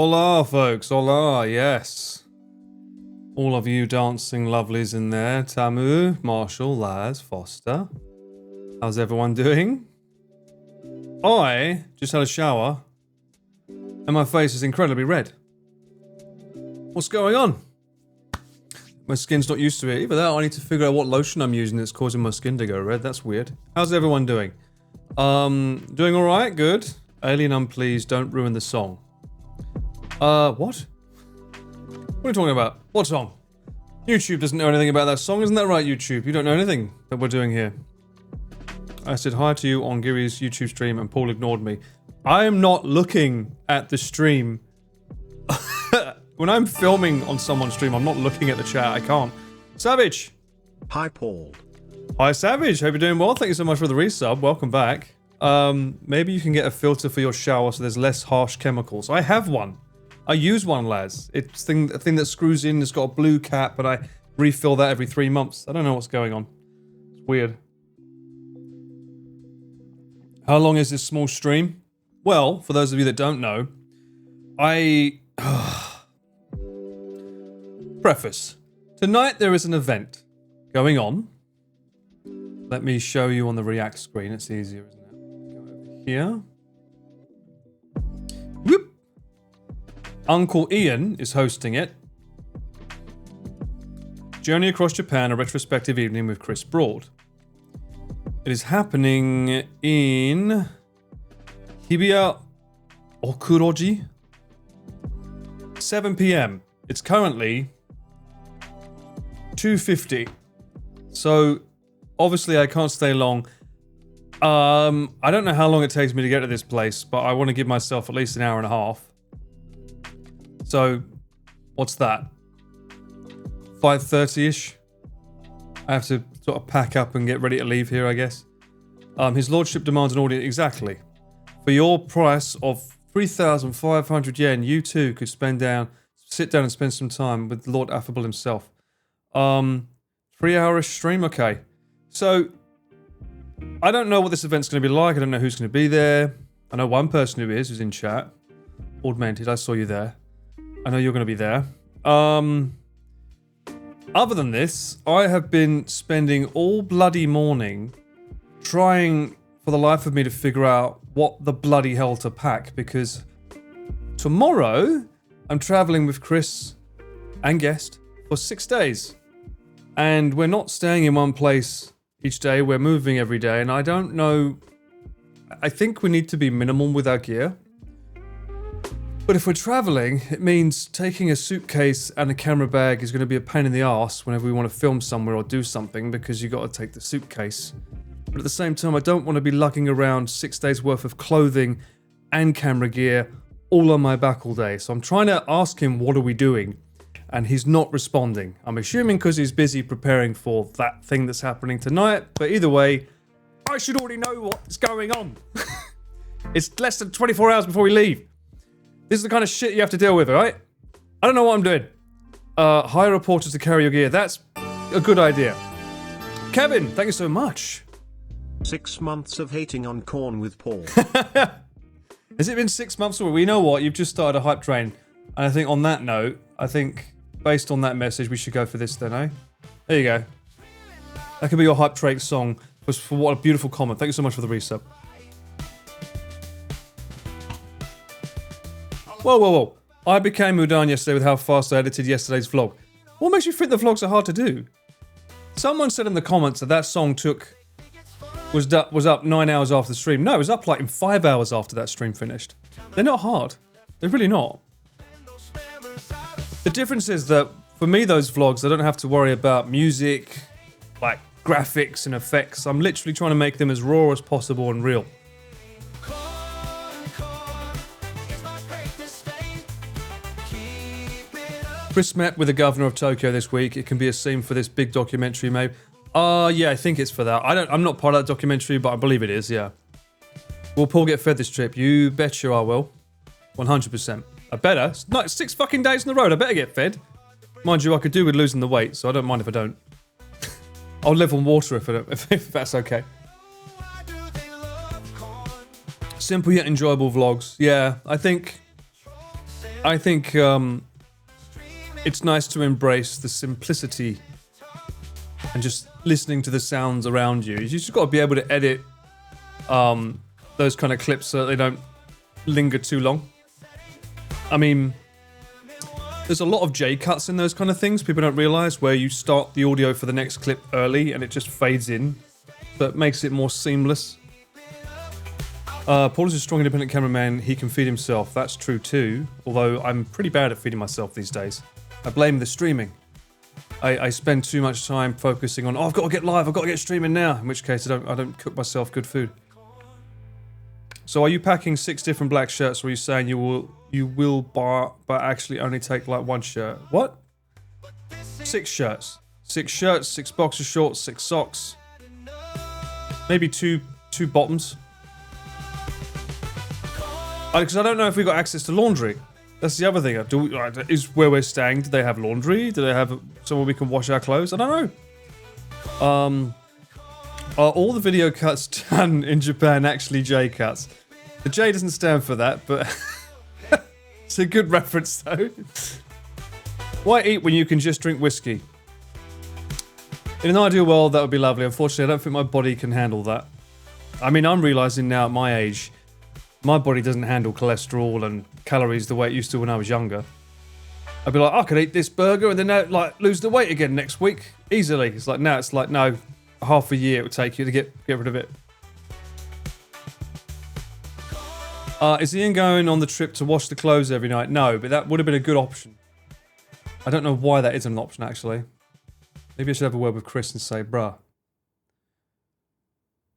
Hola, folks. Hola, yes. All of you dancing lovelies in there. Tamu, Marshall, Laz, Foster. How's everyone doing? I just had a shower and my face is incredibly red. What's going on? My skin's not used to it. Either that or I need to figure out what lotion I'm using that's causing my skin to go red. That's weird. How's everyone doing? Doing alright? Good. Alien Unpleased, don't ruin the song. What? What are you talking about? What song? YouTube doesn't know anything about that song, isn't that right, YouTube? You don't know anything that we're doing here. I said hi to you on Giri's YouTube stream and Paul ignored me. I am not looking at the stream. When I'm filming on someone's stream, I'm not looking at the chat. I can't. Savage! Hi, Paul. Hi, Savage. Hope you're doing well. Thank you so much for the resub. Welcome back. Maybe you can get a filter for your shower so there's less harsh chemicals. I have one. I use one, Laz. It's a thing that screws in. It's got a blue cap, but I refill that every 3 months. I don't know what's going on. It's weird. How long is this small stream? Well, for those of you that don't know, Preface. Tonight there is an event going on. Let me show you on the React screen. It's easier, isn't it? Go over here. Whoop! Uncle Ian is hosting it. Journey Across Japan, a retrospective evening with Chris Broad. It is happening in Hibiya Okuroji. 7 p.m. It's currently 2:50. So obviously I can't stay long. I don't know how long it takes me to get to this place, but I want to give myself at least an hour and a half. So, what's that? 5:30ish? I have to sort of pack up and get ready to leave here, I guess. His lordship demands an audience. Exactly. For your price of 3,500 yen, you too could sit down and spend some time with Lord Affable himself. 3-hour stream? Okay. So, I don't know what this event's going to be like. I don't know who's going to be there. I know one person who is, who's in chat. Augmented, I saw you there. I know you're going to be there. Other than this, I have been spending all bloody morning trying for the life of me to figure out what the bloody hell to pack, because tomorrow I'm traveling with Chris and guest for 6 days. And we're not staying in one place each day, we're moving every day, and I don't know. I think we need to be minimal with our gear. But if we're traveling, it means taking a suitcase and a camera bag is going to be a pain in the arse whenever we want to film somewhere or do something, because you got to take the suitcase. But at the same time, I don't want to be lugging around 6 days worth of clothing and camera gear all on my back all day. So I'm trying to ask him, what are we doing? And he's not responding. I'm assuming because he's busy preparing for that thing that's happening tonight. But either way, I should already know what's going on. It's less than 24 hours before we leave. This is the kind of shit you have to deal with, alright? I don't know what I'm doing. Hire reporters to carry your gear. That's a good idea. Kevin, thank you so much. 6 months of hating on Corn with Paul. Has it been 6 months? Well, we know what, you've just started a hype train. And I think on that note, based on that message, we should go for this then, eh? There you go. That could be your hype train song. For what a beautiful comment. Thank you so much for the resub. Whoa. I became Mudan yesterday with how fast I edited yesterday's vlog. What makes you think the vlogs are hard to do? Someone said in the comments that song was up 9 hours after the stream. No, it was up like in 5 hours after that stream finished. They're not hard. They're really not. The difference is that for me, those vlogs, I don't have to worry about music, like graphics and effects. I'm literally trying to make them as raw as possible and real. Chris met with the governor of Tokyo this week. It can be a scene for this big documentary, maybe. Yeah, I think it's for that. I'm not part of that documentary, but I believe it is, yeah. Will Paul get fed this trip? You betcha I will. 100%. I better. It's not 6 fucking days on the road. I better get fed. Mind you, I could do with losing the weight, so I don't mind if I don't. I'll live on water if that's okay. Simple yet enjoyable vlogs. Yeah, I think I think it's nice to embrace the simplicity and just listening to the sounds around you. You just got to be able to edit those kind of clips so that they don't linger too long. I mean, there's a lot of J cuts in those kind of things. People don't realize where you start the audio for the next clip early and it just fades in, but makes it more seamless. Paul is a strong, independent cameraman. He can feed himself. That's true too. Although I'm pretty bad at feeding myself these days. I blame the streaming. I spend too much time focusing on, oh, I've got to get live. I've got to get streaming now. In which case, I don't cook myself good food. So, are you packing 6 different black shirts? Or are you saying you will buy, but actually only take like 1 shirt? What? 6 shirts. 6 shirts. 6 boxer shorts. 6 socks. Maybe two bottoms. Because I don't know if we've got access to laundry. That's the other thing. Is where we're staying, do they have laundry? Do they have somewhere we can wash our clothes? I don't know. Are all the video cuts done in Japan actually J cuts? The J doesn't stand for that, but it's a good reference though. Why eat when you can just drink whiskey? In an ideal world, that would be lovely. Unfortunately, I don't think my body can handle that. I mean, I'm realizing now at my age, my body doesn't handle cholesterol and calories the way it used to when I was younger. I'd be like, I could eat this burger and then like lose the weight again next week easily. It's like now, it's like no, half a year it would take you to get rid of it. Is Ian going on the trip to wash the clothes every night? No, but that would have been a good option. I don't know why that isn't an option actually. Maybe I should have a word with Chris and say, bruh,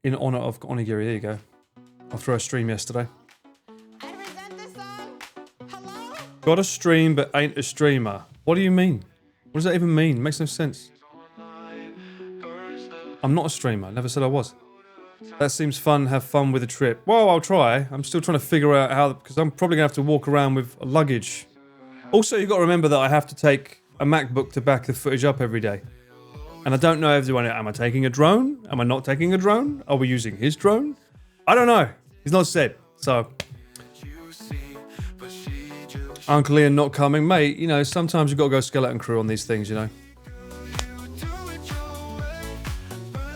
in honor of Onigiri, there you go. After our stream yesterday. I resent this song. Hello? Got a stream but ain't a streamer. What do you mean? What does that even mean? Makes no sense. I'm not a streamer. Never said I was. That seems fun. Have fun with the trip. Well, I'll try. I'm still trying to figure out how, because I'm probably going to have to walk around with luggage. Also, you've got to remember that I have to take a MacBook to back the footage up every day. And I don't know everyone. Am I taking a drone? Am I not taking a drone? Are we using his drone? I don't know. He's not said. So, Uncle Ian not coming. Mate, you know, sometimes you've got to go skeleton crew on these things, you know.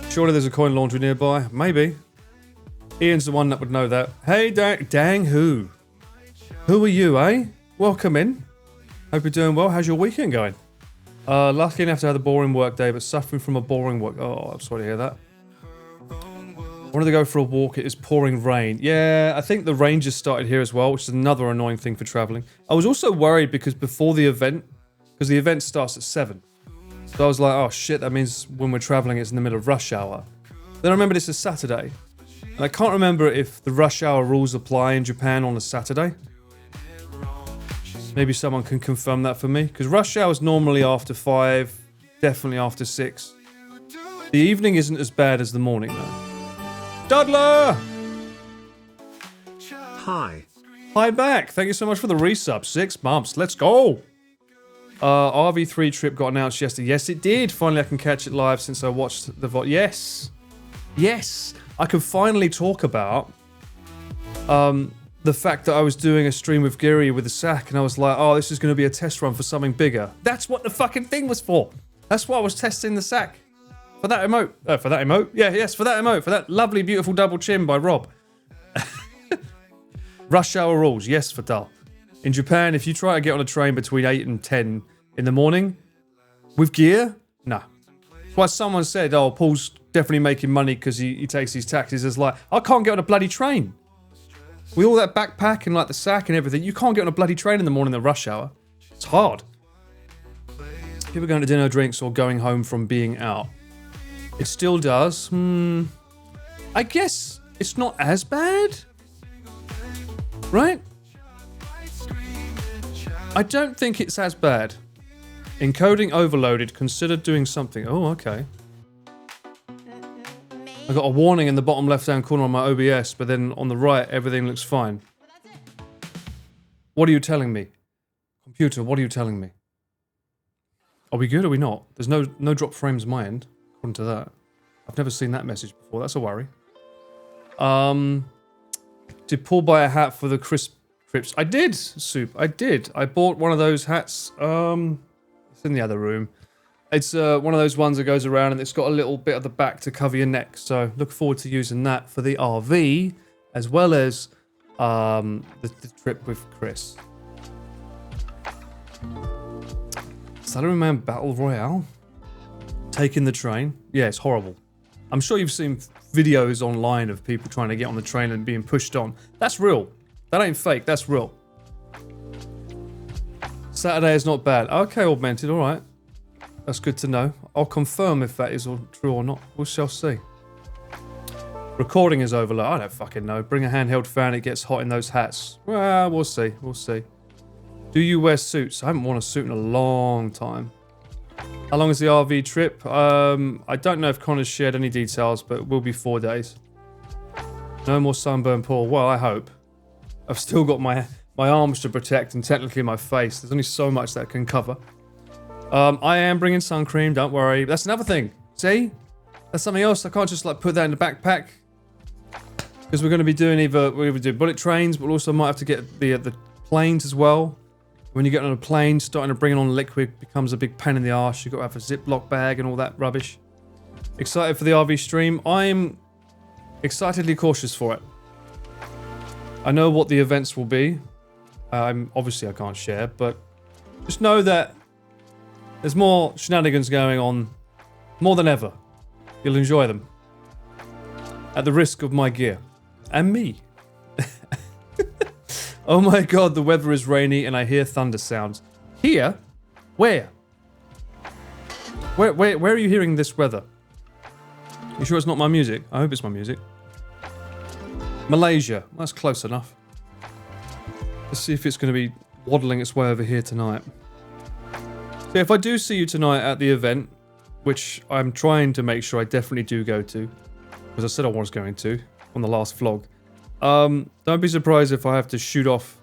Surely there's a coin laundry nearby. Maybe. Ian's the one that would know that. Hey, dang who? Who are you, eh? Welcome in. Hope you're doing well. How's your weekend going? Lucky enough to have a boring work day, but suffering from a boring work... Oh, I'm sorry to hear that. I wanted to go for a walk. It is pouring rain. Yeah, I think the rain just started here as well, which is another annoying thing for traveling. I was also worried because before the event, because the event starts at 7. So I was like, oh shit, that means when we're traveling it's in the middle of rush hour. Then I remember this is Saturday. And I can't remember if the rush hour rules apply in Japan on a Saturday. Maybe someone can confirm that for me. Because rush hour is normally after 5, definitely after 6. The evening isn't as bad as the morning though. Dudler! Hi. Hi back. Thank you so much for the resub. 6 months. Let's go. RV3 trip got announced yesterday. Yes, it did. Finally, I can catch it live since I watched the VOD. Yes. Yes. I can finally talk about the fact that I was doing a stream with Giri with the sack and I was like, oh, this is going to be a test run for something bigger. That's what the fucking thing was for. That's why I was testing the sack. For that emote. For that emote? Yeah, yes, for that emote. For that lovely, beautiful double chin by Rob. Rush hour rules. Yes, for dull. In Japan, if you try to get on a train between 8 and 10 in the morning, with gear, nah. That's why someone said, oh, Paul's definitely making money because he takes his taxis. It's like, I can't get on a bloody train. With all that backpack and like the sack and everything, you can't get on a bloody train in the morning in the rush hour. It's hard. People going to dinner, drinks, or going home from being out. It still does. I guess it's not as bad. Right? I don't think it's as bad. Encoding overloaded. Consider doing something. Oh, okay. I got a warning in the bottom left-hand corner on my OBS, but then on the right, everything looks fine. What are you telling me? Computer, what are you telling me? Are we good or are we not? There's no drop frames on my end, according to that. I've never seen that message before. That's a worry. Did Paul buy a hat for the trips. I did, Soup. I did. I bought one of those hats. It's in the other room. It's one of those ones that goes around and it's got a little bit at the back to cover your neck. So look forward to using that for the RV as well as the trip with Chris. Salaryman Battle Royale. Taking the train. Yeah, it's horrible. I'm sure you've seen videos online of people trying to get on the train and being pushed on. That's real. That ain't fake. That's real. Saturday is not bad. Okay, Augmented. All right. That's good to know. I'll confirm if that is true or not. We shall see. Recording is overload. I don't fucking know. Bring a handheld fan. It gets hot in those hats. Well, we'll see. We'll see. Do you wear suits? I haven't worn a suit in a long time. How long is the RV trip? I don't know if Connor's shared any details, but it will be 4 days. No more sunburn, Paul. Well, I hope. I've still got my arms to protect and technically my face. There's only so much that can cover. I am bringing sun cream. Don't worry. That's another thing. See? That's something else. I can't just like put that in the backpack. Because we're going to be doing we either do bullet trains, but also might have to get the planes as well. When you get on a plane, starting to bring on liquid becomes a big pain in the arse. You've got to have a Ziploc bag and all that rubbish. Excited for the RV stream? I'm excitedly cautious for it. I know what the events will be. Obviously I can't share, but just know that there's more shenanigans going on more than ever. You'll enjoy them. At the risk of my gear. And me. Oh my god, the weather is rainy and I hear thunder sounds. Here? Where? Where are you hearing this weather? You sure it's not my music? I hope it's my music. Malaysia. That's close enough. Let's see if it's going to be waddling its way over here tonight. So if I do see you tonight at the event, which I'm trying to make sure I definitely do go to, because I said I was going to on the last vlog, don't be surprised if I have to shoot off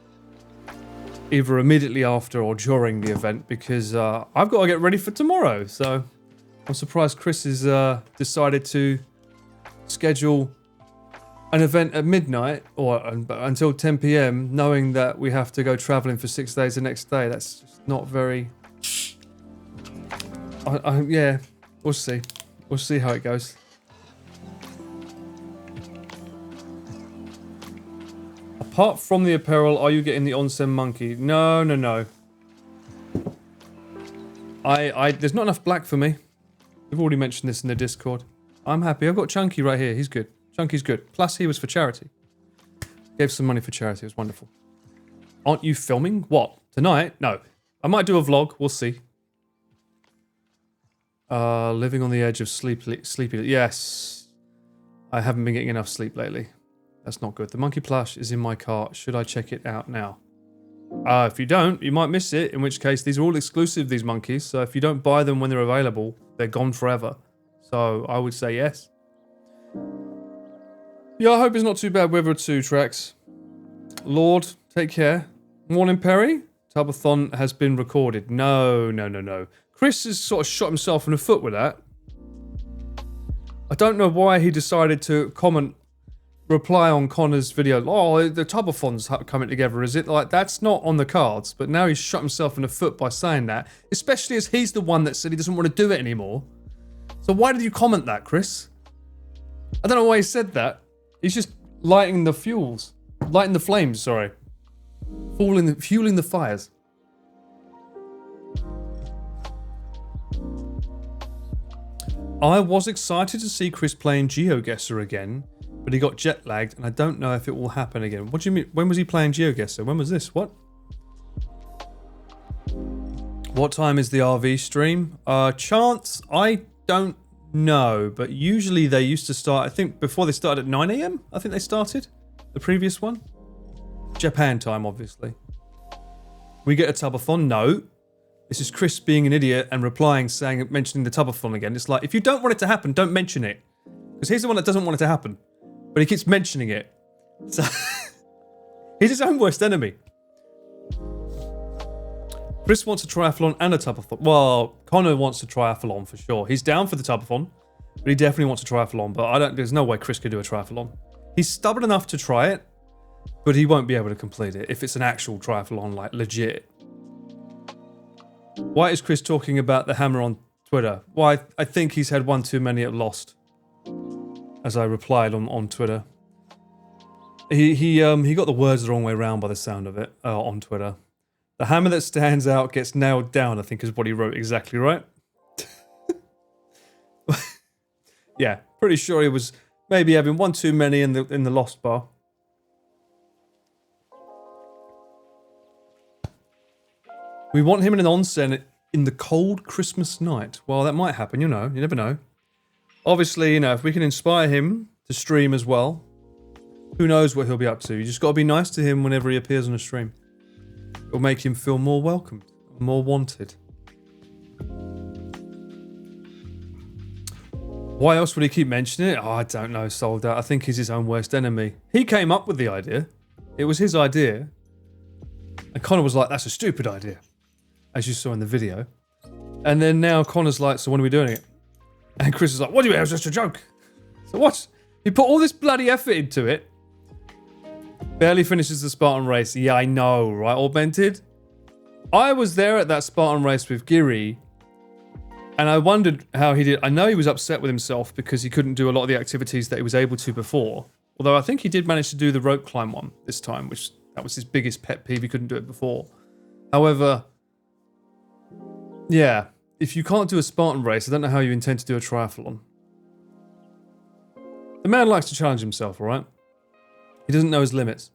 either immediately after or during the event, because I've got to get ready for tomorrow. So I'm surprised Chris has decided to schedule an event at midnight or until 10 p.m. knowing that we have to go traveling for 6 days the next day. That's just not very... yeah, we'll see. We'll see how it goes. Apart from the apparel, are you getting the onsen monkey? No. There's not enough black for me. We've already mentioned this in the Discord. I'm happy. I've got Chunky right here. He's good. Chunky's good. Plus, he was for charity. Gave some money for charity. It was wonderful. Aren't you filming? What? Tonight? No. I might do a vlog. We'll see. Living on the edge of sleepy. Yes. I haven't been getting enough sleep lately. That's not good. The monkey plush is in my cart. Should I check it out now? If you don't, you might miss it. In which case, these are all exclusive, these monkeys. So if you don't buy them when they're available, they're gone forever. So I would say yes. Yeah, I hope it's not too bad weather too, Trax. Lord, take care. Morning, Perry. Tubathon has been recorded. No. Chris has sort of shot himself in the foot with that. I don't know why he decided to reply on Connor's video. Oh, the Tubathon's coming together, is it? Like, that's not on the cards. But now he's shot himself in the foot by saying that. Especially as he's the one that said he doesn't want to do it anymore. So why did you comment that, Chris? I don't know why he said that. He's just lighting the flames, sorry. Fueling the fires. I was excited to see Chris playing GeoGuessr again, but he got jet lagged and I don't know if it will happen again. What do you mean? When was he playing GeoGuessr? When was this? What? What time is the RV stream? Chance? I don't know, but usually they used to start, I think before they started at 9 a.m. I think they started, the previous one. Japan time, obviously. We get a Tubathon? No. This is Chris being an idiot and mentioning the Tubathon again. It's like, if you don't want it to happen, don't mention it. Because he's the one that doesn't want it to happen. But he keeps mentioning it. So he's his own worst enemy. Chris wants a triathlon and a Tubathon. Well, Connor wants a triathlon for sure. He's down for the Tubathon, but he definitely wants a triathlon. But there's no way Chris could do a triathlon. He's stubborn enough to try it, But he won't be able to complete it if it's an actual triathlon, like legit. Why is Chris talking about the hammer on Twitter? Why, I think he's had one too many at Lost. As I replied on Twitter. He got the words the wrong way around by the sound of it on Twitter. The hammer that stands out gets nailed down, I think is what he wrote exactly, right? Yeah, pretty sure he was maybe having one too many in the Lost bar. We want him in an onsen in the cold Christmas night. Well, that might happen, you know. You never know. Obviously, you know, if we can inspire him to stream as well, who knows what he'll be up to. You just got to be nice to him whenever he appears on a stream. It'll make him feel more welcomed, more wanted. Why else would he keep mentioning it? Oh, I don't know, Sold Out. I think he's his own worst enemy. He came up with the idea. It was his idea. And Connor was like, that's a stupid idea. As you saw in the video. And then now Connor's like, so when are we doing it? And Chris is like, what do you mean? It was just a joke. So what? He put all this bloody effort into it. Barely finishes the Spartan race. Yeah, I know, right, Augmented? I was there at that Spartan race with Giri. And I wondered how he did. I know he was upset with himself because he couldn't do a lot of the activities that he was able to before. Although I think he did manage to do the rope climb one this time, which that was his biggest pet peeve. He couldn't do it before. However, yeah, if you can't do a Spartan race, I don't know how you intend to do a triathlon. The man likes to challenge himself, alright? He doesn't know his limits.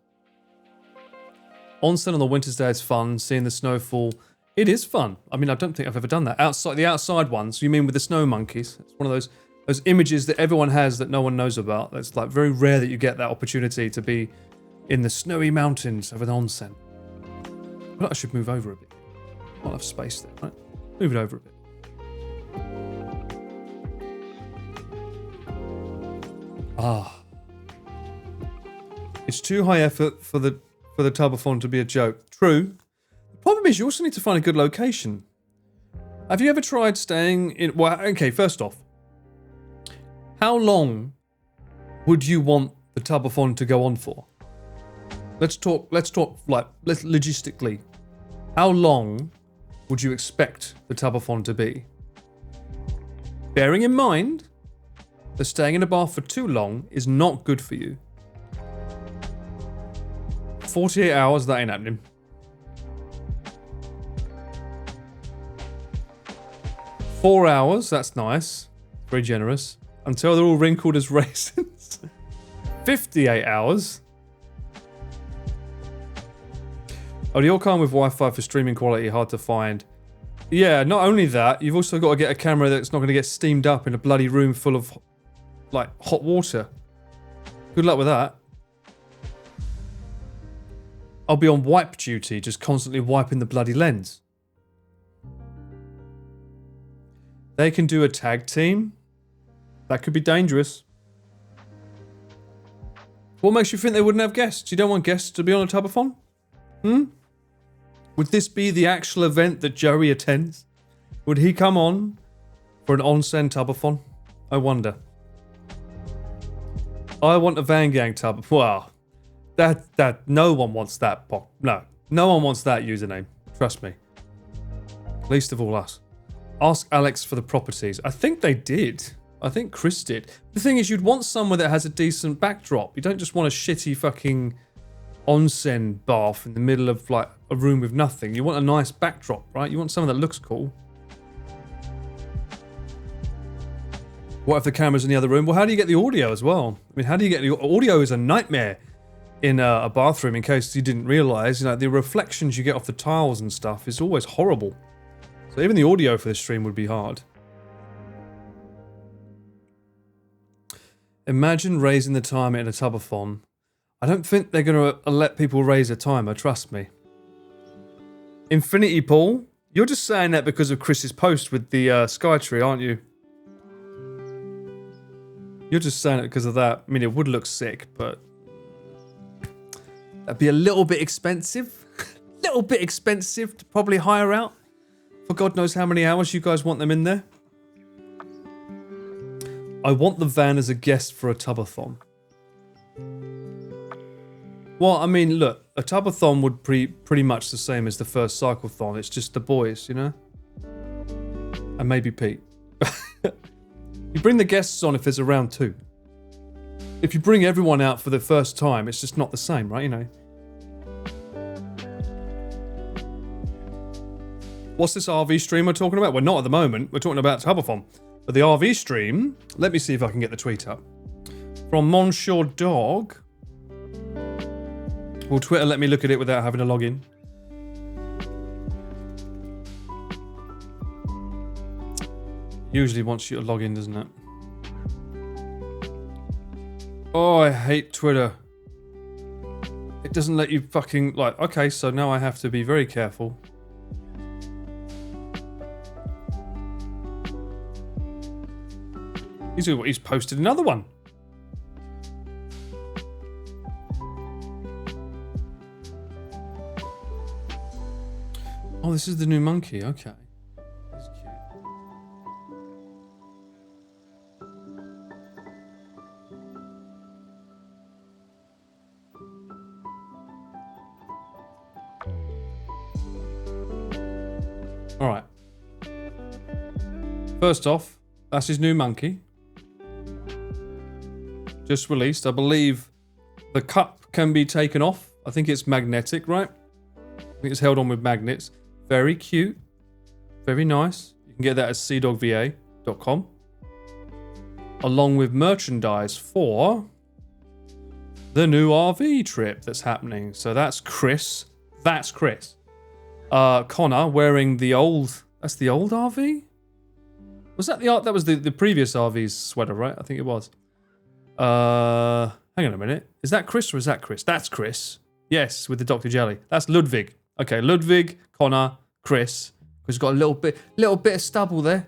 Onsen on the winter's day is fun. Seeing the snowfall, it is fun. I mean, I don't think I've ever done that. The outside ones, you mean with the snow monkeys? It's one of those images that everyone has that no one knows about. It's like very rare that you get that opportunity to be in the snowy mountains of an onsen. But I should move over a bit. I'll have space there, right? Move it over a bit. Ah. It's too high effort for the tubathon to be a joke. True. The problem is you also need to find a good location. Have you ever tried staying in... Well, okay, first off. How long would you want the tubathon to go on for? Let's talk like logistically. How long would you expect the tubathon to be? Bearing in mind that staying in a bar for too long is not good for you. 48 hours, that ain't happening. 4 hours, that's nice. Very generous. Until they're all wrinkled as raisins. 58 hours. Oh, the Orcon with Wi-Fi for streaming quality, hard to find. Yeah, not only that, you've also got to get a camera that's not going to get steamed up in a bloody room full of, like, hot water. Good luck with that. I'll be on wipe duty, just constantly wiping the bloody lens. They can do a tag team. That could be dangerous. What makes you think they wouldn't have guests? You don't want guests to be on a tubathon? Would this be the actual event that Joey attends? Would he come on for an onsen tubathon? I wonder. I want a Van Gang tub. Wow. That no one wants that. No one wants that username. Trust me. Least of all us. Ask Alex for the properties. I think they did. I think Chris did. The thing is, you'd want somewhere that has a decent backdrop. You don't just want a shitty fucking onsen bath in the middle of like a room with nothing. You want a nice backdrop, right? You want something that looks cool. What if the camera's in the other room? Well, how do you get the audio as well? I mean, how do you get the audio? Is a nightmare in a bathroom, in case you didn't realize. You know, the reflections you get off the tiles and stuff is always horrible. So even the audio for this stream would be hard. Imagine raising the timer in a tubathon. I don't think they're going to let people raise a timer, trust me. Infinity Pool? You're just saying that because of Chris's post with the Skytree, aren't you? You're just saying it because of that. I mean, it would look sick, but that'd be a little bit expensive. Little bit expensive to probably hire out. For God knows how many hours you guys want them in there. I want the van as a guest for a tubathon. Well, I mean, look, a tubathon would be pretty much the same as the first cyclethon. It's just the boys, you know? And maybe Pete. You bring the guests on if there's a round 2. If you bring everyone out for the first time, it's just not the same, right? You know? What's this RV stream we're talking about? We're not at the moment. We're talking about tubathon. But the RV stream, let me see if I can get the tweet up. From Monsieur Dog. Will Twitter let me look at it without having to log in? Usually wants you to log in, doesn't it? Oh, I hate Twitter. It doesn't let you fucking, like, okay, so now I have to be very careful. He's posted another one. Oh, this is the new monkey. Okay. That's cute. All right. First off, that's his new monkey. Just released. I believe the cup can be taken off. I think it's magnetic, right? I think it's held on with magnets. Very cute. Very nice. You can get that at cdogva.com. Along with merchandise for the new RV trip that's happening. So that's Chris. That's Chris. Connor wearing the old... That's the old RV? Was that the... That was the previous RV's sweater, right? I think it was. Hang on a minute. Is that Chris or is that Chris? That's Chris. Yes, with the Dr. Jelly. That's Ludwig. Okay, Ludwig, Connor, Chris. Who's got a little bit of stubble there.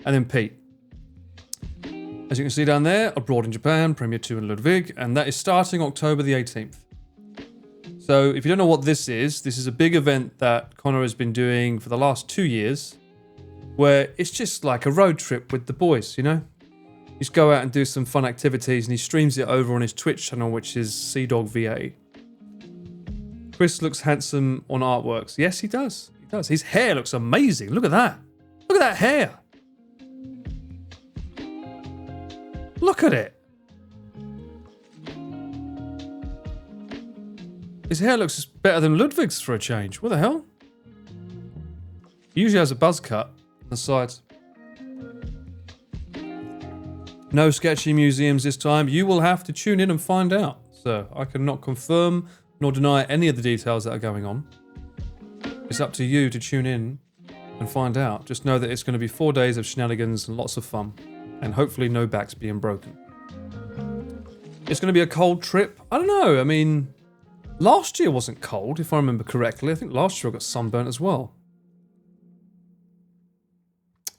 And then Pete. As you can see down there, Abroad in Japan, Premier 2 and Ludwig. And that is starting October the 18th. So if you don't know what this is a big event that Connor has been doing for the last 2 years. Where it's just like a road trip with the boys, you know? You just go out and do some fun activities, and he streams it over on his Twitch channel, which is CDogVA. Chris looks handsome on artworks. Yes, he does. He does. His hair looks amazing. Look at that. Look at that hair. Look at it. His hair looks better than Ludwig's for a change. What the hell? He usually has a buzz cut on the sides. No sketchy museums this time. You will have to tune in and find out. So I cannot confirm nor deny any of the details that are going on. It's up to you to tune in and find out. Just know that it's going to be 4 days of shenanigans and lots of fun. And hopefully no backs being broken. It's going to be a cold trip. I don't know. I mean, last year wasn't cold, if I remember correctly. I think last year I got sunburnt as well.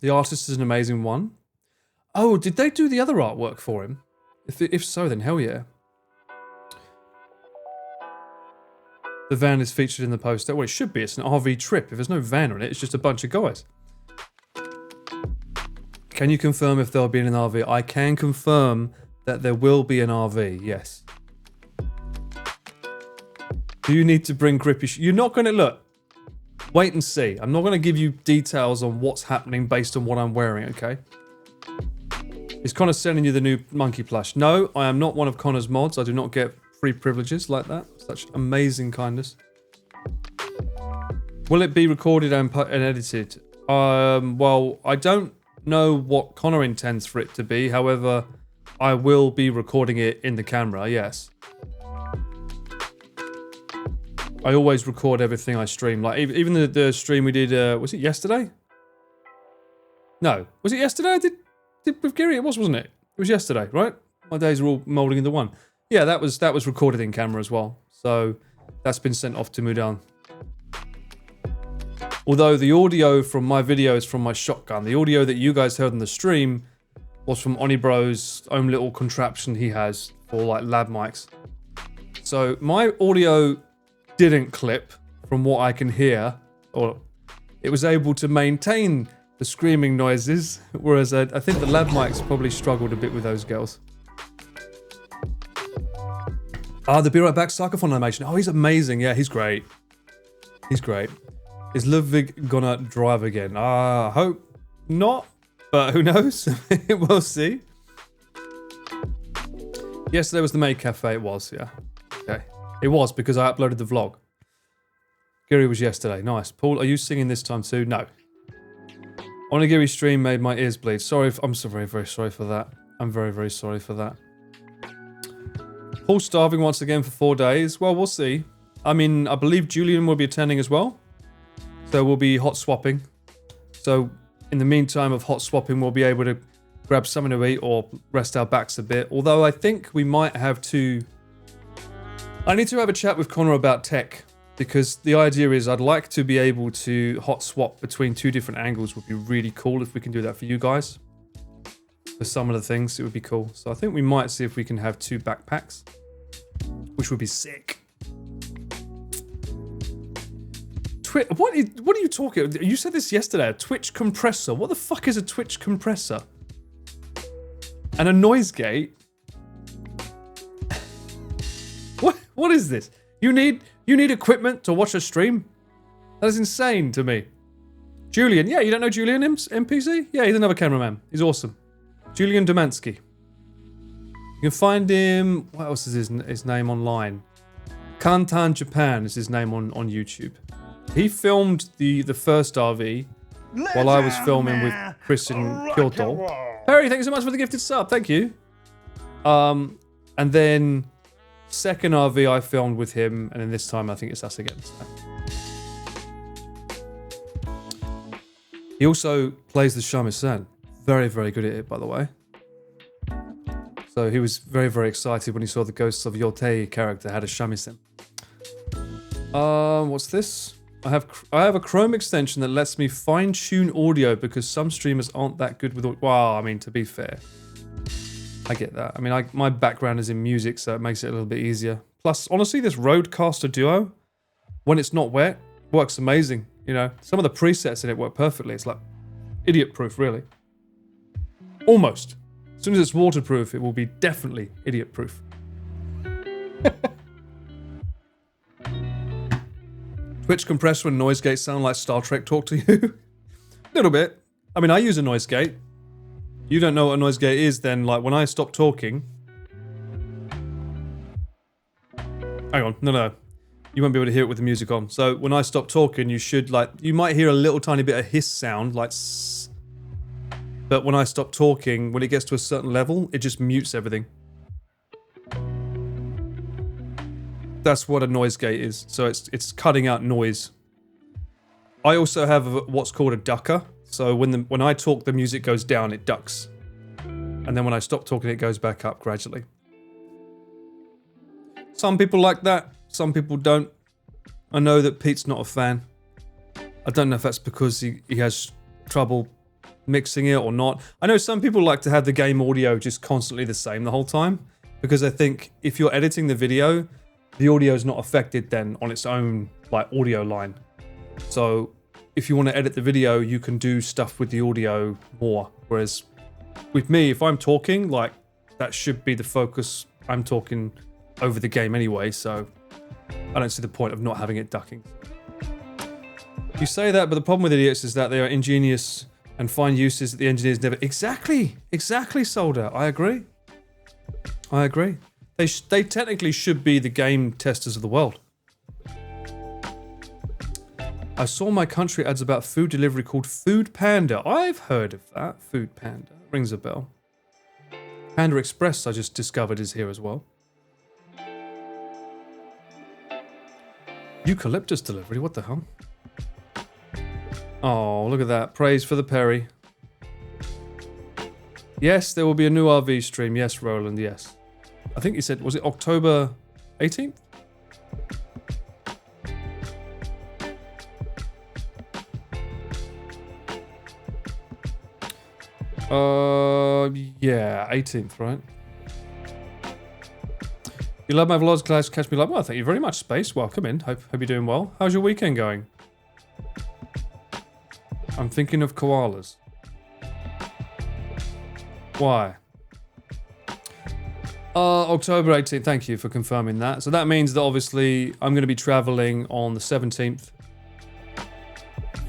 The artist is an amazing one. Oh, did they do the other artwork for him? If so, then hell yeah. The van is featured in the poster. Well, it should be. It's an RV trip. If there's no van on it, it's just a bunch of guys. Can you confirm if there'll be an RV? I can confirm that there will be an RV, yes. Do you need to bring grippy You're not going to... Look, wait and see. I'm not going to give you details on what's happening based on what I'm wearing, okay? Is Connor sending you the new monkey plush? No, I am not one of Connor's mods. I do not get free privileges like that. Such amazing kindness. Will it be recorded and edited? Well, I don't know what Connor intends for it to be. However, I will be recording it in the camera, yes. I always record everything I stream. Like, even the stream we did, was it yesterday? No. Was it yesterday I did with Gary? It was, wasn't it? It was yesterday, right? My days are all moulding into one. Yeah, that was recorded in camera as well. So that's been sent off to Mudan. Although the audio from my video is from my shotgun. The audio that you guys heard on the stream was from Onibro's own little contraption he has for like lab mics. So my audio didn't clip from what I can hear, or it was able to maintain the screaming noises, whereas I think the lab mics probably struggled a bit with those girls. Ah, the Be Right Back Psychophone animation. Oh, he's amazing. Yeah, he's great. He's great. Is Ludwig gonna drive again? I hope not, but who knows? We'll see. Yesterday was the Maid Cafe. It was, yeah. Okay. It was because I uploaded the vlog. Gary was yesterday. Nice. Paul, are you singing this time too? No. Onigiri stream made my ears bleed. Sorry, I'm so very, very sorry for that. I'm very, very sorry for that. Paul's starving once again for 4 days. Well, we'll see. I mean, I believe Julian will be attending as well. So we'll be hot swapping. So in the meantime of hot swapping, we'll be able to grab something to eat or rest our backs a bit. Although I think we might have to... I need to have a chat with Connor about tech. Because the idea is I'd like to be able to hot swap between 2 different angles. Would be really cool if we can do that for you guys. For some of the things, it would be cool. So I think we might see if we can have 2 backpacks. Which would be sick. What are you talking? You said this yesterday. A Twitch compressor. What the fuck is a Twitch compressor? And a noise gate. What is this? You need equipment to watch a stream? That is insane to me. Julian, yeah, you don't know Julian MPC? Yeah, he's another cameraman. He's awesome. Julian Domansky. You can find him. What else is his name online? Kantan Japan is his name on YouTube. He filmed the first RV while I was filming with Christian Kyoto. Perry, thank you so much for the gifted sub. Thank you. And then second RV I filmed with him, and then this time I think it's us again. So. He also plays the shamisen. Very, very good at it, by the way. So he was very, very excited when he saw the Ghosts of Yotei character had a shamisen. What's this? I have a Chrome extension that lets me fine-tune audio because some streamers aren't that good with audio. Well, I mean, to be fair, I get that. I mean, my background is in music, so it makes it a little bit easier. Plus, honestly, this Rodecaster Duo, when it's not wet, works amazing. You know, some of the presets in it work perfectly. It's like idiot-proof, really. Almost. As soon as it's waterproof, it will be definitely idiot-proof. Twitch compressor and noise gate sound like Star Trek talk to you? A little bit. I mean, I use a noise gate. You don't know what a noise gate is, then, like, when I stop talking... Hang on, no. You won't be able to hear it with the music on. So, when I stop talking, you should, like... You might hear a little tiny bit of hiss sound, like... Sss. But when I stop talking, when it gets to a certain level, it just mutes everything. That's what a noise gate is. So it's cutting out noise. I also have what's called a ducker. So when I talk, the music goes down, it ducks. And then when I stop talking, it goes back up gradually. Some people like that. Some people don't. I know that Pete's not a fan. I don't know if that's because he has trouble mixing it or not. I know some people like to have the game audio just constantly the same the whole time. Because I think if you're editing the video... the audio is not affected then on its own like audio line. So if you want to edit the video, you can do stuff with the audio more. Whereas with me, if I'm talking, like that should be the focus. I'm talking over the game anyway, so I don't see the point of not having it ducking. You say that, but the problem with idiots is that they are ingenious and find uses that the engineers never... Exactly, Solder. I agree. They technically should be the game testers of the world. I saw my country ads about food delivery called Food Panda. I've heard of that. Food Panda. Rings a bell. Panda Express I just discovered is here as well. Eucalyptus delivery? What the hell? Oh, look at that. Praise for the Perry. Yes, there will be a new RV stream. Yes, Roland, yes. I think he said, was it October 18th? Yeah, 18th, right? You love my vlogs, guys. Catch me live. Well, thank you very much, Space. Welcome in. Hope you're doing well. How's your weekend going? I'm thinking of koalas. Why? October 18th. Thank you for confirming that. So that means that obviously I'm going to be traveling on the 17th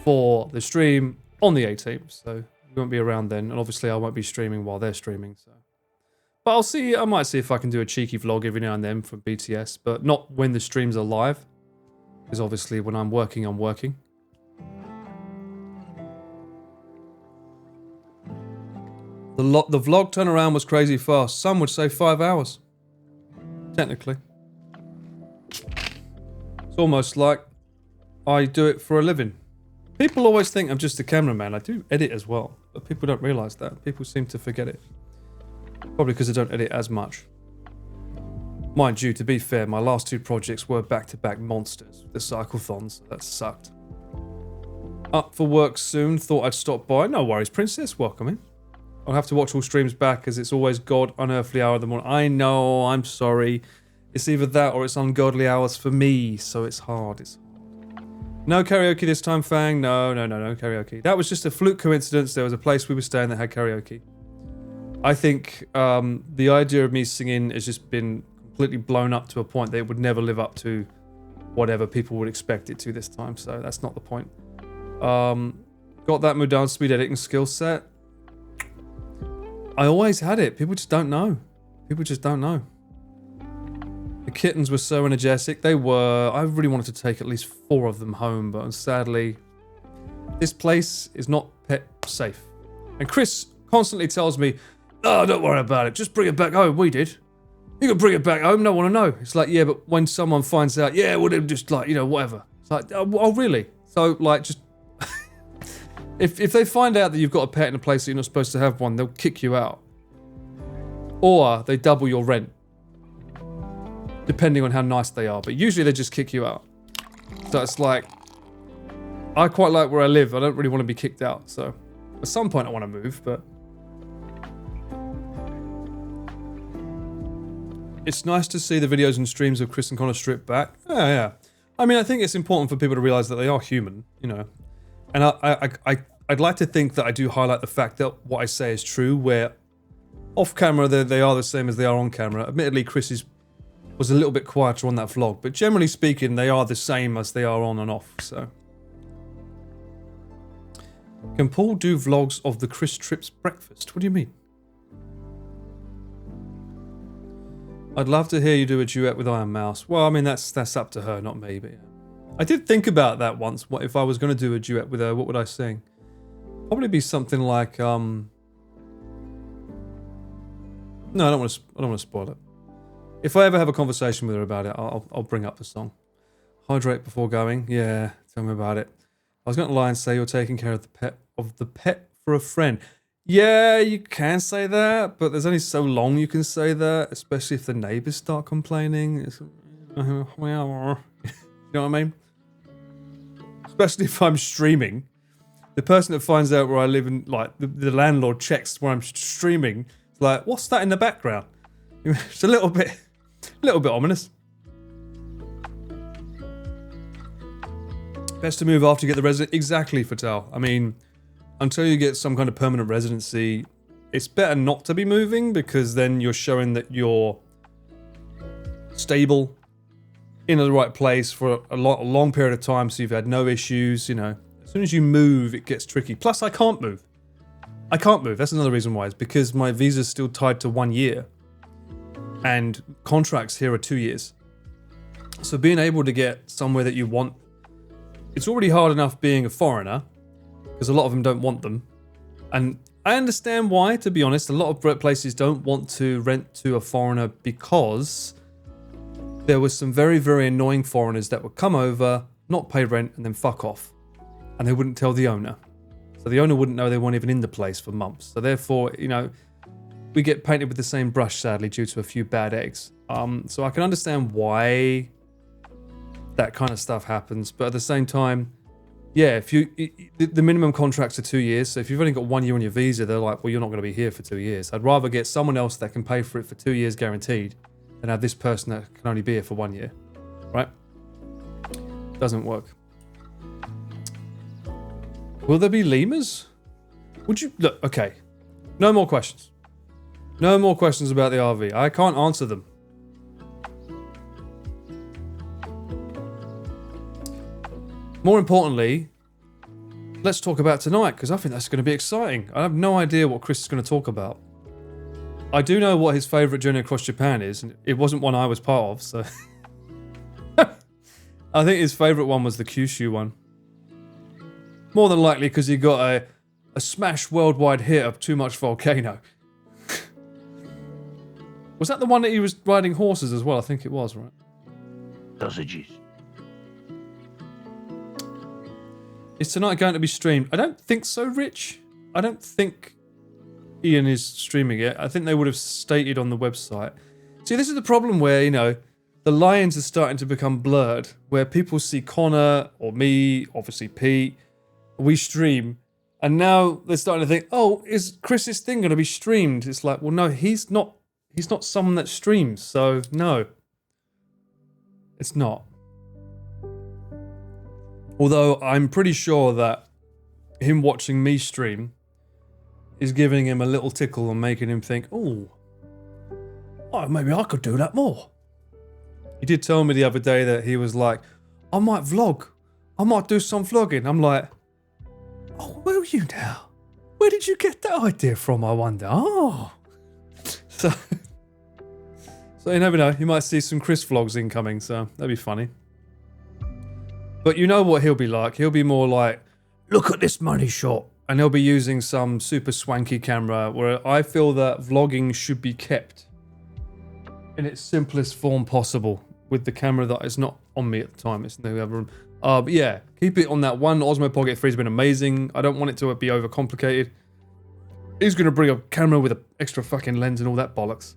for the stream on the 18th. So we won't be around then. And obviously I won't be streaming while they're streaming. So, but I'll see. I might see if I can do a cheeky vlog every now and then from BTS, but not when the streams are live. Because obviously when I'm working, I'm working. The vlog turnaround was crazy fast. Some would say 5 hours. Technically. It's almost like I do it for a living. People always think I'm just a cameraman. I do edit as well. But people don't realise that. People seem to forget it. Probably because I don't edit as much. Mind you, to be fair, my last 2 projects were back-to-back monsters. The cyclothons. That sucked. Up for work soon. Thought I'd stop by. No worries, Princess. Welcome in. I'll have to watch all streams back as it's always God unearthly hour of the morning. I know, I'm sorry. It's either that or it's ungodly hours for me, so it's hard. No karaoke this time, Fang. No karaoke. That was just a fluke coincidence. There was a place we were staying that had karaoke. I think the idea of me singing has just been completely blown up to a point that it would never live up to whatever people would expect it to this time, so that's not the point. Got that Mudan speed editing skill set. I always had it. People just don't know. People just don't know. The kittens were so energetic. They were. I really wanted to take at least 4 of them home, but sadly, this place is not pet safe. And Chris constantly tells me, "Oh, don't worry about it. Just bring it back home." We did. You can bring it back home. No one will know. It's like, yeah, but when someone finds out, yeah, well, they're just like, you know, whatever. It's like, oh really? So, like, just... If they find out that you've got a pet in a place that you're not supposed to have one, they'll kick you out. Or they double your rent. Depending on how nice they are. But usually they just kick you out. So it's like, I quite like where I live. I don't really want to be kicked out. So at some point I want to move, but... It's nice to see the videos and streams of Chris and Connor stripped back. Yeah. I mean, I think it's important for people to realize that they are human, you know. And I'd like to think that I do highlight the fact that what I say is true, where off camera they are the same as they are on camera. Admittedly, Chris's was a little bit quieter on that vlog, but generally speaking, they are the same as they are on and off, so. Can Paul do vlogs of the Chris Trips breakfast? What do you mean? I'd love to hear you do a duet with Iron Mouse. Well, I mean, that's up to her, not me, but yeah. I did think about that once. What if I was going to do a duet with her, what would I sing? Probably be something like, No, I don't want to spoil it. If I ever have a conversation with her about it, I'll bring up the song. Hydrate before going. Yeah, tell me about it. I was going to lie and say you're taking care of the pet for a friend. Yeah, you can say that, but there's only so long you can say that, especially if the neighbors start complaining. You know what I mean? Especially if I'm streaming. The person that finds out where I live and like the landlord checks where I'm streaming. It's like, what's that in the background? It's a little bit ominous. Best to move after you get the resident. Exactly, Fatal. I mean, until you get some kind of permanent residency, it's better not to be moving because then you're showing that you're stable in the right place for a long period of time, so you've had no issues, you know. As soon as you move, it gets tricky. Plus, I can't move. That's another reason why. It's because my visa's still tied to 1 year. And contracts here are 2 years. So being able to get somewhere that you want... It's already hard enough being a foreigner, because a lot of them don't want them. And I understand why, to be honest. A lot of places don't want to rent to a foreigner because... there were some very, very annoying foreigners that would come over, not pay rent, and then fuck off. And they wouldn't tell the owner. So the owner wouldn't know they weren't even in the place for months. So therefore, you know, we get painted with the same brush, sadly, due to a few bad eggs. So I can understand why that kind of stuff happens. But at the same time, yeah, if the minimum contracts are 2 years. So if you've only got 1 year on your visa, they're like, well, you're not going to be here for 2 years. I'd rather get someone else that can pay for it for 2 years guaranteed and have this person that can only be here for 1 year, right? Doesn't work. Will there be lemurs? Would you look? Okay, no more questions. No more questions about the RV. I can't answer them. More importantly, let's talk about tonight, because I think that's going to be exciting. I have no idea what Chris is going to talk about. I do know what his favourite journey across Japan is, and it wasn't one I was part of, so... I think his favourite one was the Kyushu one. More than likely because he got a smash worldwide hit of Too Much Volcano. Was that the one that he was riding horses as well? I think it was, right? Sausages. Is tonight going to be streamed? I don't think so, Rich. I don't think Ian is streaming it. I think they would have stated on the website. See, this is the problem where, you know, the lines are starting to become blurred, where people see Connor or me, obviously Pete, we stream, and now they're starting to think, oh, is Chris's thing going to be streamed? It's like, well, no, he's not someone that streams, so no. It's not. Although I'm pretty sure that him watching me stream is giving him a little tickle and making him think, oh, maybe I could do that more. He did tell me the other day that he was like, I might vlog. I might do some vlogging. I'm like, oh, will you now? Where did you get that idea from, I wonder? Oh. So you never know. You might see some Chris vlogs incoming, so that'd be funny. But you know what he'll be like? He'll be more like, look at this money shot. And he'll be using some super swanky camera, where I feel that vlogging should be kept in its simplest form possible, with the camera that is not on me at the time. It's in the other room. But yeah, keep it on that one. Osmo Pocket 3 has been amazing. I don't want it to be overcomplicated. He's going to bring a camera with an extra fucking lens and all that bollocks.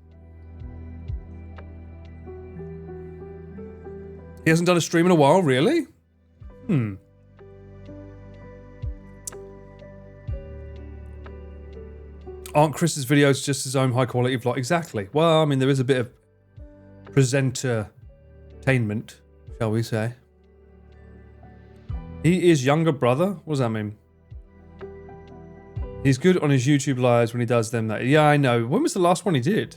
He hasn't done a stream in a while, really? Aren't Chris's videos just his own high quality vlog? Exactly. Well, I mean, there is a bit of presenter-tainment, shall we say. He is younger brother? What does that mean? He's good on his YouTube lives when he does them. That yeah, I know. When was the last one he did?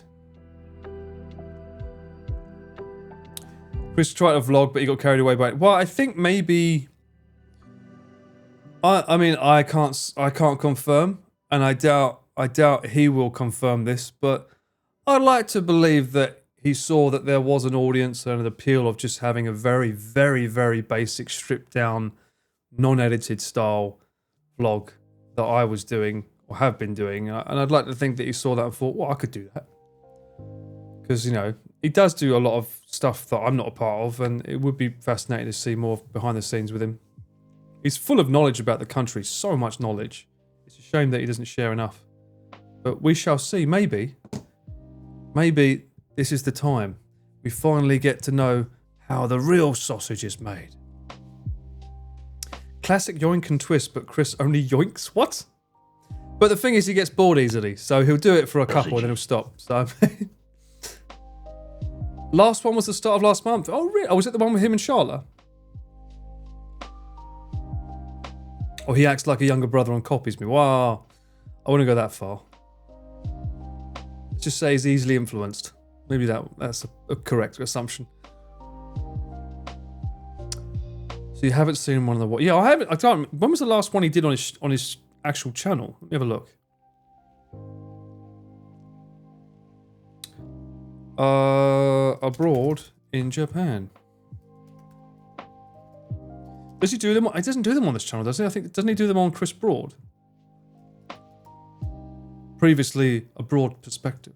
Chris tried to vlog, but he got carried away by it. Well, I think maybe... I mean, I can't confirm, and I doubt he will confirm this, but I'd like to believe that he saw that there was an audience and an appeal of just having a very, very, very basic, stripped down, non-edited style vlog that I was doing, or have been doing, and I'd like to think that he saw that and thought, well, I could do that. Because, you know, he does do a lot of stuff that I'm not a part of, and it would be fascinating to see more behind the scenes with him. He's full of knowledge about the country, so much knowledge. It's a shame that he doesn't share enough. But we shall see, maybe this is the time we finally get to know how the real sausage is made. Classic yoink and twist, but Chris only yoinks? What? But the thing is, he gets bored easily, so he'll do it for a couple and then he'll stop. So, last one was the start of last month. Oh, really? Oh, was it the one with him and Charlotte? Or he acts like a younger brother and copies me. Wow. I wouldn't go that far. Let's just say he's easily influenced. Maybe that's a correct assumption. So you haven't seen one of the... Yeah, I haven't. I can't... When was the last one he did on his actual channel? Let me have a look. Abroad in Japan. Does he do them? He doesn't do them on this channel, does he? I think doesn't he do them on Chris Broad? Previously, a broad perspective.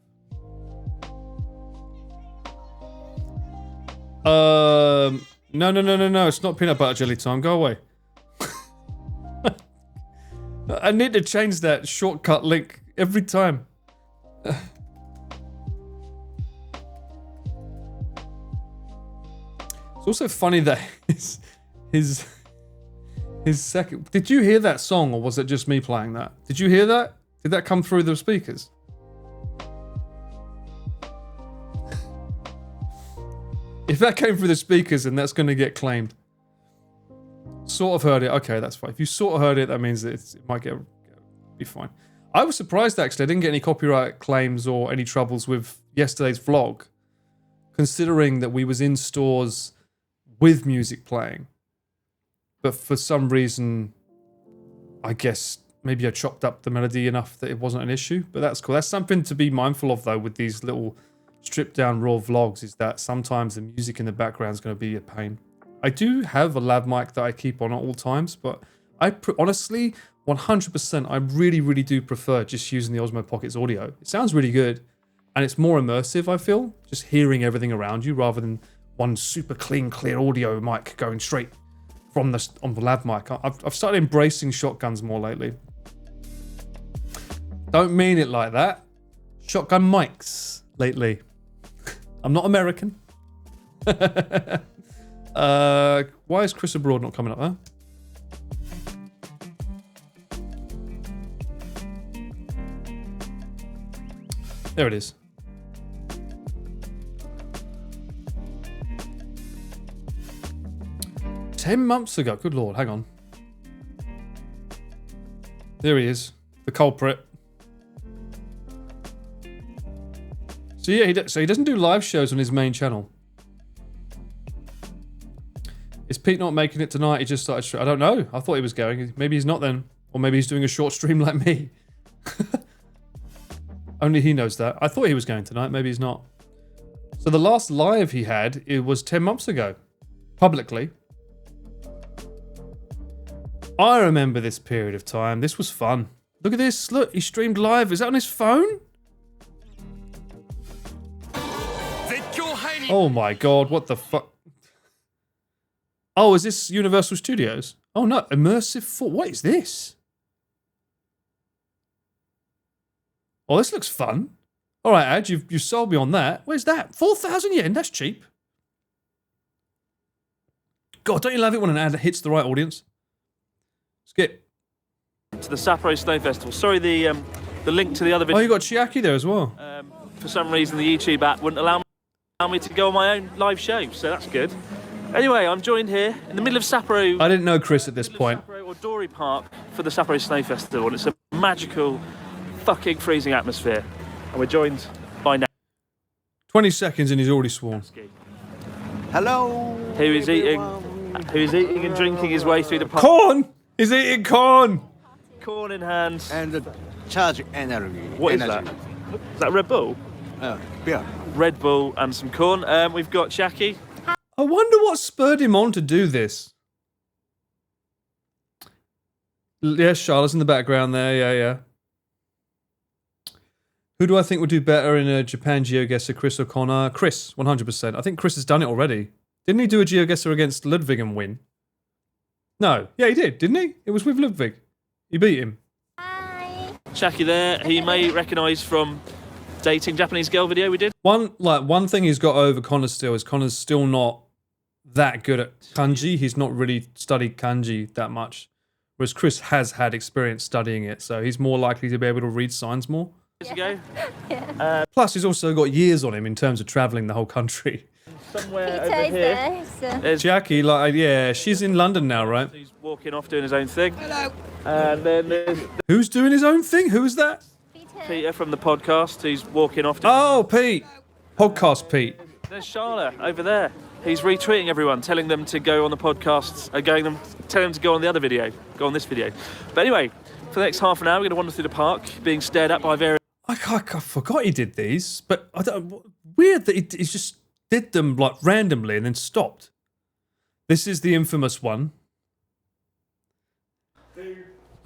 No. It's not peanut butter jelly time. Go away. I need to change that shortcut link every time. It's also funny that his second... Did you hear that song, or was it just me playing that? Did you hear that? Did that come through the speakers? If that came through the speakers, then that's going to get claimed. Sort of heard it. Okay, that's fine. If you sort of heard it, that means that it might be fine. I was surprised actually. I didn't get any copyright claims or any troubles with yesterday's vlog, considering that we was in stores with music playing. But for some reason, I guess maybe I chopped up the melody enough that it wasn't an issue. But that's cool. That's something to be mindful of though with these little stripped down raw vlogs, is that sometimes the music in the background is going to be a pain. I do have a lav mic that I keep on at all times, but honestly, 100%, I really do prefer just using the Osmo Pocket's audio. It sounds really good, and it's more immersive, I feel, just hearing everything around you rather than one super clean, clear audio mic going straight from on the lav mic. I've started embracing shotguns more lately. Don't mean it like that. Shotgun mics lately. I'm not American. Why is Chris Abroad not coming up there? There it is. "10 months ago." Good lord, hang on. There he is, the culprit. So yeah, he doesn't do live shows on his main channel. Is Pete not making it tonight? He just started. I don't know. I thought he was going. Maybe he's not then, or maybe he's doing a short stream like me. Only he knows that. I thought he was going tonight. Maybe he's not. So the last live he had, it was 10 months ago, publicly. I remember this period of time. This was fun. Look at this. Look, he streamed live. Is that on his phone? Oh my god, what the fuck? Oh, is this Universal Studios? Oh no, Immersive 4. What is this? Oh, this looks fun. All right, Ad, you've sold me on that. Where's that? 4,000 yen? That's cheap. God, don't you love it when an ad hits the right audience? Skip. To the Sapporo Snow Festival. Sorry, the link to the other video. Oh, you got Chiaki there as well. For some reason, the YouTube app wouldn't allow me to go on my own live show, so that's good. Anyway, I'm joined here in the middle of Sapporo. I didn't know Chris at this point. Sapporo or Dory Park for the Sapporo Snow Festival, and it's a magical, fucking freezing atmosphere. And we're joined by now. 20 seconds and he's already sworn. Hello. Who is eating and drinking his way through the park. Corn! He's eating corn! Corn in hand. And charge energy. What is that? Is that Red Bull? Beer. Red Bull and some corn. We've got Jackie. I wonder what spurred him on to do this. Yes, Charlotte's in the background there. Yeah. Who do I think would do better in a Japan GeoGuessr, Chris or Connor? Chris, 100%. I think Chris has done it already. Didn't he do a GeoGuessr against Ludwig and win? No. Yeah, he did, didn't he? It was with Ludwig. He beat him. Jackie there, he may recognise from dating Japanese girl video we did. One thing he's got over Connor still is Connor's still not that good at kanji. He's not really studied kanji that much, whereas Chris has had experience studying it, so he's more likely to be able to read signs more. Years ago. Plus, he's also got years on him in terms of travelling the whole country. Somewhere over here. There's Jackie, she's in London now, right? He's walking off doing his own thing. Hello. And then there's Who's doing his own thing? Who is that? Peter from the podcast who's walking off. Oh, Pete. Podcast Pete. There's Charlotte over there. He's retweeting everyone, telling them to go on the podcasts, telling them to go on the other video, go on this video. But anyway, for the next half an hour, we're going to wander through the park, being stared at by various. I forgot he did these, but weird that he just did them like randomly and then stopped. This is the infamous one.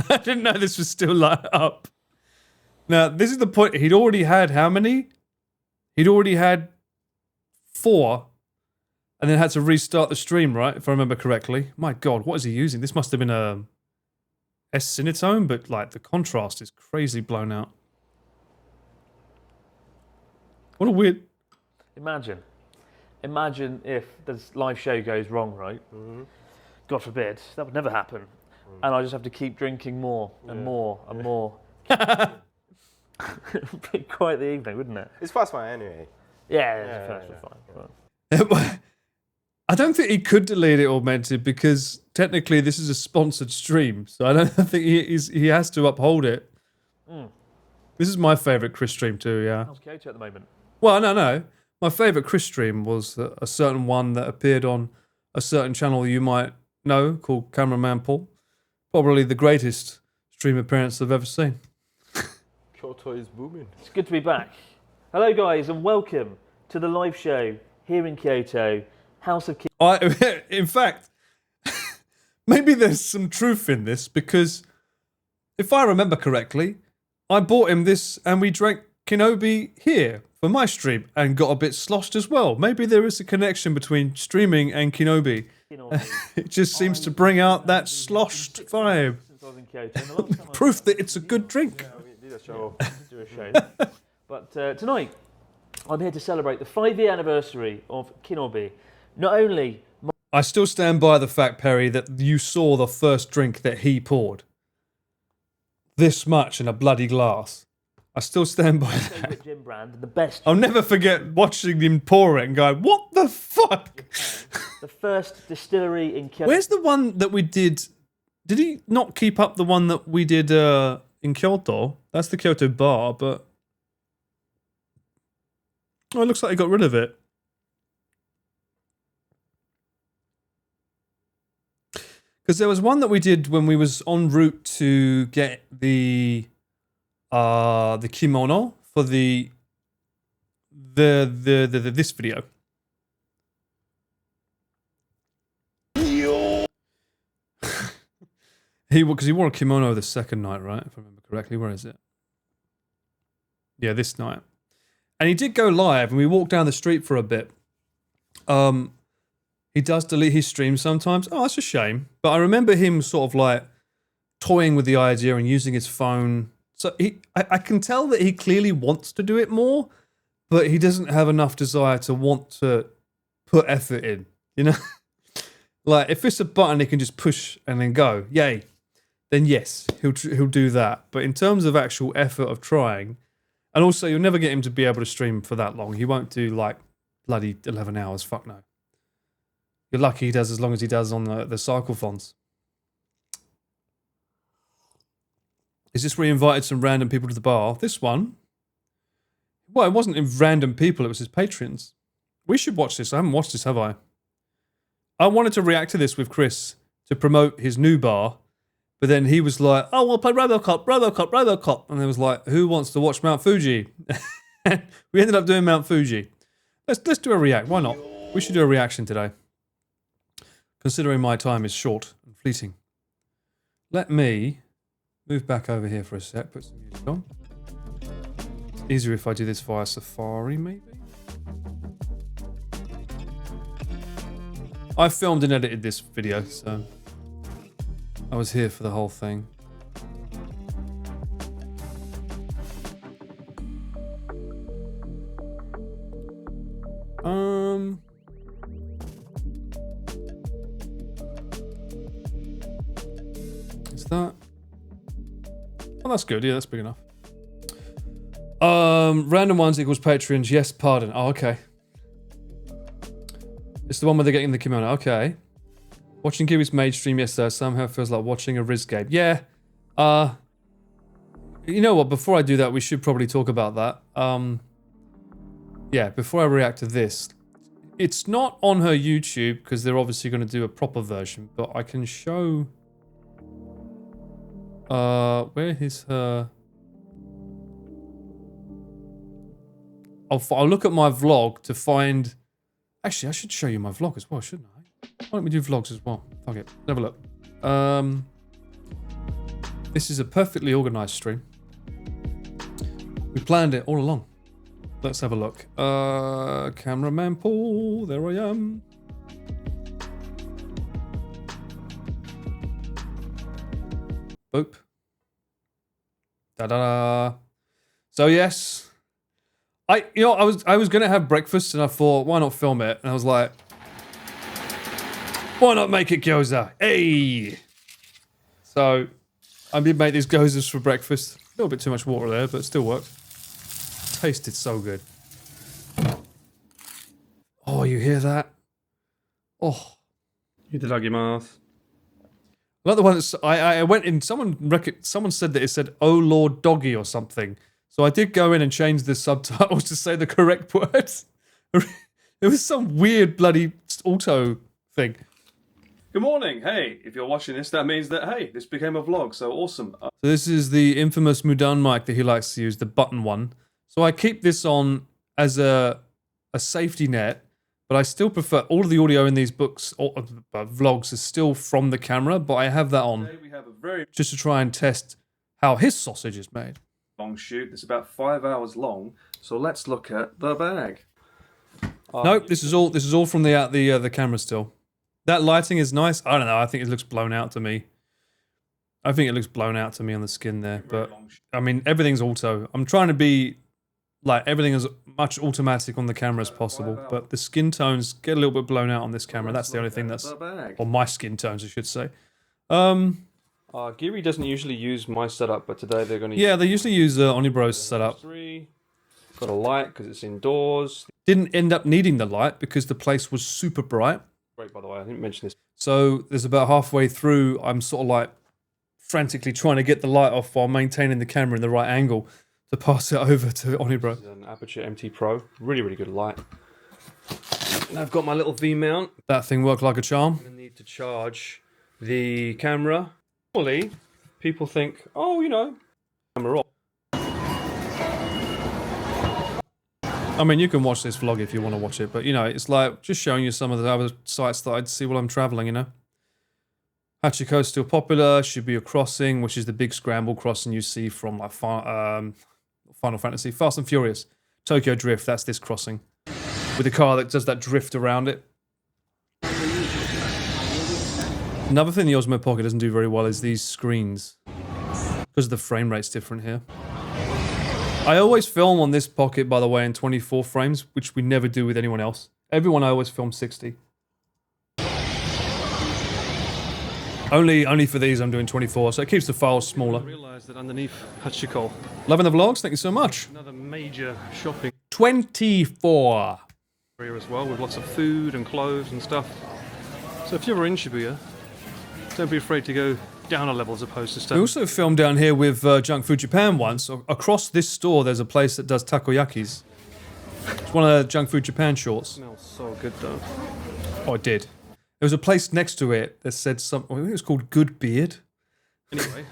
I didn't know this was still up. Now, this is the point. He'd already had how many? He'd already had 4 and then had to restart the stream, right? If I remember correctly. My God, what is he using? This must have been a S-Cinetone, but like the contrast is crazy blown out. What a weird... Imagine if this live show goes wrong, right? Mm-hmm. God forbid, that would never happen. And I just have to keep drinking more and more and more. It would be quite the evening, wouldn't it? It's fast fine anyway. Yeah. Fine. I don't think he could delete it augmented because technically this is a sponsored stream, so I don't think he has to uphold it. This is my favourite Chris stream too, yeah. How's Kyoto at the moment? Well, no. My favourite Chris stream was a certain one that appeared on a certain channel you might know called Cameraman Paul. Probably the greatest stream appearance I've ever seen. Kyoto is booming. It's good to be back. Hello, guys, and welcome to the live show here in Kyoto, House of In fact, maybe there's some truth in this because if I remember correctly, I bought him this and we drank Kenobi here for my stream and got a bit sloshed as well. Maybe there is a connection between streaming and Kenobi. It just seems to bring out that sloshed vibe. Since I was in Kyoto, and the last time I Proof that it's a good drink. Yeah, we did a show. do a show. But tonight, I'm here to celebrate the 5-year anniversary of Kenobi. Not only I still stand by the fact, Perry, that you saw the first drink that he poured. This much in a bloody glass. I still stand by that. favourite gin brand, and the best, I'll never forget watching him pour it and going, what the fuck? the first distillery in Kyoto. Where's the one that we did? Did he not keep up the one that we did in Kyoto? That's the Kyoto bar, but... Oh, it looks like he got rid of it. Because there was one that we did when we was en route to get the kimono for the this video. Because he wore a kimono the second night, right? If I remember correctly. Where is it? Yeah, this night. And he did go live, and we walked down the street for a bit. He does delete his streams sometimes. Oh, that's a shame. But I remember him sort of like toying with the idea and using his phone. So I can tell that he clearly wants to do it more, but he doesn't have enough desire to want to put effort in. You know, like if it's a button he can just push and then go, yay. Then yes, he'll do that. But in terms of actual effort of trying, and also you'll never get him to be able to stream for that long. He won't do like bloody 11 hours. Fuck no. You're lucky he does as long as he does on the cycle fonts. Is this where he invited some random people to the bar? This one? Well, it wasn't random people, it was his patrons. We should watch this. I haven't watched this, have I? I wanted to react to this with Chris to promote his new bar, but then he was like, oh, we'll play Robocop. And it was like, who wants to watch Mount Fuji? We ended up doing Mount Fuji. Let's do a react. Why not? We should do a reaction today. Considering my time is short and fleeting. Let me move back over here for a sec, put some music on. It's easier if I do this via Safari, maybe? I filmed and edited this video, so I was here for the whole thing. Is that? Oh, that's good. Yeah, that's big enough. Random ones equals patrons. Yes, pardon. Oh, okay. It's the one where they're getting the kimono. Okay. Watching Kiwi's Mage stream yesterday somehow feels like watching a Riz game. Yeah. You know what? Before I do that, we should probably talk about that. Yeah, before I react to this. It's not on her YouTube, because they're obviously going to do a proper version, but I can show... where is her... I'll look at my vlog to find... Actually, I should show you my vlog as well, shouldn't I? Why don't we do vlogs as well? Fuck it. Have a look. This is a perfectly organised stream. We planned it all along. Let's have a look. Cameraman Paul, there I am. Boop. Da-da-da. So yes. I was gonna have breakfast and I thought, why not film it? And I was like, why not make it gyoza? Hey! So I did make these gyozas for breakfast. A little bit too much water there, but it still worked. Tasted so good. Oh, you hear that? Oh. Itadakimasu. I like the one that's, I went in, someone said that it said, oh Lord Doggy or something. So I did go in and change the subtitles to say the correct words. It was some weird bloody auto thing. Good morning. Hey, if you're watching this, that means that, hey, this became a vlog, so awesome. So this is the infamous Mudan mic that he likes to use, the button one. So I keep this on as a safety net, but I still prefer all of the audio in these books, or vlogs, is still from the camera, but I have that on. Today we have a very just to try and test how his sausage is made. Long shoot. It's about 5 hours long. So let's look at the bag. Nope, this is all from the camera still. That lighting is nice. I don't know. I think it looks blown out to me. I think it looks blown out to me on the skin there. But I mean, everything's auto. I'm trying to be like everything as much automatic on the camera as possible. But the skin tones get a little bit blown out on this camera. That's the only thing that's, or my skin tones, I should say. Geary doesn't usually use my setup, but today they're going to Yeah, they usually use Onibro's setup. Got a light because it's indoors. Didn't end up needing the light because the place was super bright. Great, by the way, I didn't mention this. So there's about halfway through, I'm sort of like frantically trying to get the light off while maintaining the camera in the right angle to pass it over to Onibro. This is an Aperture MT Pro. Really, really good light. And I've got my little V mount. That thing worked like a charm. I need to charge the camera. Normally, people think, oh, you know, camera off. I mean, you can watch this vlog if you want to watch it, but, you know, it's like just showing you some of the other sites that I'd see while I'm traveling, you know. Hachiko's still popular. Shibuya Crossing, which is the big scramble crossing you see from like Final Fantasy, Fast and Furious. Tokyo Drift, that's this crossing. With a car that does that drift around it. Another thing the Osmo Pocket doesn't do very well is these screens. Because the frame rate's different here. I always film on this Pocket, by the way, in 24 frames, which we never do with anyone else. Everyone I always film 60. Only for these I'm doing 24, so it keeps the files smaller. I realised that underneath Hachiko, Loving the vlogs? Thank you so much. another major shopping 24. area as well, with lots of food and clothes and stuff. So if you're ever in Shibuya, don't be afraid to go down a level as opposed to We staying. also filmed down here with Junk Food Japan once. Across this store, there's a place that does takoyakis. It's one of the Junk Food Japan shorts. Smells so good though. Oh, it did. There was a place next to it that said something. I think it was called Good Beard. Anyway,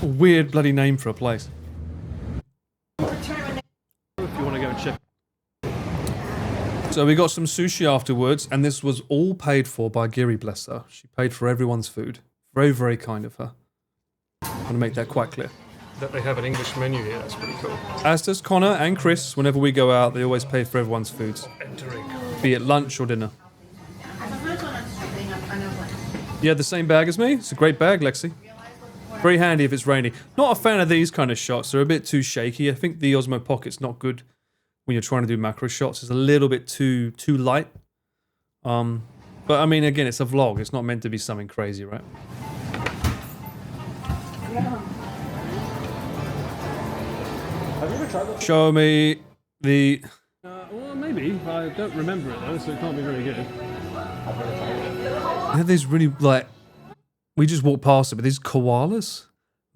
A weird bloody name for a place. if you want to go and check. So we got some sushi afterwards, and this was all paid for by Giri, bless her. She paid for everyone's food. Very, very kind of her. I want to make that quite clear. That they have an English menu here, that's pretty cool. As does Connor and Chris. Whenever we go out, they always pay for everyone's foods. Entering. Be it lunch or dinner. You had the same bag as me? It's a great bag, Lexi. Very handy if it's rainy. Not a fan of these kind of shots. They're a bit too shaky. I think the Osmo Pocket's not good when you're trying to do macro shots. It's a little bit too light. But I mean, again, it's a vlog. It's not meant to be something crazy, right? Have you ever tried that? Show me the... Well, maybe. I don't remember it though, so it can't be very good. They have these really, like... We just walked past it, but these koalas?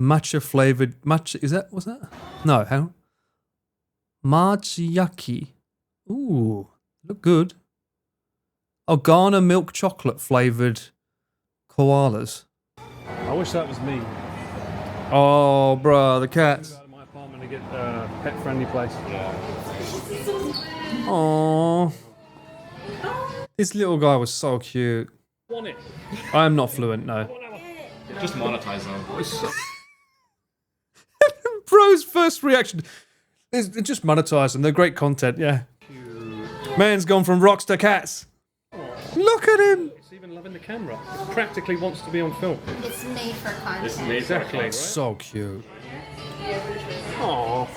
Matcha flavored... Matcha... Is that... What's that? No, hang on. Marchiyaki. Ooh. Look good. Oh, Ghana milk chocolate flavored koalas. I wish that was me. Oh, bruh, the cats. Out of my apartment to get a pet-friendly place. Aww. This little guy was so cute. Want it? I am not fluent, no. Just monetize them. Bro's first reaction is just monetize them. They're great content, yeah. Man's gone from rocks to cats. Look at him. It's even loving the camera. It practically wants to be on film. It's made for content. Exactly. So cute. Aww.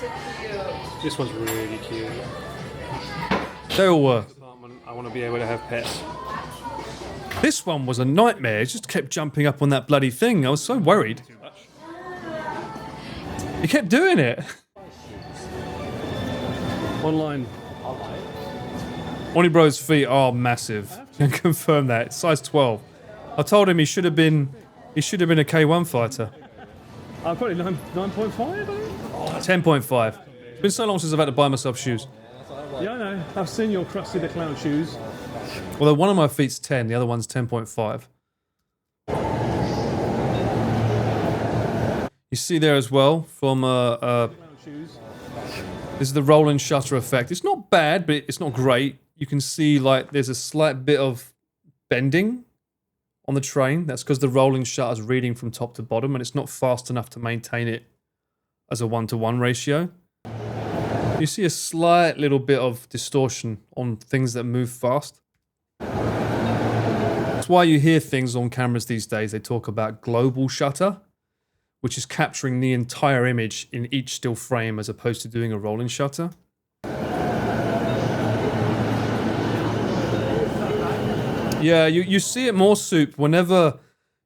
This one's really cute. They all were. Apartment, I want to be able to have pets. This one was a nightmare. It just kept jumping up on that bloody thing. I was so worried. He kept doing it. Online. Onibro's feet are massive. I can confirm that. Size 12. I told him he should have been a K1 fighter. Probably 9.5, I think. 10.5. It's been so long since I've had to buy myself shoes. Yeah, I know. I've seen your Krusty the Clown shoes. Although one of my feet's 10, the other one's 10.5. You see there as well from this is the rolling shutter effect. It's not bad, but it's not great. You can see like there's a slight bit of bending on the train. That's because the rolling shutter is reading from top to bottom, and it's not fast enough to maintain it as a 1-to-1 ratio. You see a slight little bit of distortion on things that move fast. That's why you hear things on cameras these days. They talk about global shutter, which is capturing the entire image in each still frame as opposed to doing a rolling shutter. Yeah, you see it more, Soup, whenever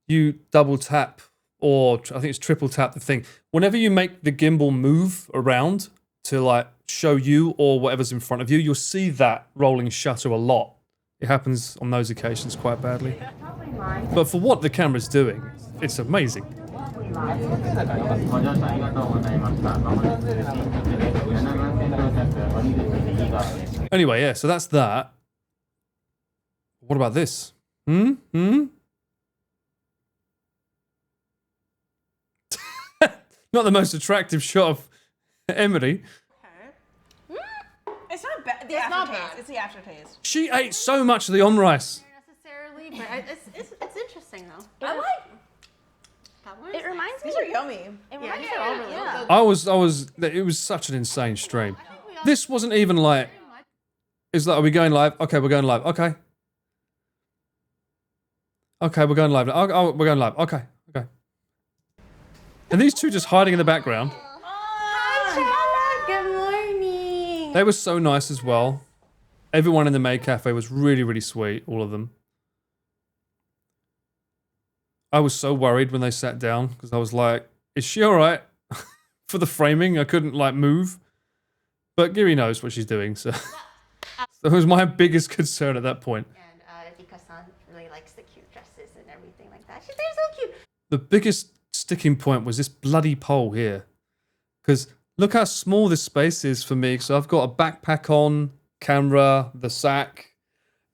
you double tap, or I think it's triple tap the thing. Whenever you make the gimbal move around to like show you or whatever's in front of you, you'll see that rolling shutter a lot. It happens on those occasions quite badly. But for what the camera's doing, it's amazing. Anyway, yeah, so that's that. What about this? Not the most attractive shot of Emily. It's not bad. It's not bad. It's the aftertaste. She ate so much of the omrice. Necessarily, but it's interesting though. I like. It reminds me. These are yummy. It reminds me of really good. It was such an insane stream. This wasn't even like, it's like, are we going live? Okay, we're going live. Okay. Okay, we're going live. Oh, we're going live. Okay, okay. And these two just hiding in the background. Hi, Chana. Good morning. They were so nice as well. Everyone in the maid cafe was really, really sweet, all of them. I was so worried when they sat down because I was like, is she all right? For the framing, I couldn't like move. But Giri knows what she's doing, so. So it was my biggest concern at that point. And Rika-san really likes the cute dresses and everything like that. They're so cute. The biggest sticking point was this bloody pole here. Because look how small this space is for me. So I've got a backpack on, camera, the sack,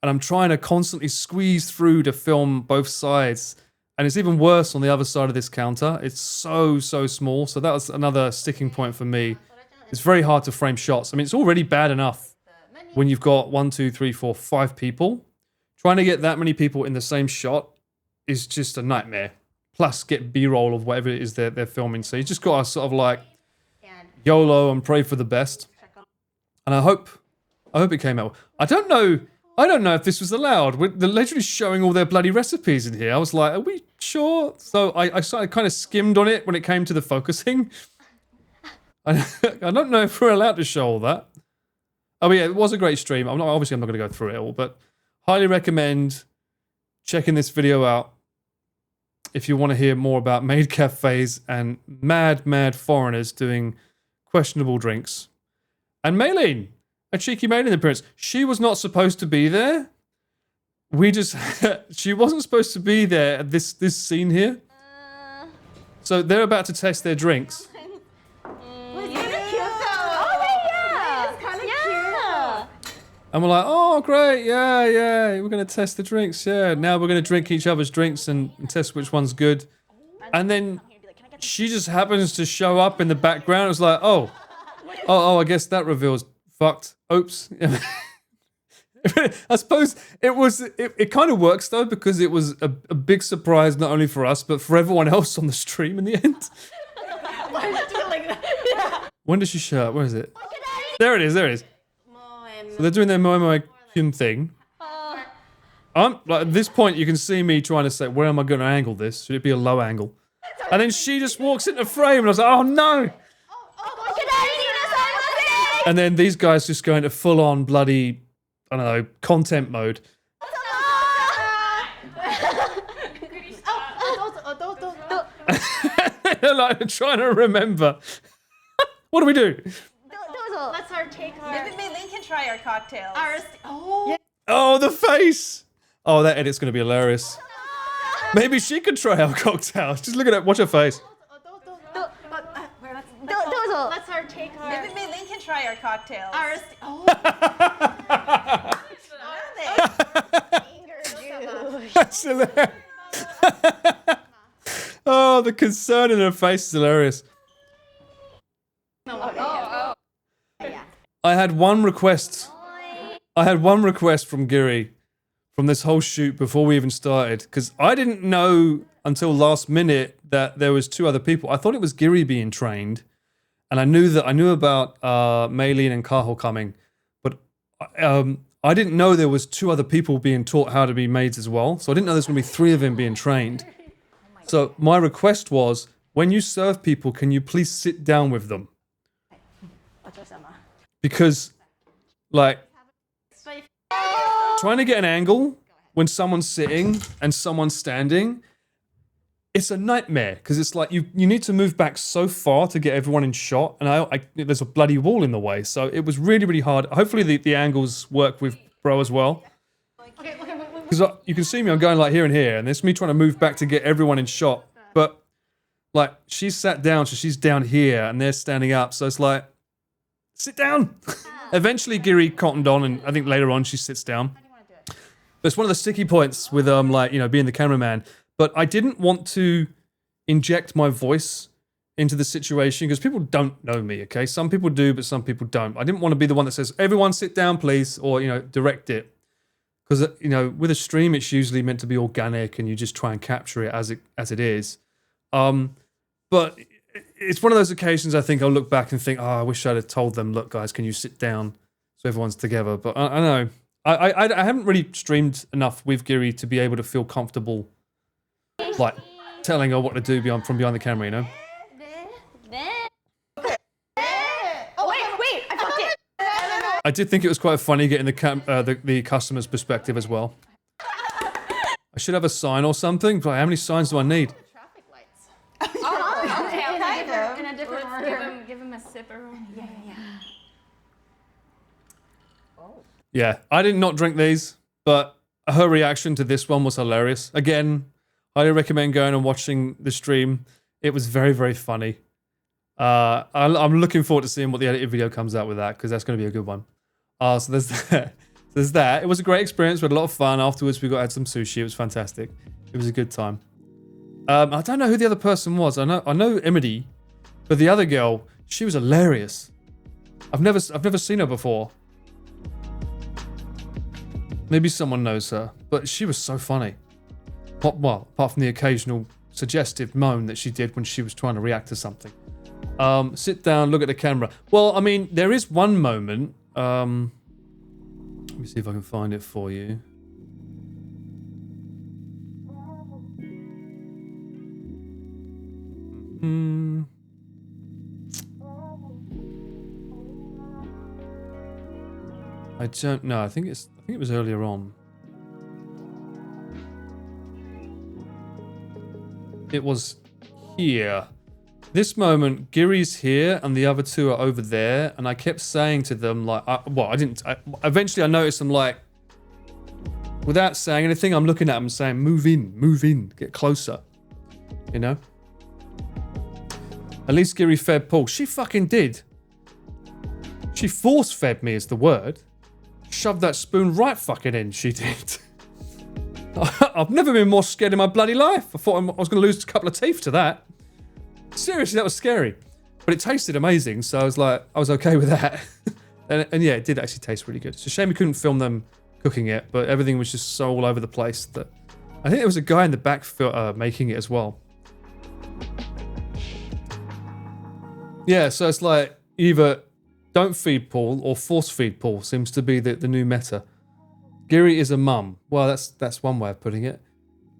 and I'm trying to constantly squeeze through to film both sides. And it's even worse on the other side of this counter. It's so small. So that was another sticking point for me. It's very hard to frame shots. I mean, it's already bad enough when you've got 1, 2, 3, 4, 5 people. Trying to get that many people in the same shot is just a nightmare. Plus, get B-roll of whatever it is they're filming. So you just got to sort of like YOLO and pray for the best. And I hope it came out. I don't know if this was allowed. They're literally showing all their bloody recipes in here. I was like, are we sure? So I kind of skimmed on it when it came to the focusing. I don't know if we're allowed to show all that. Oh yeah, it was a great stream. Obviously I'm not going to go through it all, but highly recommend checking this video out if you want to hear more about maid cafes and mad foreigners doing questionable drinks. And Maylene, a cheeky Maylene appearance. She was not supposed to be there. She wasn't supposed to be there at this scene here. So they're about to test their drinks. And we're like, oh, great, yeah, we're going to test the drinks, yeah. Now we're going to drink each other's drinks and test which one's good. And then she just happens to show up in the background. It's like, oh, I guess that reveal's fucked. Oops. I suppose it kind of works, though, because it was a big surprise, not only for us, but for everyone else on the stream in the end. Why did you do it like that? When does she show up? Where is it? There it is. So they're doing their Moe Kyun thing. Like, at this point, you can see me trying to say, where am I going to angle this? Should it be a low angle? And then she just walks into frame, and I was like, oh no! And then these guys just go into full-on bloody, I don't know, content mode. They're like trying to remember. What do we do? Let's take our... Maybe Maylene can try our cocktails. Oh, the face! Oh, that edit's going to be hilarious. Maybe she could try our cocktails. Just look at it. Watch her face. Let's take our... Maybe Maylene can try our cocktails. Oh. Anger juice. That's hilarious. Oh, the concern in her face is hilarious. Yeah. I had one request. I had one request from Giri from this whole shoot before we even started, because I didn't know until last minute that there was 2 other people. I thought it was Giri being trained, and I knew about Maylene and Kahal coming, but I didn't know there was 2 other people being taught how to be maids as well. So I didn't know there's going to be 3 of them being trained. So my request was, when you serve people, can you please sit down with them? Because, like, trying to get an angle when someone's sitting and someone's standing, it's a nightmare, because it's like you need to move back so far to get everyone in shot, and there's a bloody wall in the way, so it was really, really hard. Hopefully the angles work with Bro as well. Because you can see me, I'm going like here and here, and it's me trying to move back to get everyone in shot. But, like, she's sat down, so she's down here, and they're standing up, so it's like, sit down! Eventually Giri cottoned on, and I think later on she sits down. But it's one of the sticky points with, like, you know, being the cameraman. But I didn't want to inject my voice into the situation, because people don't know me, okay? Some people do, but some people don't. I didn't want to be the one that says, everyone sit down, please, or, you know, direct it. Because, you know, with a stream, it's usually meant to be organic, and you just try and capture it as it is. But it's one of those occasions I think I'll look back and think, oh, I wish I'd have told them, look, guys, can you sit down so everyone's together? But I know. I haven't really streamed enough with Giri to be able to feel comfortable, like, telling her what to do from behind the camera, you know? Oh, wait, I fucked it. I did think it was quite funny getting the customer's perspective as well. I should have a sign or something, but how many signs do I need? Traffic lights. In a different order. Give him a sipper. Yeah. Yeah, I did not drink these, but her reaction to this one was hilarious. Again, highly recommend going and watching the stream. It was very, very funny. I'm looking forward to seeing what the edited video comes out with that, because that's going to be a good one. So there's that. There's that. It was a great experience. We had a lot of fun. Afterwards, we had some sushi. It was fantastic. It was a good time. I don't know who the other person was. I know Emily, but the other girl, she was hilarious. I've never seen her before. Maybe someone knows her, but she was so funny. Well, apart from the occasional suggestive moan that she did when she was trying to react to something. Sit down, look at the camera. Well, I mean, there is one moment. Let me see if I can find it for you. I don't know. I think it was earlier on. It was here. This moment, Giri's here and the other 2 are over there, and I kept saying to them, like, eventually I noticed them, like, without saying anything, I'm looking at them saying, move in, get closer, you know? At least Giri fed Paul. She fucking did. She force-fed me is the word. Shoved that spoon right fucking in, she did. I've never been more scared in my bloody life. I thought I was going to lose a couple of teeth to that. Seriously, that was scary. But it tasted amazing, so I was okay with that. and yeah, it did actually taste really good. It's a shame we couldn't film them cooking it, but everything was just so all over the place that I think there was a guy in the back making it as well. Yeah, so it's like either don't feed Paul or force feed Paul seems to be the new meta. Giri is a mum. Well, that's one way of putting it.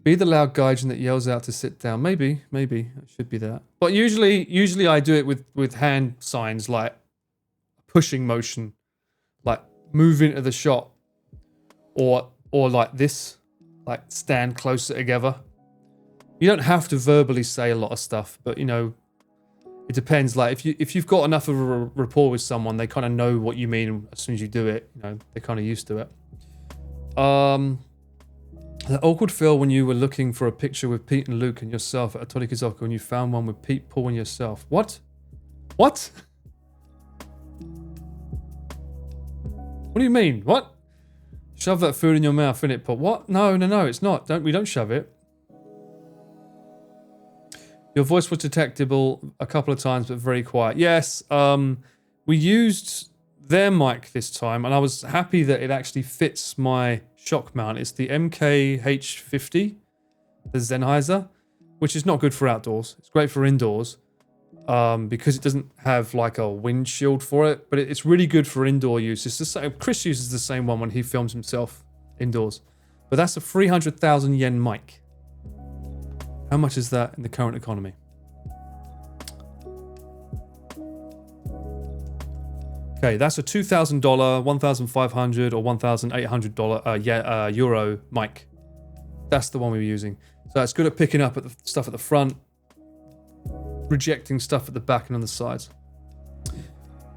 Be the loud gaijin that yells out to sit down. Maybe it should be that. But usually I do it with hand signs, like pushing motion, like move into the shot, or like this, like stand closer together. You don't have to verbally say a lot of stuff, but you know, it depends. Like if you've got enough of a rapport with someone, they kind of know what you mean as soon as you do it. You know, they're kind of used to it. The awkward feel when you were looking for a picture with Pete and Luke and yourself at a Torikizoku and you found one with Pete, Paul and yourself. What? What do you mean? What? Shove that food in your mouth, innit, Paul? What? No, it's not. We don't shove it. Your voice was detectable a couple of times, but very quiet. Yes, we used their mic this time, and I was happy that it actually fits my shock mount. It's the MKH50, the Sennheiser, which is not good for outdoors. It's great for indoors because it doesn't have like a windshield for it, but it's really good for indoor use. It's the same. Chris uses the same one when he films himself indoors, but that's a 300,000 yen mic. How much is that in the current economy? Okay, that's a $2,000, $1,500 or $1,800 euro mic. That's the one we were using. So it's good at picking up at the stuff at the front, rejecting stuff at the back and on the sides.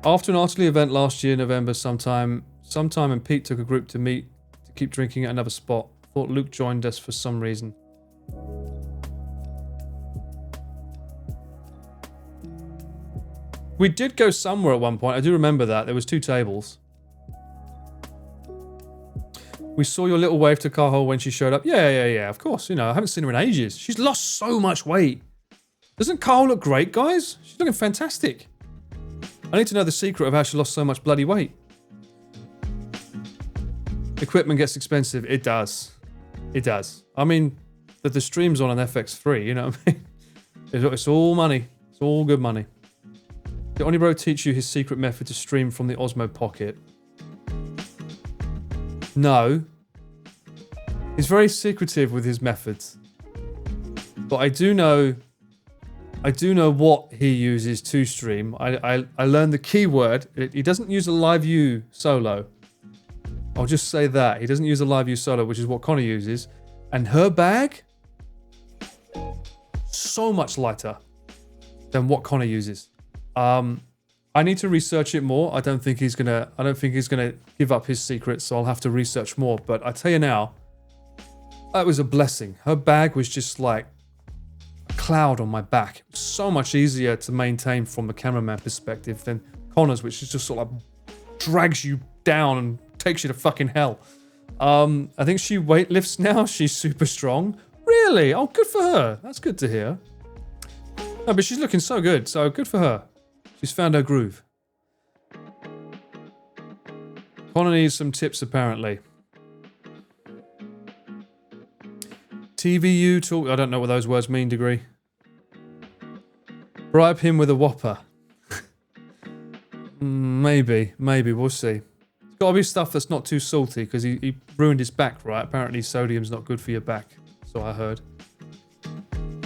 After an archery event last year, November sometime, and Pete took a group to meet to keep drinking at another spot. Thought Luke joined us for some reason. We did go somewhere at one point. I do remember that. There was 2 tables. We saw your little wave to Kaho when she showed up. Yeah, of course. You know, I haven't seen her in ages. She's lost so much weight. Doesn't Kaho look great, guys? She's looking fantastic. I need to know the secret of how she lost so much bloody weight. Equipment gets expensive. It does. It does. I mean, the stream's on an FX3, you know what I mean? It's all money. It's all good money. Did Onibro teach you his secret method to stream from the Osmo Pocket? No. He's very secretive with his methods. But I do know what he uses to stream. I learned the keyword. He doesn't use a live view solo. I'll just say that. He doesn't use a live view solo, which is what Connor uses. And her bag, so much lighter than what Connor uses. I need to research it more. I don't think he's gonna give up his secrets, so I'll have to research more. But I tell you now, that was a blessing. Her bag was just like a cloud on my back. It was so much easier to maintain from the cameraman perspective than Connor's, which is just sort of like drags you down and takes you to fucking hell. I think she weightlifts now. She's super strong. Really? Oh, good for her. That's good to hear. No, but she's looking so good. So good for her. She's found her groove. Connor needs some tips, apparently. TVU talk. I don't know what those words mean, degree. Bribe him with a Whopper. Maybe. We'll see. It's got to be stuff that's not too salty because he ruined his back, right? Apparently, sodium's not good for your back. So I heard.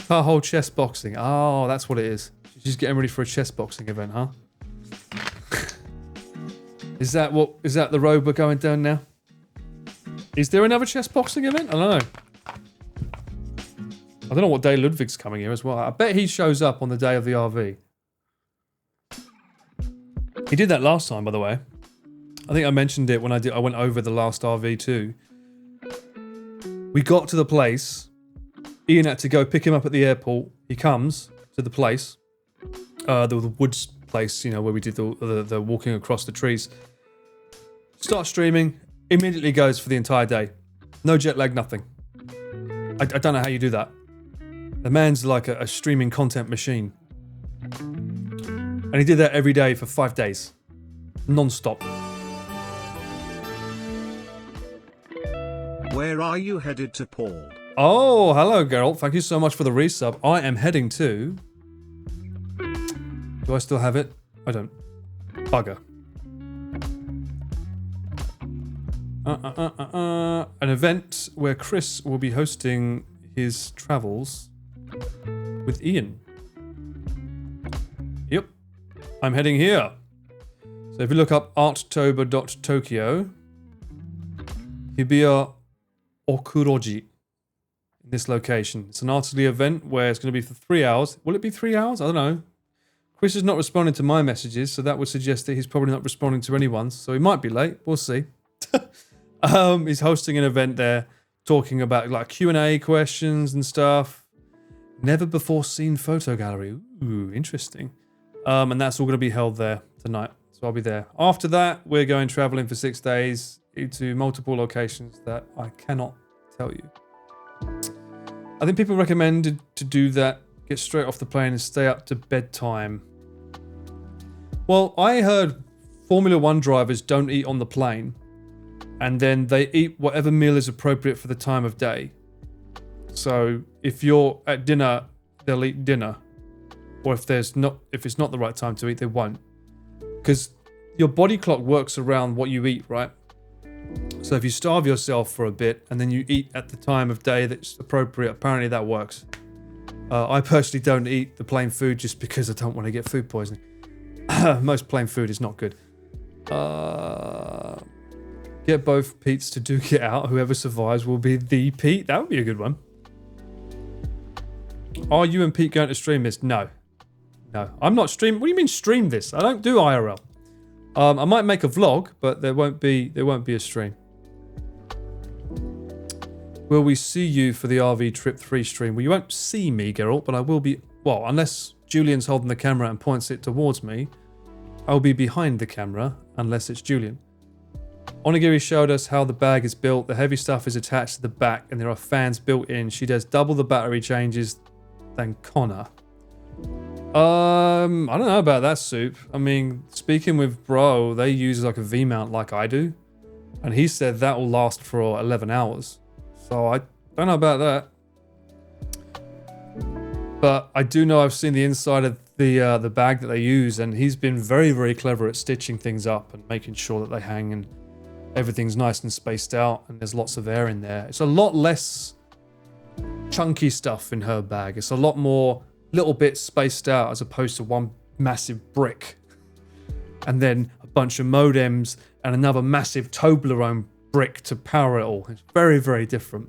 Her whole chess boxing. Oh, that's what it is. She's getting ready for a chess boxing event, huh? Is that the road we're going down now? Is there another chess boxing event? I don't know. I don't know what day Ludwig's coming here as well. I bet he shows up on the day of the RV. He did that last time, by the way. I think I mentioned it when I went over the last RV too. We got to the place. Ian had to go pick him up at the airport. He comes to the place. The woods place, you know, where we did the walking across the trees. Start streaming, immediately goes for the entire day. No jet lag, nothing. I don't know how you do that. The man's like a streaming content machine. And he did that every day for 5 days. Non-stop. Where are you headed to, Paul? Oh, hello, Geralt. Thank you so much for the resub. I am heading to... Do I still have it? I don't. Bugger. An event where Chris will be hosting his travels with Ian. Yep. I'm heading here. So if you look up arttober.tokyo, Hibiya Okuroji in this location. It's an artistry event where it's going to be for 3 hours. Will it be 3 hours? I don't know. Chris is not responding to my messages, so that would suggest that he's probably not responding to anyone's. So he might be late. We'll see. He's hosting an event there, talking about like Q&A questions and stuff. Never before seen photo gallery. Ooh, interesting. And that's all going to be held there tonight. So I'll be there. After that, we're going traveling for 6 days to multiple locations that I cannot tell you. I think people recommended to do that, get straight off the plane and stay up to bedtime. Well, I heard Formula One drivers don't eat on the plane, and then they eat whatever meal is appropriate for the time of day. So if you're at dinner, they'll eat dinner. Or if it's not the right time to eat, they won't. Because your body clock works around what you eat, right? So if you starve yourself for a bit and then you eat at the time of day that's appropriate, apparently that works. I personally don't eat the plain food just because I don't want to get food poisoning. Most plain food is not good. Get both Pete's to duke it out. Whoever survives will be the Pete. That would be a good one. Are you and Pete going to stream this? No. No. I'm not streaming. What do you mean stream this? I don't do IRL. I might make a vlog, but there won't be a stream. Will we see you for the RV Trip 3 stream? Well, you won't see me, Geralt, but I will be... Well, unless Julian's holding the camera and points it towards me, I'll be behind the camera, unless it's Julian. Onigiri showed us how the bag is built. The heavy stuff is attached to the back, and there are fans built in. She does double the battery changes than Connor. I don't know about that, Soup. I mean, speaking with Bro, they use like a V-mount like I do. And he said that will last for 11 hours. So I don't know about that. But I do know I've seen the inside of the bag that they use, and he's been very, very clever at stitching things up and making sure that they hang and everything's nice and spaced out and there's lots of air in there. It's a lot less chunky stuff in her bag. It's a lot more little bits spaced out as opposed to one massive brick and then a bunch of modems and another massive Toblerone brick to power it all. It's very, very different.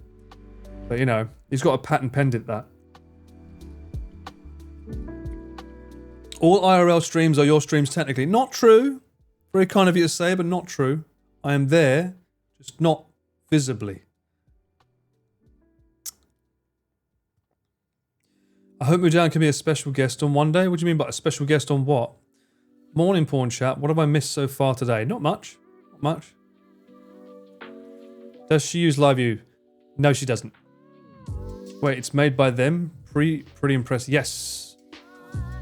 But you know, he's got a patent pendant that. All IRL streams are your streams technically. Not true. Very kind of you to say, but not true. I am there, just not visibly. I hope Mujan can be a special guest on one day. What do you mean by a special guest on what? Morning, Porn Chat. What have I missed so far today? Not much. Not much. Does she use LiveView? No, she doesn't. Wait, it's made by them? Pretty impressed. Yes.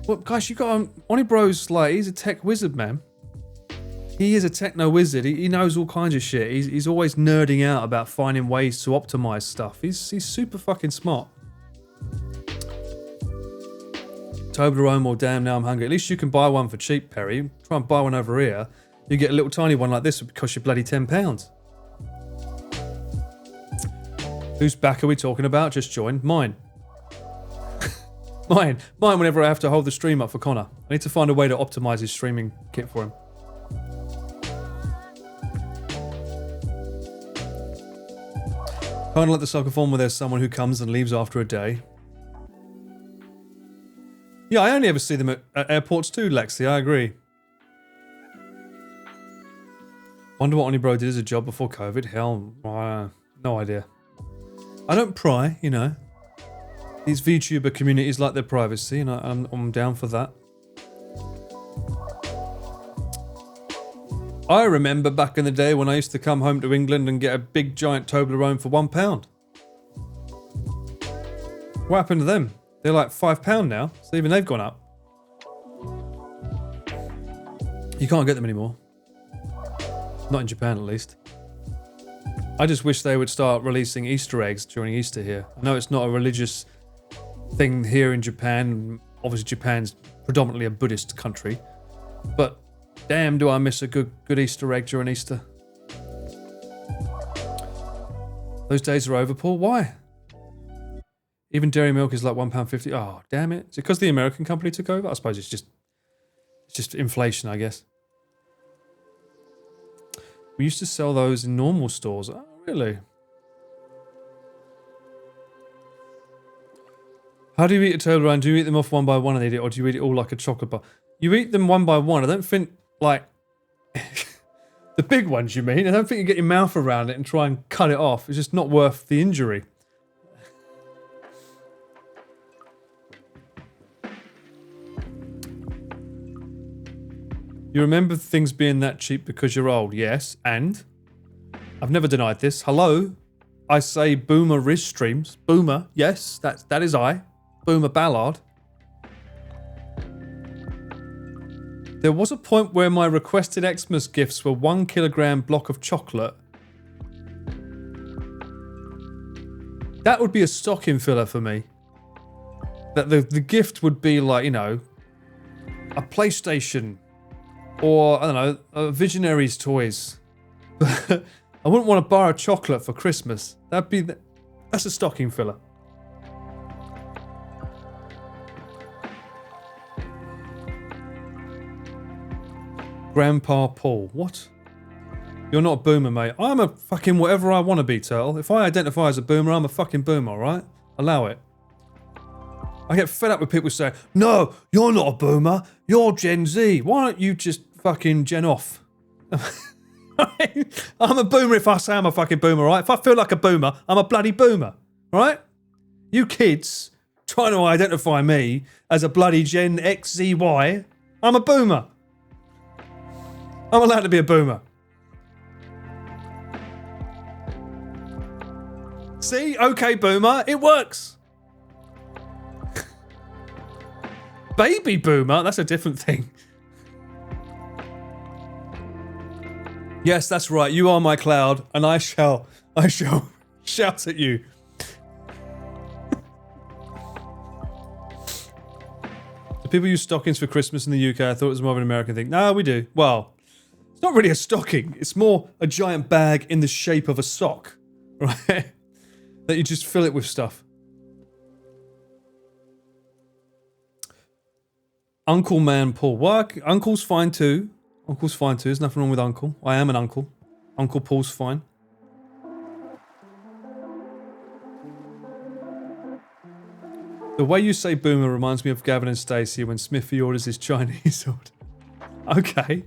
Well, guys, you got Onibro's like, he's a tech wizard, man. He is a techno wizard. He knows all kinds of shit. He's always nerding out about finding ways to optimize stuff. He's super fucking smart. Toblerone or damn now I'm hungry. At least you can buy one for cheap, Perry. Try and buy one over here. You get a little tiny one like this, it would cost you bloody £10. Whose back are we talking about? Just joined. Mine. Mine whenever I have to hold the stream up for Connor. I need to find a way to optimize his streaming kit for him. Can't let the soccer form where there's someone who comes and leaves after a day. Yeah, I only ever see them at airports too, Lexi. I agree. Wonder what Onibro did as a job before COVID. Hell, no idea. I don't pry, you know. These VTuber communities like their privacy, and I'm down for that. I remember back in the day when I used to come home to England and get a big giant Toblerone for £1. What happened to them? They're like £5 now, so even they've gone up. You can't get them anymore. Not in Japan, at least. I just wish they would start releasing Easter eggs during Easter here. I know it's not a religious thing here in Japan. Obviously, Japan's predominantly a Buddhist country. But damn, do I miss a good Easter egg during Easter. Those days are over, Paul. Why? Even dairy milk is like £1.50. Oh, damn it. Is it because the American company took over? I suppose it's just inflation, I guess. We used to sell those in normal stores. Oh, really? How do you eat a Toblerone? Do you eat them off one by one and eat it, or do you eat it all like a chocolate bar? You eat them one by one. I don't think, like, the big ones, you mean? I don't think you get your mouth around it and try and cut it off. It's just not worth the injury. You remember things being that cheap because you're old, yes, and I've never denied this. Hello, I say Boomer Riz streams. Boomer, yes, that is I. Boomer Ballard. There was a point where my requested Xmas gifts were 1 kilogram block of chocolate. That would be a stocking filler for me. That the gift would be like, you know, a PlayStation or, I don't know, a Visionaries toys. I wouldn't want to buy a chocolate for Christmas. That's a stocking filler. Grandpa Paul. What? You're not a boomer, mate. I'm a fucking whatever I want to be, Turtle. If I identify as a boomer, I'm a fucking boomer, alright? Allow it. I get fed up with people saying, no, you're not a boomer. You're Gen Z. Why don't you just fucking Gen off? I'm a boomer if I say I'm a fucking boomer, right? If I feel like a boomer, I'm a bloody boomer, right? You kids trying to identify me as a bloody Gen XZY, I'm a boomer. I'm allowed to be a boomer. See? Okay, boomer. It works. Baby boomer? That's a different thing. Yes, that's right. You are my cloud, and I shall shout at you. Do people use stockings for Christmas in the UK? I thought it was more of an American thing. No, we do. Well, it's not really a stocking. It's more a giant bag in the shape of a sock, right? That you just fill it with stuff. Uncle Man Paul. Well, Uncle's fine too. Uncle's fine too. There's nothing wrong with Uncle. I am an uncle. Uncle Paul's fine. The way you say boomer reminds me of Gavin and Stacey when Smithy orders his Chinese order. Okay.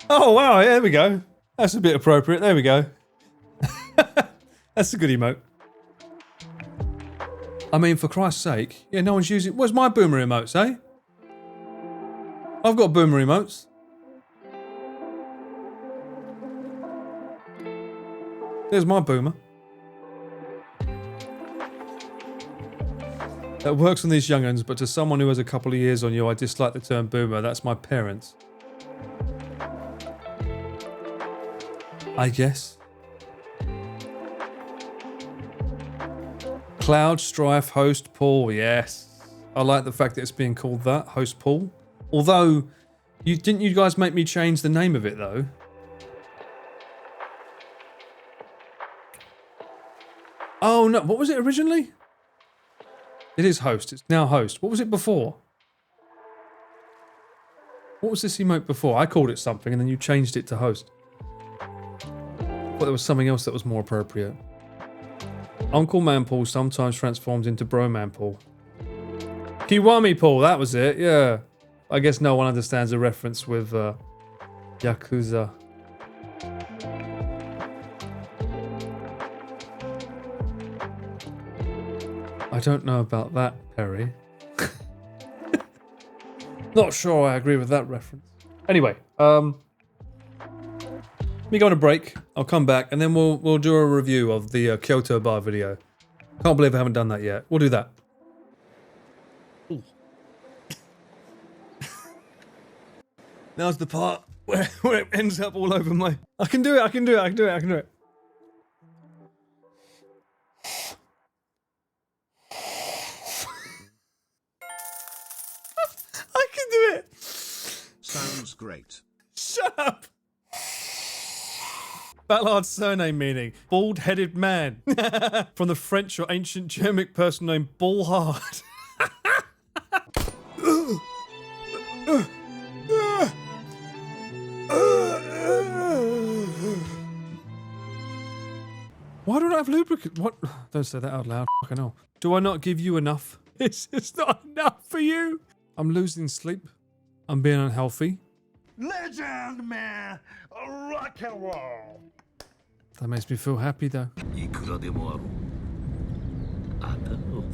Oh, wow. There we go. That's a bit appropriate. There we go. That's a good emote. I mean, for Christ's sake. Yeah, no one's using... Where's my boomer emotes, eh? I've got boomer emotes. There's my boomer. That works on these young'uns, but to someone who has a couple of years on you, I dislike the term boomer. That's my parents. I guess. Cloud Strife Host Paul, yes. I like the fact that it's being called that, Host Paul. Although, didn't you guys make me change the name of it though? Oh no, what was it originally? It is Host, it's now Host. What was it before? What was this emote before? I called it something and then you changed it to Host. But there was something else that was more appropriate. Uncle Man Paul sometimes transforms into Bro Man Paul. Kiwami Paul, that was it, yeah. I guess no one understands the reference with Yakuza. I don't know about that, Perry. Not sure I agree with that reference. Anyway, let me go on a break. I'll come back and then we'll do a review of the Kyoto bar video. Can't believe I haven't done that yet. We'll do that. Now's the part where it ends up all over my... I can do it. I can do it. Sounds great. Shut up! Ballard's surname meaning bald-headed man. From the French or ancient Germanic person named Bullhard. Why don't I have lubricant? What? Don't say that out loud. Fucking hell. Do I not give you enough? It's not enough for you. I'm losing sleep. I'm being unhealthy. Legend, man! Rock and roll! That makes me feel happy though.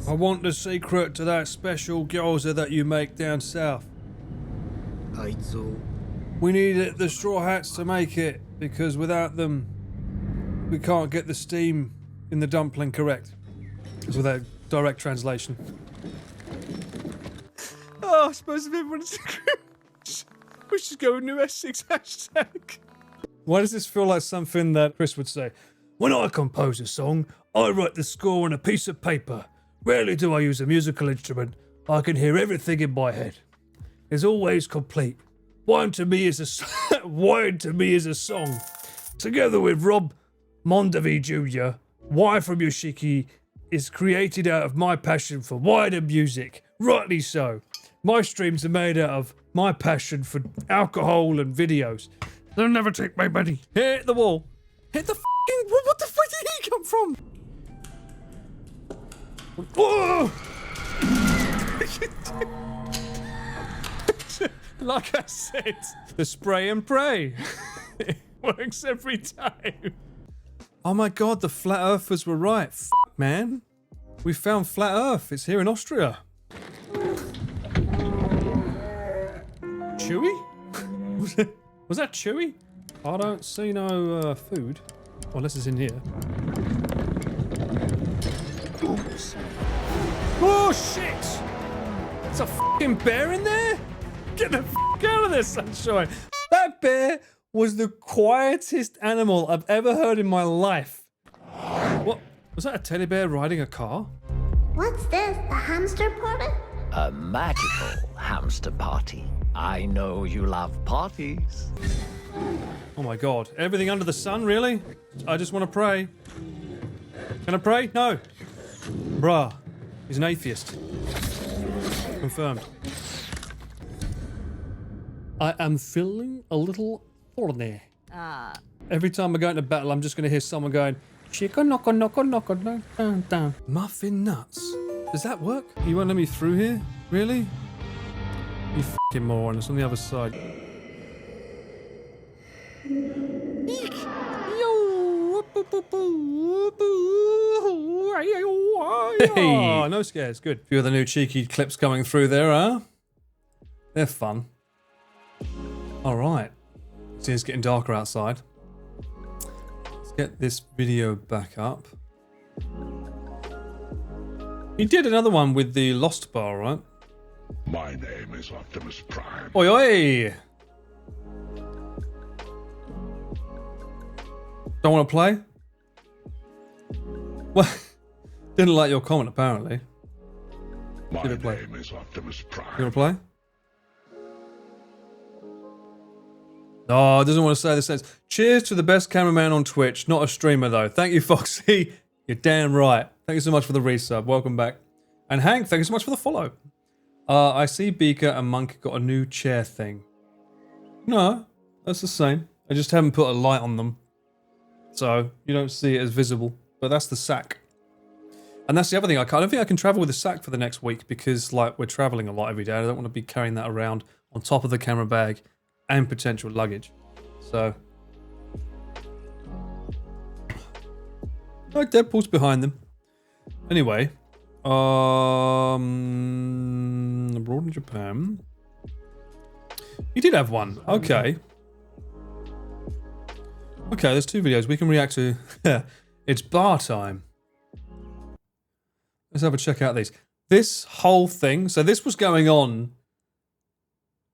I want the secret to that special gyoza that you make down south. We need the Straw Hats to make it, because without them, we can't get the steam in the dumpling correct. It's without direct translation. Oh, I suppose if everyone's we should go with New Essex hashtag. Why does this feel like something that Chris would say? When I compose a song, I write the score on a piece of paper. Rarely do I use a musical instrument. I can hear everything in my head. It's always complete. Wine to me is a song. Together with Rob Mondavi Jr., Wine from Yoshiki is created out of my passion for wine and music. Rightly so. My streams are made out of my passion for alcohol and videos. They'll never take my money. Hit the wall. Hit the fucking wall. What the fuck did he come from? Whoa! Like I said, the spray and pray. It works every time. Oh my god, the flat earthers were right. Fuck, man. We found flat earth. It's here in Austria. Chewy? Was that Chewy? I don't see no food. Well, unless it's in here. Oops. Oh shit! There's a fucking bear in there? Get the fuck out of there, sunshine! That bear was the quietest animal I've ever heard in my life. What? Was that a teddy bear riding a car? What's this? The hamster party? A magical hamster party. I know you love parties. Oh my god. Everything under the sun, really? I just want to pray. Can I pray? No. Bruh. He's an atheist. Confirmed. I am feeling a little horny. Every time I go into battle, I'm just going to hear someone going, Chica knock on knock on knock on down down. Muffin nuts. Does that work? You won't let me through here? Really? You fucking moron. It's on the other side. Hey. No scares. Good. A few of the new cheeky clips coming through there, huh? They're fun. All right. See, it's getting darker outside. Let's get this video back up. He did another one with the Lost Bar, right? My name is Optimus Prime. Oi, oi! Don't want to play? Well, didn't like your comment, apparently. My name is Optimus Prime. You want to play? Oh, it doesn't want to say the sentence. Cheers to the best cameraman on Twitch, not a streamer though. Thank you, Foxy. You're damn right. Thank you so much for the resub. Welcome back. And Hank, thank you so much for the follow. I see Beaker and Monk got a new chair thing. No, that's the same. I just haven't put a light on them. So you don't see it as visible. But that's the sack. And that's the other thing. I don't think I can travel with the sack for the next week because like we're traveling a lot every day. I don't want to be carrying that around on top of the camera bag and potential luggage. So like Deadpool's behind them. Anyway, abroad in Japan. You did have one. Okay. Okay, there's two videos we can react to. It's bar time. Let's have a check out these. This whole thing, so this was going on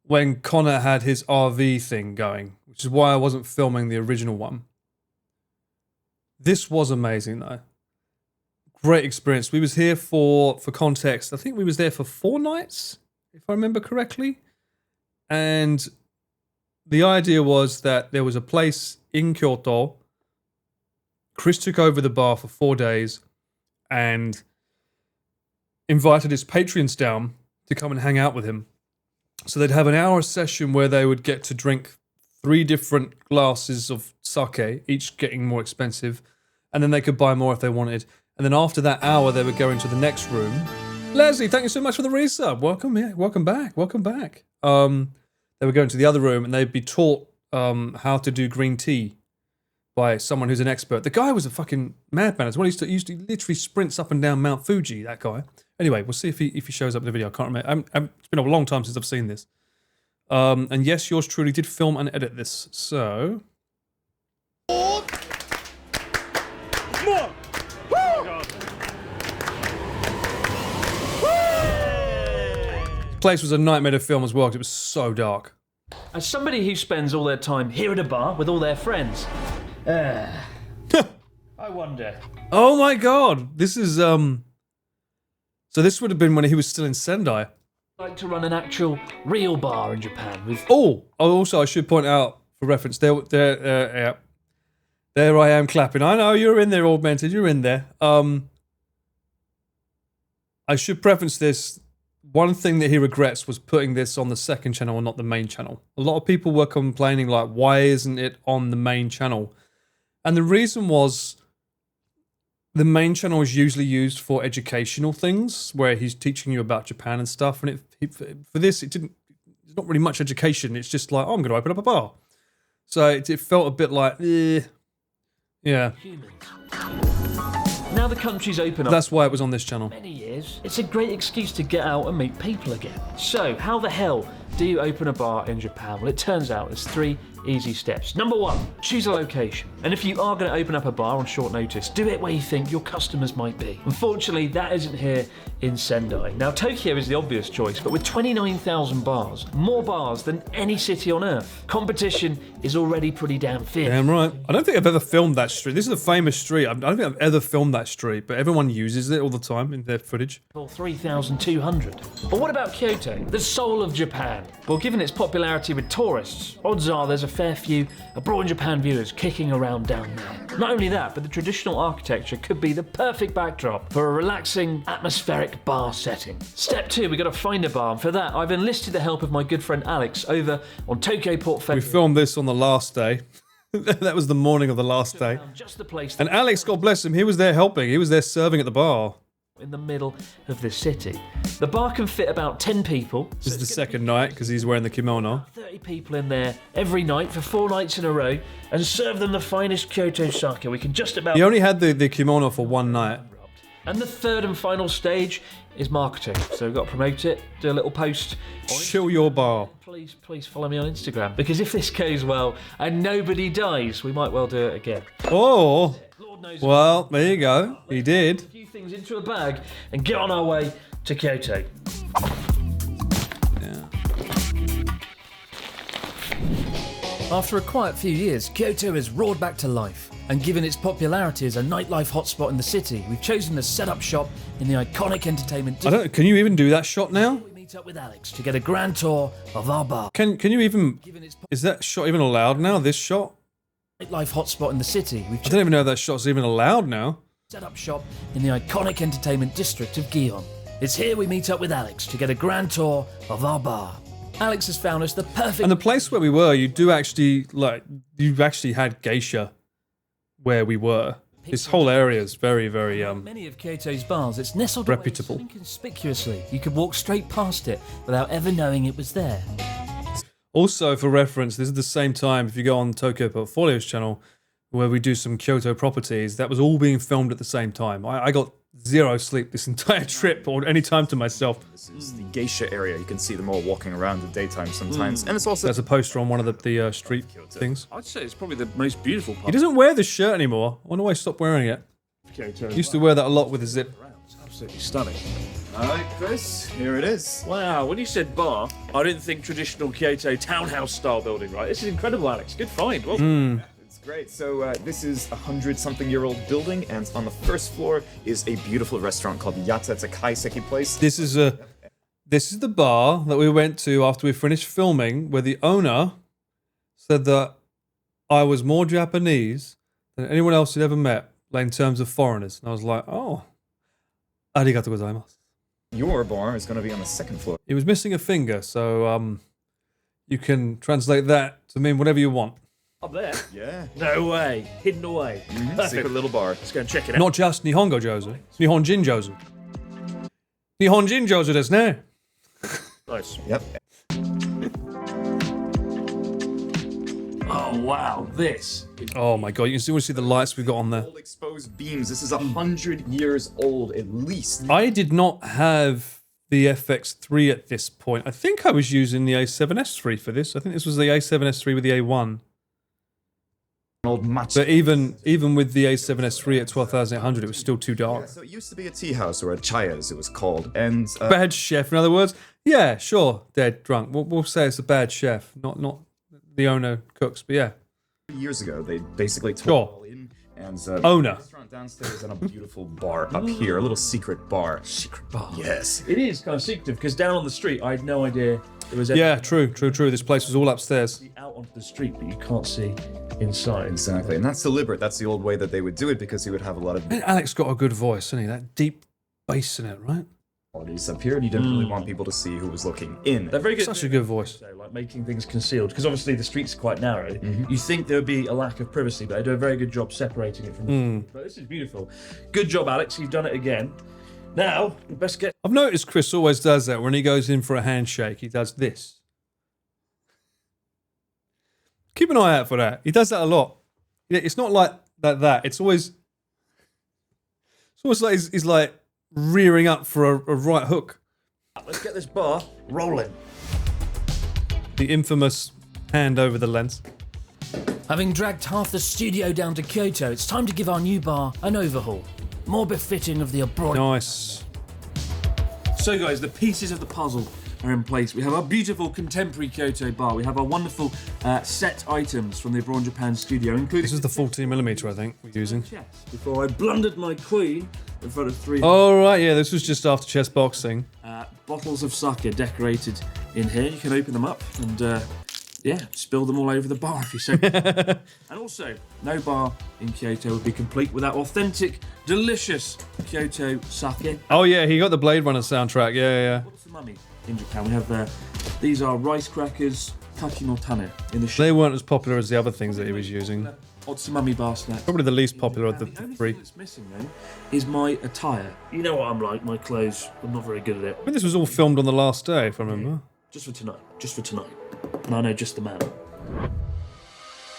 when Connor had his RV thing going, which is why I wasn't filming the original one. This was amazing though. Great experience. We was here for context, I think we was there for 4 nights, if I remember correctly. And the idea was that there was a place in Kyoto. Chris took over the bar for 4 days and invited his patrons down to come and hang out with him. So they'd have an hour session where they would get to drink 3 different glasses of sake, each getting more expensive, and then they could buy more if they wanted. And then after that hour, they would go into the next room. Leslie, thank you so much for the resub. Welcome here. Welcome back. Welcome back. They would go into the other room and they'd be taught how to do green tea by someone who's an expert. The guy was a fucking madman as well. He used to literally sprints up and down Mount Fuji, that guy. Anyway, we'll see if he shows up in the video. I can't remember. It's been a long time since I've seen this. And yes, yours truly did film and edit this. So place was a nightmare to film as well because it was so dark. As somebody who spends all their time here at a bar with all their friends, I wonder. Oh my god, this is So this would have been when he was still in Sendai. Like to run an actual real bar in Japan with. Also I should point out for reference there I am clapping. I know you're in there, Augmented. You're in there. I should preface this. One thing that he regrets was putting this on the second channel and not the main channel. A lot of people were complaining, like, why isn't it on the main channel? And the reason was the main channel is usually used for educational things, where he's teaching you about Japan and stuff. And for this, it's not really much education. It's just like, oh, I'm going to open up a bar. So it felt a bit like, yeah. Now the country's open up. That's why it was on this channel. Many years. It's a great excuse to get out and meet people again. So, how the hell do you open a bar in Japan? Well, it turns out there's 3 easy steps. Number 1, choose a location. And if you are going to open up a bar on short notice, do it where you think your customers might be. Unfortunately, that isn't here in Sendai. Now, Tokyo is the obvious choice, but with 29,000 bars, more bars than any city on earth, competition is already pretty damn fierce. Damn right. I don't think I've ever filmed that street. This is a famous street. I don't think I've ever filmed that street, but everyone uses it all the time in their footage. 3,200. But what about Kyoto, the soul of Japan? Well, given its popularity with tourists, odds are there's a fair few abroad in Japan viewers kicking around down there. Not only that, but the traditional architecture could be the perfect backdrop for a relaxing, atmospheric bar setting. Step 2, we got to find a bar, and for that, I've enlisted the help of my good friend Alex over on Tokyo Portfolio. We filmed this on the last day. That was the morning of the last day. Just the place. And Alex, God bless him, he was there helping. He was there serving at the bar. In the middle of the city. The bar can fit about 10 people. This is the second night because he's wearing the kimono. 30 people in there every night for 4 nights in a row and serve them the finest Kyoto sake. We can just about... He only had the kimono for one night. And the third and final stage is marketing. So we've got to promote it, do a little post. Chill your bar. Please follow me on Instagram, because if this goes well and nobody dies, we might well do it again. Oh, well, there you go. He did. A few things into a bag and get on our way to Kyoto. Yeah. After a quiet few years, Kyoto has roared back to life. And given its popularity as a nightlife hotspot in the city, we've chosen to set up shop in the iconic entertainment district. Can you even do that shot now? We meet up with Alex to get a grand tour of our bar. Can you even... Is that shot even allowed now, this shot? Nightlife hotspot in the city. I don't even know if that shot's even allowed now. Set up shop in the iconic entertainment district of Gion. It's here we meet up with Alex to get a grand tour of our bar. Alex has found us the perfect... And the place where we were, you actually had geisha where we were. This whole area is very, very many of Kyoto's bars, it's nestled reputable. away inconspicuously. You could walk straight past it without ever knowing it was there. Also, for reference, this is the same time, if you go on Tokyo Portfolio's channel, where we do some Kyoto properties, that was all being filmed at the same time. I got 0 sleep this entire trip, or any time to myself. This is the geisha area. You can see them all walking around in the daytime sometimes. And it's also... There's a poster on one of the street things. I'd say it's probably the most beautiful part. He doesn't wear this shirt anymore. I wonder why he stopped wearing it. Kyoto. He used to wear that a lot with a zip. It's absolutely stunning. Alright, Chris, here it is. Wow, when you said bar, I didn't think traditional Kyoto townhouse style building, right? This is incredible, Alex. Good find. Well, It's great. So this is a 100-something-year-old building, and on the first floor is a beautiful restaurant called Yata. It's a kaiseki place. This is the bar that we went to after we finished filming, where the owner said that I was more Japanese than anyone else he'd ever met, like in terms of foreigners. And I was like, oh, arigatou gozaimasu. Your bar is going to be on the second floor. He was missing a finger, so you can translate that to mean whatever you want. up there. Yeah. No way. Hidden away. Secret little bar. Let's go and check it out. Not just Nihongo Jozu. Nihonjin Jozu. Nihonjin Jozu desu ne. Nice. Yep. Oh, wow. This. Oh my god, you can see the lights we've got on there. Old exposed beams. This is 100 years old at least. I did not have the FX3 at this point. I think I was using the A7S3 for this. I think this was the A7S3 with the A1. Old match. But even with the A7S3 at 12,800, it was still too dark. Yeah, so it used to be a tea house, or a chai as it was called, and Bad chef, in other words. Yeah, sure, dead drunk. We'll say it's a bad chef, not the owner cooks, but yeah. years ago they basically tore Sure. it all in, and Owner. restaurant downstairs and a beautiful bar up here, a little secret bar. Secret bar. Yes. It is kind of secretive because down on the street, I had no idea there was. Yeah, true. This place was all upstairs. Out onto the street, but you can't see inside. Exactly, and that's deliberate. That's the old way that they would do it because he would have a lot of And Alex got a good voice, hasn't he? That deep bass in it, right? qualities up here, and you didn't really want people to see who was looking in. They're very good. Such a good voice. So, like making things concealed, because obviously the streets are quite narrow. You think there would be a lack of privacy, but they do a very good job separating it from the street. But this is beautiful. Good job, Alex. You've done it again. Now, we best get. I've noticed Chris always does that when he goes in for a handshake. He does this. Keep an eye out for that. He does that a lot. It's not like that. It's always like he's like rearing up for a right hook. Let's get this bar rolling. The infamous hand over the lens. Having dragged half the studio down to Kyoto, it's time to give our new bar an overhaul. More befitting of the abroad. Nice. So, guys, the pieces of the puzzle are in place. We have our beautiful contemporary Kyoto bar. We have our wonderful set items from the Abroad Japan studio, including. This is the 14mm, I think, we're using. Chess, before I blundered my queen in front of three. Oh, right, yeah, this was just after chess boxing. Bottles of sake decorated in here. You can open them up and, spill them all over the bar if you so. And also, no bar in Kyoto would be complete without authentic, delicious Kyoto sake. Oh, yeah, he got the Blade Runner soundtrack, yeah. What's the mummy in Japan? We have these are rice crackers, kaki no tane in the They weren't as popular as the other things that he was using. Otsumami bar snack. Probably the least popular of the only three. thing that's missing though is my attire. You know what I'm like, my clothes. I'm not very good at it. I think this was all filmed on the last day, if I remember. Just for tonight. And I know just the man.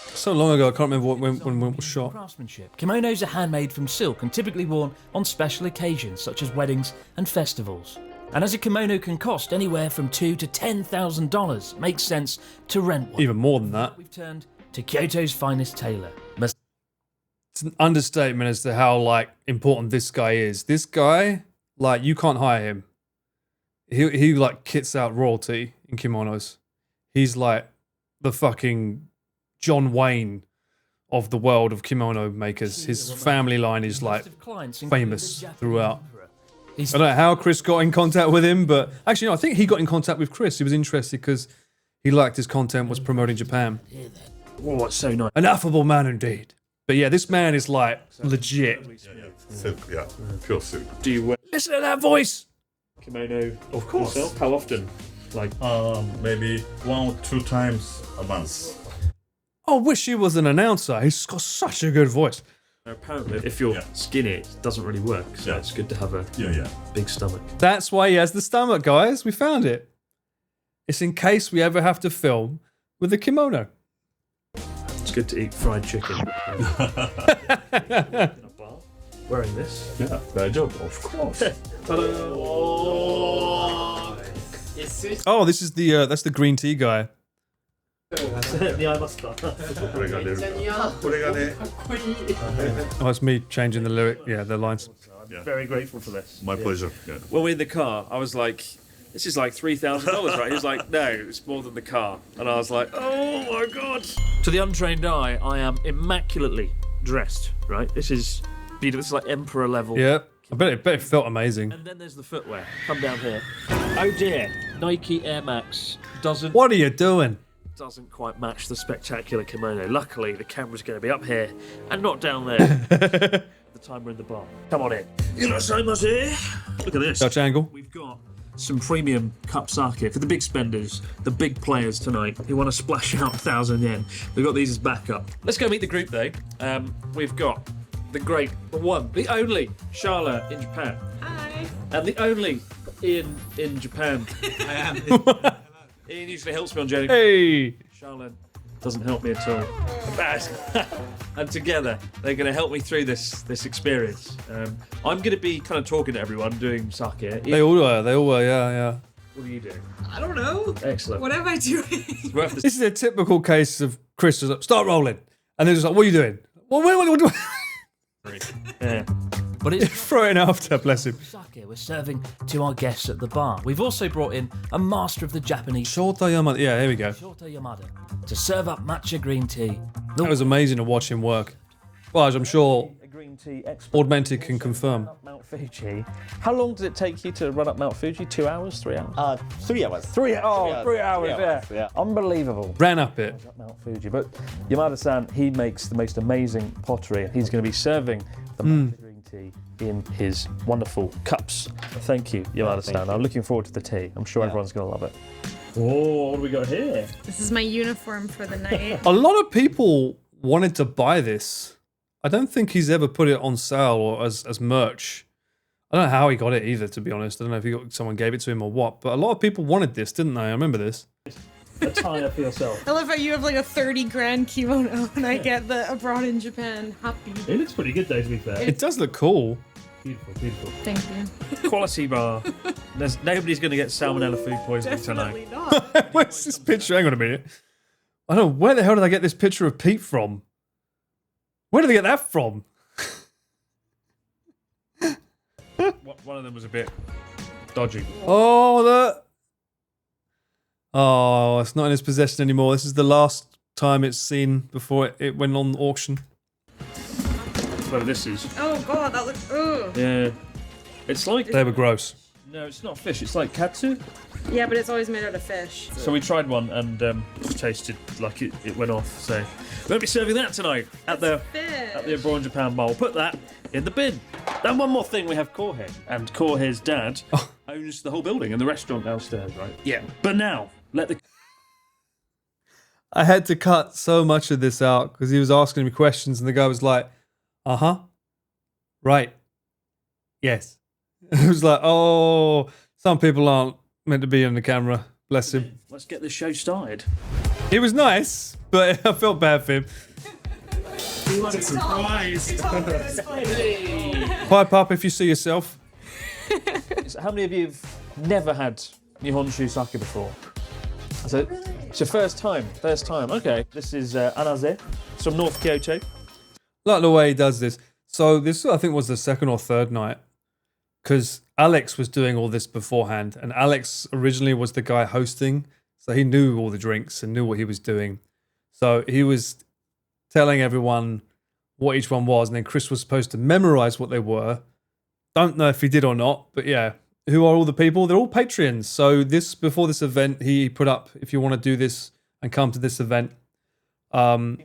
So long ago, I can't remember when it was shot. Craftsmanship. Kimonos are handmade from silk and typically worn on special occasions such as weddings and festivals. And as a kimono can cost anywhere from $2,000 to $10,000, makes sense to rent one. Even more than that. We've turned to Kyoto's finest tailor. It's an understatement as to how important this guy is. This guy, you can't hire him. He kits out royalty in kimonos. He's like the fucking John Wayne of the world of kimono makers. His family line is famous throughout. I don't know how Chris got in contact with him, but actually, no, I think he got in contact with Chris. He was interested because he liked his content was promoting Japan. Oh, it's so nice. An affable man indeed. But yeah, this man is legit. Silk, yeah, pure silk. Do you wear Listen to that voice. kimono? Of course. Yourself? How often? Maybe 1 or 2 times a month. I wish he was an announcer. He's got such a good voice. Apparently, if you're skinny, it doesn't really work. So it's good to have a big stomach. That's why he has the stomach, guys. We found it. It's in case we ever have to film with a kimono. It's good to eat fried chicken. Wearing this? Yeah, bad job, of course. Oh, this is that's the green tea guy. Oh, it's me changing the lyric. Yeah, the lines. Very grateful for this. My pleasure. Yeah. When we're in the car, I was like, this is like $3,000, right? He was like, no, it's more than the car. And I was like, oh my God. To the untrained eye, I am immaculately dressed, right? This is beautiful. This is like emperor level. Yeah, I bet it felt amazing. And then there's the footwear. Come down here. Oh dear, Nike Air Max doesn't What are you doing? quite match the spectacular kimono. Luckily, the camera's going to be up here and not down there. The time we're in the bar. Come on in. You know, so much here. Look at this. Dutch angle. We've got some premium cup sake for the big spenders, the big players tonight who want to splash out 1,000 yen. We've got these as backup. Let's go meet the group though. We've got the great, the one, the only Charla in Japan. Hi. And the only Ian in Japan. I am. Ian usually helps me on journey. Hey. Charlotte doesn't help me at all. And together, they're going to help me through this experience. I'm going to be kind of talking to everyone, doing sake. They all were, yeah. What are you doing? I don't know. Excellent. What am I doing? This is a typical case of Chris just like, start rolling. And they're just like, what are you doing? What? Yeah. But it's Throw it after, bless him. sake we're serving to our guests at the bar. We've also brought in a master of the Japanese Shota Yamada. Yeah, here we go. Shota Yamada to serve up matcha green tea. That was amazing to watch him work. Well, as I'm sure A green tea expert. Augmented can confirm. Mount Fuji. How long did it take you to run up Mount Fuji? 2 hours? 3 hours? 3 hours. 3 hours. 3 hours, yeah. Unbelievable. Ran up it. Up Mount Fuji. But Yamada-san, he makes the most amazing pottery. He's going to be serving the matcha green tea in his wonderful cups. Thank you, Yamada-san. I'm looking forward to the tea. I'm sure everyone's going to love it. Oh, what do we got here? This is my uniform for the night. A lot of people wanted to buy this. I don't think he's ever put it on sale or as merch. I don't know how he got it either, to be honest. I don't know if someone gave it to him or what, but a lot of people wanted this, didn't they? I remember this. Attire for yourself. I love how you have like a 30 grand kimono and I get the abroad in Japan happy. It looks pretty good, though, to be fair. It does look cool. Beautiful, beautiful. Thank you. Quality bar. Nobody's going to get salmonella food poisoning Definitely tonight. not. Where's this picture? Hang on a minute. I don't know, where the hell did I get this picture of Pete from? Where did they get that from? One of them was a bit dodgy. Oh, it's not in his possession anymore. This is the last time it's seen before it went on auction. Whatever this is. Oh god, that looks. Ugh. Yeah. It's like... They were gross. No, it's not fish. It's like katsu. Yeah, but it's always made out of fish. So we tried one and just tasted like it went off. So we won't be serving that tonight at the Abroad in Japan bar. We'll put that in the bin. And one more thing, we have Korhe. And Korhe's dad owns the whole building and the restaurant downstairs, right? Yeah. But now, let the... I had to cut so much of this out because he was asking me questions and the guy was like, uh-huh, right, yes. It was like, oh, some people aren't meant to be on the camera. Bless him. Let's get this show started. He was nice, but I felt bad for him. Surprise! Pipe up if you see yourself. So how many of you have never had Nihonshu sake before? So it's your first time. First time. Okay. This is Anaze from North Kyoto. Like the way he does this. So this, I think, was the second or third night. Because Alex was doing all this beforehand. And Alex originally was the guy hosting. So he knew all the drinks and knew what he was doing. So he was telling everyone what each one was. And then Chris was supposed to memorize what they were. Don't know if he did or not. But yeah. Who are all the people? They're all Patreons. So before this event, he put up, if you want to do this and come to this event, you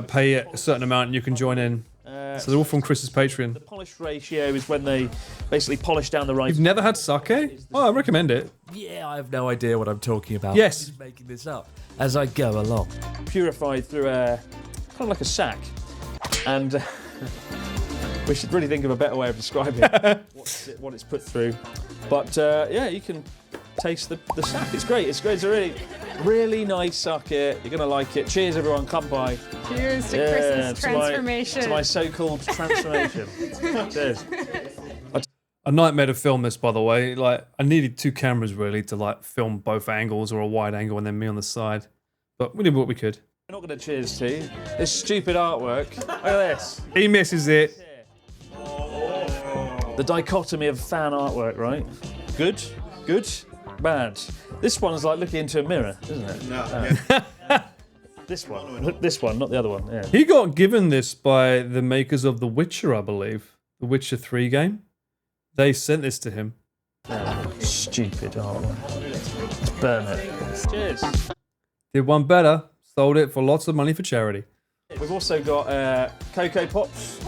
pay a certain amount and you can join in. So they're all from Chris's Patreon. The polish ratio is when they basically polish down the rice. You've never had sake? Oh, I recommend it. Yeah, I have no idea what I'm talking about. Yes. I'm just making this up as I go along. Purified through kind of like a sack. And we should really think of a better way of describing what it's put through. But yeah, you can taste the sack. It's great. It's great. It's a really, really nice sake. You're going to like it. Cheers, everyone. Come by. Cheers to Chris's transformation. To my so-called transformation. Cheers. A nightmare to film this, by the way. Like, I needed 2 cameras, really, to like film both angles or a wide angle and then me on the side. But we did what we could. We're not going to cheers to this stupid artwork. Look at this. He misses it. The dichotomy of fan artwork, right? Good, good, bad. This one's like looking into a mirror, isn't it? No. This one, not the other one. Yeah. He got given this by the makers of The Witcher, I believe. The Witcher 3 game. They sent this to him. Stupid artwork. Let's burn it. Cheers. Did one better. Sold it for lots of money for charity. We've also got Cocoa Pops.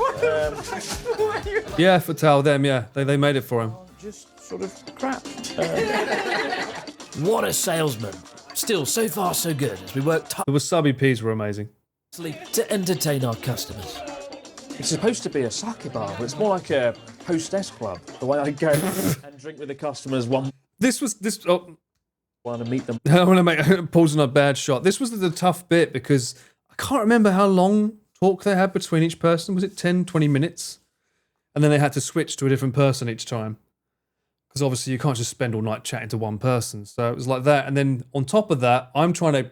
Yeah, for tell them, yeah. They made it for him. Just sort of crap. What a salesman. Still, so far so good as we work The wasabi peas were amazing. tirelessly to entertain our customers. It's supposed to be a sake bar, but it's more like a hostess club. The way I go and drink with the customers one. This Want to meet them. I want to make Paul's not a bad shot. This was the tough bit because I can't remember how long talk they had between each person. Was it 10, 20 minutes? And then they had to switch to a different person each time. Because obviously you can't just spend all night chatting to one person. So it was like that. And then on top of that, I'm trying to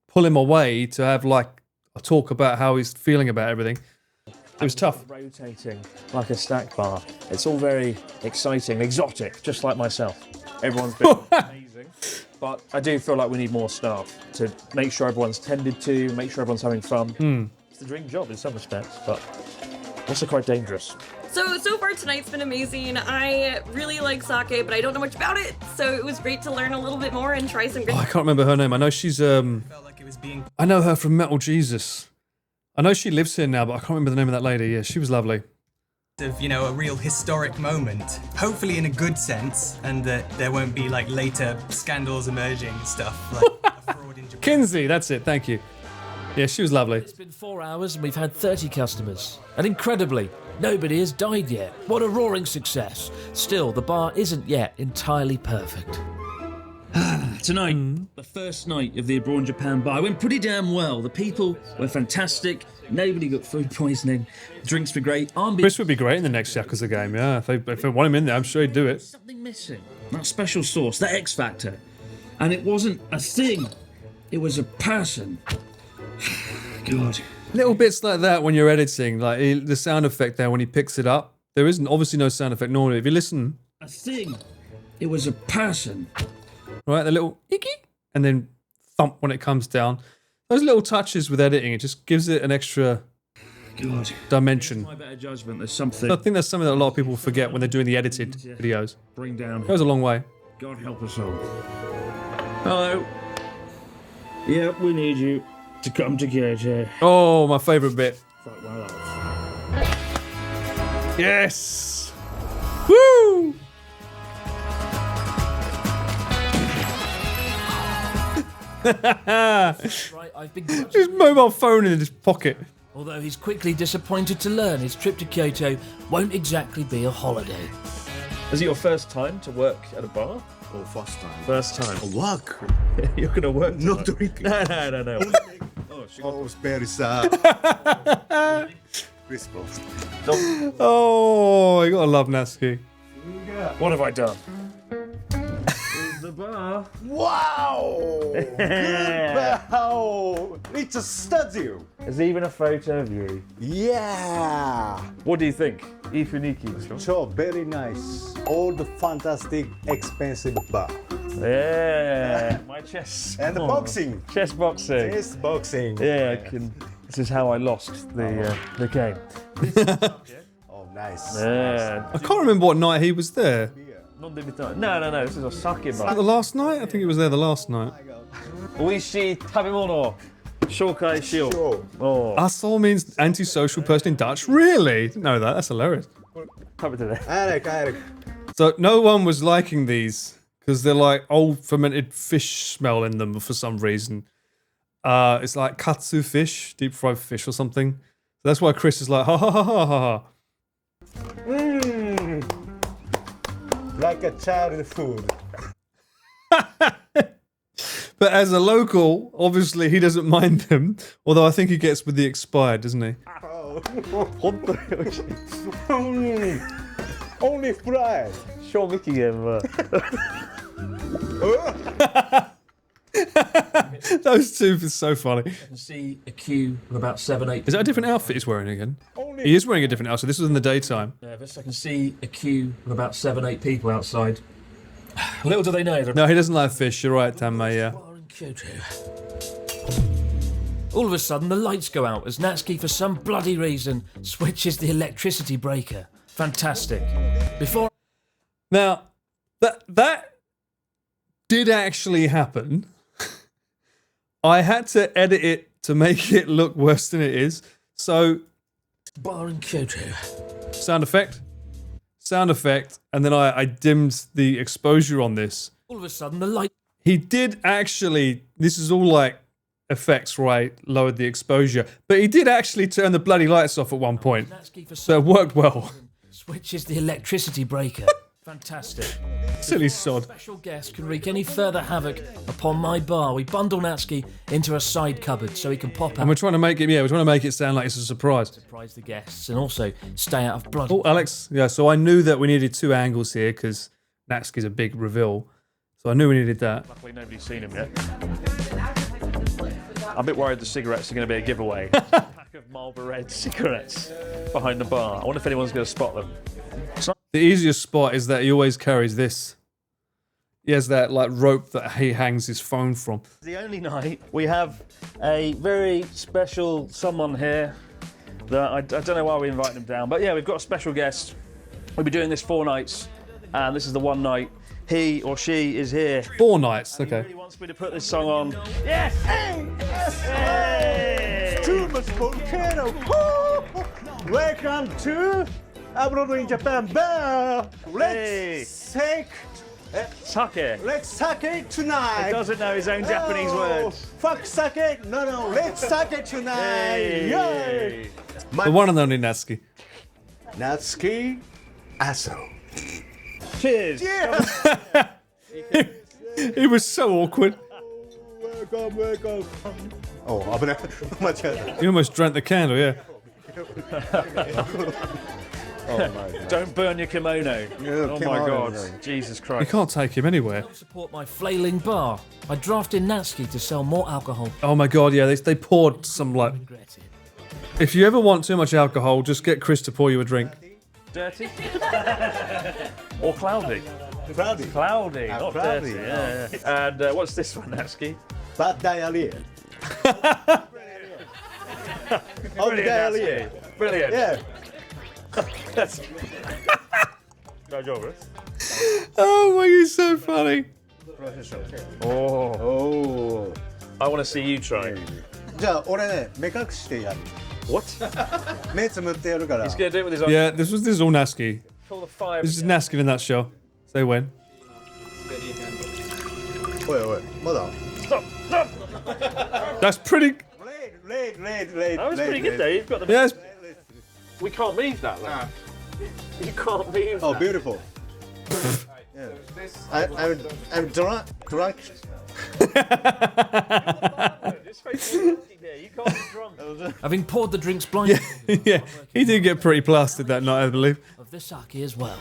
pull him away to have like a talk about how he's feeling about everything. It was tough. Rotating like a snack bar. It's all very exciting, exotic, just like myself. Everyone's been amazing. But I do feel like we need more staff to make sure everyone's tended to, make sure everyone's having fun. It's the dream job in some respects, but also quite dangerous. So far tonight's been amazing. I really like sake, but I don't know much about it, so it was great to learn a little bit more and try some good... I can't remember her name. I know she's, I know her from Metal Jesus. I know she lives here now, but I can't remember the name of that lady. Yeah, she was lovely. Of, you know, a real historic moment, hopefully in a good sense, and that there won't be like later scandals emerging and stuff like a fraud in Japan. Kinsey, that's it. Thank you. Yeah, she was lovely. It's been 4 hours and we've had 30 customers. And incredibly, nobody has died yet. What a roaring success. Still, the bar isn't yet entirely perfect. Tonight, the first night of the Abroad in Japan bar went pretty damn well. The people were fantastic. Nobody got food poisoning. Drinks were great. Chris would be great in the next Yakuza game, yeah. If they want him in there, I'm sure he'd do it. Something missing. That special sauce, that X factor. And it wasn't a thing. It was a person. God. Little bits like that when you're editing, like the sound effect there when he picks it up. There isn't obviously no sound effect normally. If you listen, a thing. It was a person. Right, the little icky, and then thump when it comes down. Those little touches with editing, it just gives it an extra dimension. My better judgment. There's something. So I think that's something that a lot of people forget when they're doing the edited videos. Bring down. It goes a long way. God help us all. Hello. Yep, we need you to come together. Oh, my favourite bit. Fight well off. Yes! Woo! Right, I've been his mobile phone in his pocket. Although he's quickly disappointed to learn his trip to Kyoto won't exactly be a holiday. Is it your first time to work at a bar? Or first time? First time. Work? You're gonna work tonight. Not drinking. No. Oh, it's very sad. Crispo. Oh, you gotta love Natsuki. What have I done? The bar. Wow! Wow! It's a studio. There's even a photo of you. Yeah! What do you think? Ifuniki. So very nice. All the fantastic, expensive bar. Yeah. My chess. And the boxing. Chess boxing. Chess boxing. Yeah, I can. This is how I lost the game. Oh, nice. Yeah. I can't remember what night he was there. No. This is a sake bar. The last night? I think he was there the last night. Oishii tabemono. Shoukai shio. Oh. Asshole means antisocial person in Dutch. Really? Didn't know that. That's hilarious. Eric. So no one was liking these because they're like old fermented fish smell in them for some reason. It's like katsu fish, deep fried fish or something. So that's why Chris is like, ha ha ha ha ha. Like a child food. But as a local, obviously he doesn't mind them. Although I think he gets with the expired, doesn't he? Only fried. Those two are so funny. I can see a queue of about 7, 8. Is that a different outfit he's wearing again? He is wearing a different outfit. This was in the daytime. I can see a queue of about 7, 8 people outside. Little do they know. No, he doesn't like fish. You're right, Tanmay, yeah. All of a sudden, the lights go out as Natsuki, for some bloody reason, switches the electricity breaker. Fantastic. Before... Now, that did actually happen. I had to edit it to make it look worse than it is. So... Bar in Kyoto. Sound effect, and then I dimmed the exposure on this. All of a sudden, the light... He did actually... This is all like effects, right? Lowered the exposure. But he did actually turn the bloody lights off at one point. So it worked well. Switches the electricity breaker. Fantastic. Silly sod. Special guest can wreak any further havoc upon my bar. We bundle Natsuki into a side cupboard so he can pop out. And we're trying to make it sound like it's a surprise. Surprise the guests and also stay out of blood. Oh, Alex. Yeah, so I knew that we needed 2 angles here because Natsuki's a big reveal. So I knew we needed that. Luckily, nobody's seen him yet. I'm a bit worried the cigarettes are going to be a giveaway. A pack of Marlboro Red cigarettes behind the bar. I wonder if anyone's going to spot them. The easiest spot is that he always carries this. He has that like rope that he hangs his phone from. The only night we have a very special someone here that I don't know why we invited him down, but yeah, we've got a special guest. We'll be doing this 4 nights, and this is the one night he or she is here. 4 nights, okay. He really wants me to put this song on. Yes! Hey! Hey! Too much volcano. Welcome to Abroad in Japan Bar. Let's take sake. Let's sake tonight. He doesn't know his own Japanese words. Fuck sake. No. Let's sake tonight. Hey. Yay. The one and only Natsuki. Natsuki Aso. Cheers. Yeah. He was so awkward. Welcome. Oh, He almost drank the candle, yeah. Don't burn your kimono. Oh my God. Jesus You Christ. can't take him anywhere. Support my flailing bar. I drafted Natsuki to sell more alcohol. Oh my God, yeah, they poured some like... If you ever want too much alcohol, just get Chris to pour you a drink. Dirty? Or cloudy? Cloudy. Cloudy, not cloudy. dirty. Yeah. And what's this one, Natsuki? Bad diarrhea. Brilliant, diarrhea. Natsuki. Brilliant. Yeah. That's... No job, Oh my, he's so funny. Oh. I want to see you try. じゃあ俺ね目隠してやる。 What? 目つむってやるから。 He's going to do it with his own... Yeah, this is all Natsuki. Pull the fire. This is Natsuki in that show. Say when. おいおいまだ。 Stop! That's pretty... Late. That was pretty good though. You've got the... Yes. We can't move that though. You can't move Oh, that. beautiful. Yeah. I'm drunk. It's very empty there. You can't be drunk. Having poured the drinks blindly Yeah, he did get pretty plastered that night, I believe. of the sake as well.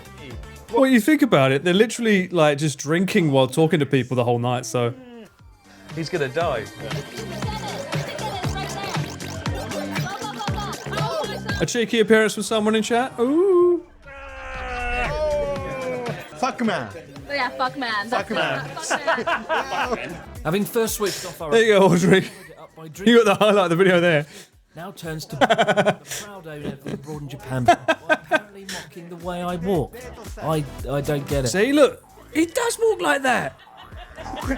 Well, you think about it, they're literally like just drinking while talking to people the whole night, so... He's going to die. A cheeky appearance from someone in chat. Ooh. Fuck man. Yeah, fuck man. Fuck man. Having first switched off our... There you go, Audrey. You got the highlight of the video there. Now turns to the proud owner of the Abroad in Japan bar, while apparently mocking the way I walk. I don't get it. See, look, he does walk like that.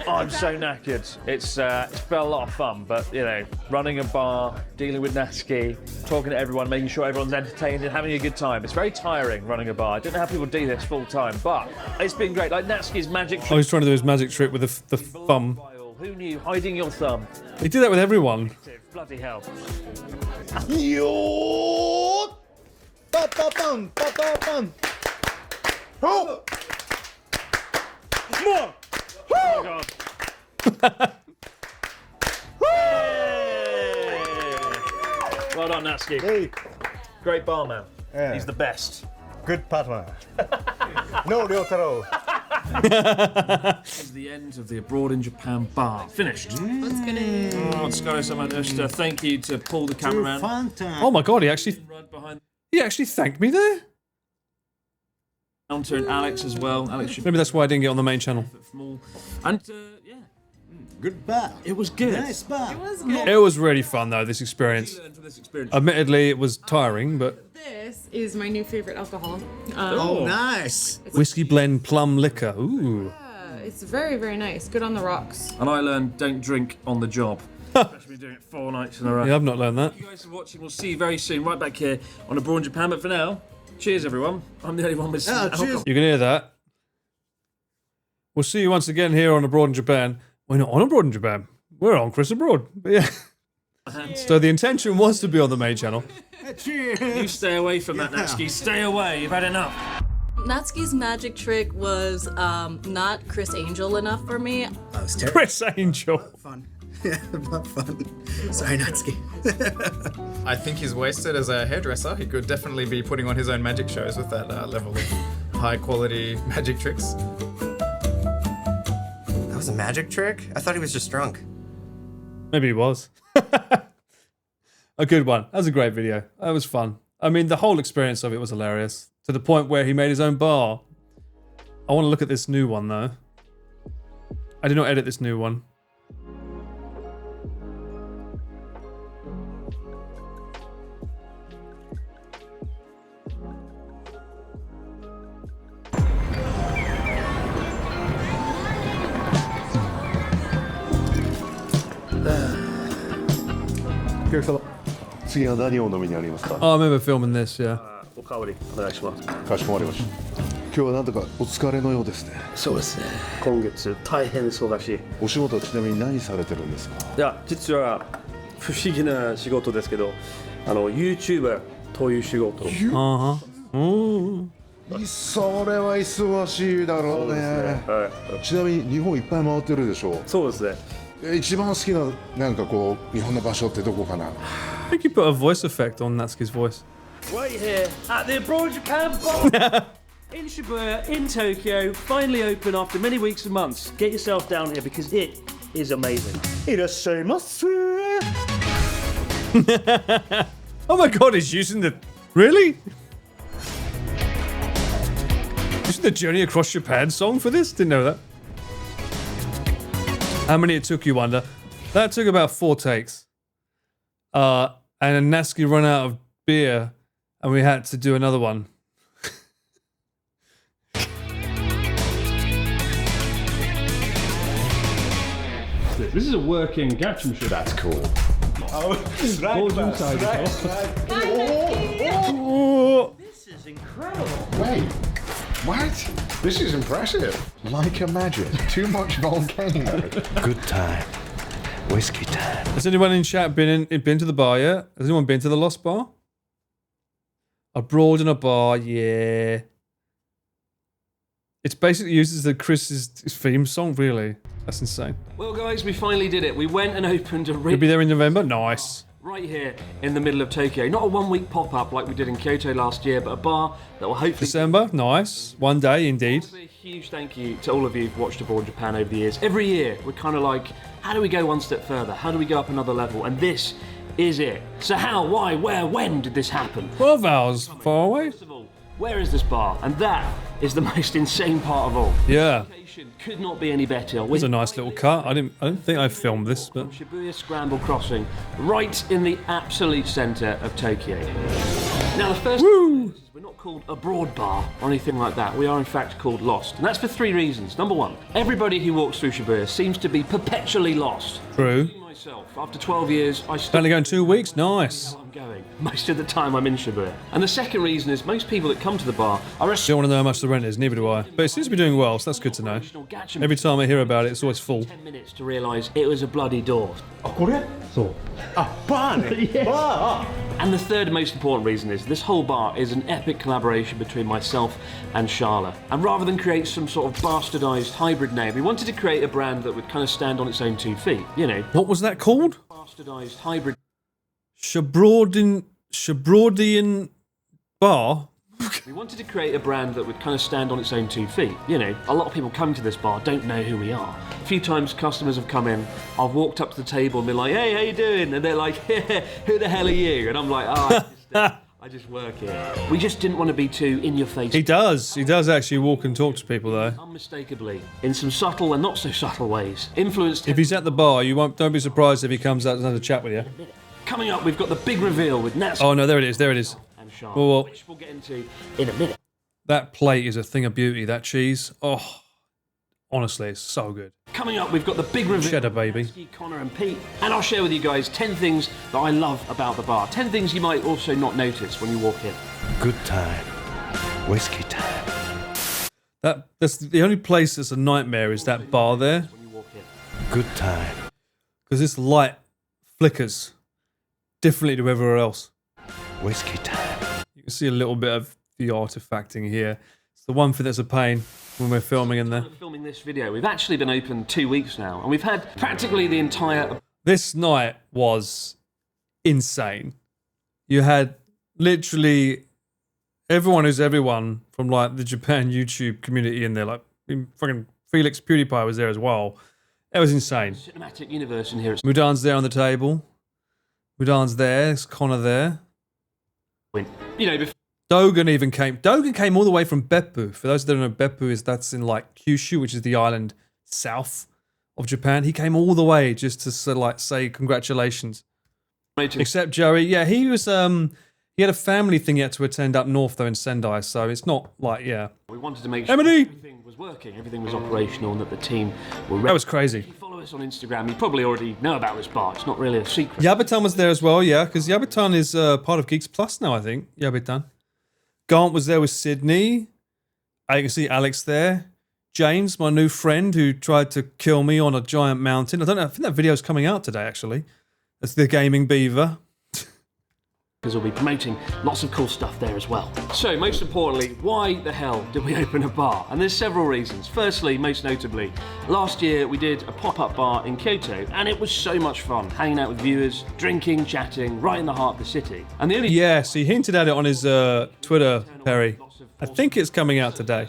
I'm so knackered. It's been a lot of fun, but you know, running a bar, dealing with Natsuki, talking to everyone, making sure everyone's entertained and having a good time. It's very tiring running a bar. I don't know how people do this full time, but it's been great. Like Natsuki's magic trick. Oh, he's trying to do his magic trick with the thumb. Who knew? Hiding your thumb. He did that with everyone. Bloody hell. Yo! Ba-ba-bum, ba-ba-bum. Oh! More! Oh my God. Well done, Natsuki. Hey. Great barman. Yeah. He's the best. Good partner. No, Ryotaro. This is the end of the Abroad in Japan bar. Finished. Let's get it. Oh, Scotty, thank you to Paul, the cameraman. Oh my God, he actually thanked me there. Counter and Alex as well. Alex should Maybe that's why I didn't get on the main channel. And yeah, good bar. It was good. Nice bar. It was good. It was really fun though, this experience. Admittedly, it was tiring, but... This is my new favorite alcohol. Oh, nice. Whiskey blend plum liquor. Ooh. It's very, very nice. Good on the rocks. And I learned don't drink on the job. Especially doing it 4 nights in a row. Yeah, I've not learned that. You guys are watching. We'll see you very soon, right back here on Abroad in Japan. But for now, cheers everyone. I'm the only one with some alcohol. You can hear that. We'll see you once again here on Abroad in Japan. We're not on Abroad in Japan. We're on Chris Abroad. But yeah. So the intention was to be on the main channel. You stay away from that, Natsuki. Stay away. You've had enough. Natsuki's magic trick was not Chris Angel enough for me. That was terrible. Chris Angel. Fun. Yeah, not fun. Sorry, Natsuki. I think he's wasted as a hairdresser. He could definitely be putting on his own magic shows with that level of high quality magic tricks. That was a magic trick? I thought he was just drunk. Maybe he was. A good one. That was a great video. That was fun. I mean, the whole experience of it was hilarious. To the point where he made his own bar. I want to look at this new one, though. I did not edit this new one. Oh, I remember filming this, yeah. おかわりお願いします。かしこまりました。今日はなんとかお疲れのようですね。そうですね。今月大変忙しい。お仕事はちなみに何されてるんですか？いや、実は不思議な仕事ですけど、YouTuber という仕事。それは忙しいだろうね。はい。ちなみに日本いっぱい回ってるでしょう。そうですね。一番好きななんかこう日本の場所ってどこかな？ I think you put a voice effect on Natsuki's voice. Right here at the Abroad Japan Bar in Shibuya, in Tokyo, finally open after many weeks and months. Get yourself down here because it is amazing. Oh my god, he's using the... Really? Using the Journey Across Japan song for this? Didn't know that. How many it took, you wonder? That took about 4 takes. And then Natsuki ran out of beer and we had to do another one. This is a working gacha machine. That's cool. Oh, right. This is incredible. Wait, what? This is impressive. Like a magic. Too much volcano. Good time. Whiskey time. Has anyone in chat been to the bar yet? Has anyone been to the Lost Bar? Abroad in a bar, yeah. It's basically used as the Chris's theme song, really. That's insane. Well, guys, we finally did it. We went and opened a You'll be there in November? Nice. right here in the middle of Tokyo. Not a one-week pop-up like we did in Kyoto last year, but a bar that will hopefully... December, nice. One day, indeed. A huge thank you to all of you who've watched Abroad Japan over the years. Every year, we're kind of like, how do we go one step further? How do we go up another level? And this is it. So how, why, where, when did this happen? 12 hours far away. First of all, where is this bar? And that is the most insane part of all. Yeah. The location could not be any better. It was a nice little cut. I don't think I filmed this, but Shibuya Scramble Crossing, right in the absolute centre of Tokyo. Now the first thing is we're not called a broad bar or anything like that. We are in fact called Lost, and that's for 3 reasons. Number 1, everybody who walks through Shibuya seems to be perpetually lost. True. Myself, after 12 years, I still only going 2 weeks. Nice. I'm going. Most of the time I'm in Shibuya. And the second reason is most people that come to the bar are... Don't want to know how much the rent is, neither do I. But it seems to be doing well, so that's good to know. Every time I hear about it, it's always full. 10 minutes to realise it was a bloody door. And the third most important reason is this whole bar is an epic collaboration between myself and Charla. And rather than create some sort of bastardised hybrid name, we wanted to create a brand that would kind of stand on its own 2 feet, you know. What was that called? Bastardised hybrid... Shabrodian bar? We wanted to create a brand that would kind of stand on its own 2 feet. You know, a lot of people come to this bar, don't know who we are. A few times customers have come in, I've walked up to the table and been like, hey, how you doing? And they're like, who the hell are you? And I'm like, I just work here. We just didn't want to be too in your face. He does actually walk and talk to people though. Unmistakably, in some subtle and not so subtle ways. Influenced... If he's at the bar, don't be surprised if he comes out and has a chat with you. Coming up, we've got the big reveal with Nats. Oh no, there it is. And Charlotte, Well, which we'll get into in a minute. that plate is a thing of beauty, that cheese. Oh, honestly, it's so good. Coming up, we've got the big reveal. Cheddar, baby. Connor and Pete. And I'll share with you guys 10 things that I love about the bar. 10 things you might also not notice when you walk in. Good time. Whiskey time. That's the only place that's a nightmare is that bar there. When you walk in. Good time. Because this light flickers differently to everywhere else. Whiskey time. You can see a little bit of the artifacting here. It's the one thing that's a pain when we're filming in there. Filming this video, we've actually been open 2 weeks now, and we've had practically the entire... This night was insane. You had literally everyone who's everyone from like the Japan YouTube community in there. Like fucking Felix PewDiePie was there as well. It was insane. Cinematic universe in here. Mudan's there on the table. Mudan's there. There's Connor there. You know, Dogen even came. Dogen came all the way from Beppu. For those that don't know, Beppu that's in like Kyushu, which is the island south of Japan. He came all the way just to sort of like say congratulations. Except Joey, yeah, he was he had a family thing he had to attend up north though in Sendai, so it's not like we wanted to make sure Emily! Everything was working, everything was operational, and that the team were ready. That was crazy. If you follow us on Instagram, you probably already know about this bar. It's not really a secret. Yabutan was there as well, yeah, because Yabutan is part of Geeks Plus now, I think. Yabutan. Gaunt was there with Sydney. You can see Alex there. James, my new friend who tried to kill me on a giant mountain. I don't know, I think that video's coming out today, actually. That's the Gaming Beaver. Because we'll be promoting lots of cool stuff there as well. So, most importantly, why the hell did we open a bar? And there's several reasons. Firstly, most notably, last year we did a pop-up bar in Kyoto, and it was so much fun, hanging out with viewers, drinking, chatting, right in the heart of the city. And the only... Yes, he hinted at it on his Twitter, Perry. I think it's coming out today.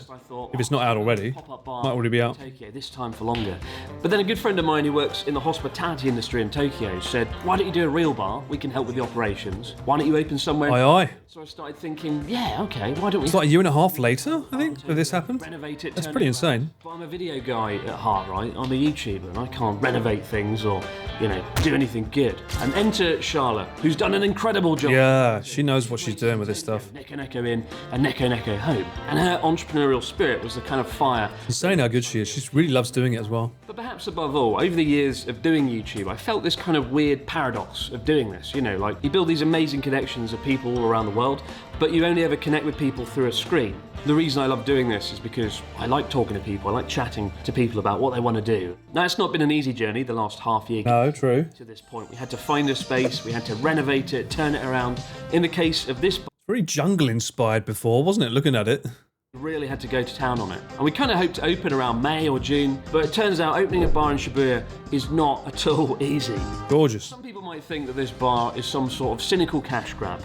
If it's not out already, might already be out. Tokyo, this time for longer. But then a good friend of mine who works in the hospitality industry in Tokyo said, why don't you do a real bar? We can help with the operations. Why don't you open somewhere? Aye, aye. So I started thinking, yeah, okay, why don't we... It's like a year and a half later, I think, that this happened. Renovate it, That's pretty insane. But I'm a video guy at heart, right? I'm a YouTuber, and I can't renovate things or, you know, do anything good. And enter Charlotte, who's done an incredible job. Yeah, she knows what she's doing with this stuff. Neko Neko in and Neko Neko home. And her entrepreneurial spirit was the kind of fire. Insane how good she is. She really loves doing it as well. But perhaps above all, over the years of doing YouTube, I felt this kind of weird paradox of doing this. You know, like you build these amazing connections of people all around the world, but you only ever connect with people through a screen. The reason I love doing this is because I like talking to people, I like chatting to people about what they want to do. Now, it's not been an easy journey the last half year. No, true. To this point, we had to find a space, we had to renovate it, turn it around. In the case of this, Very jungle inspired before, wasn't it, looking at it? we really had to go to town on it. And we kind of hoped to open around May or June, but it turns out opening a bar in Shibuya is not at all easy. Gorgeous. Some people might think that this bar is some sort of cynical cash grab,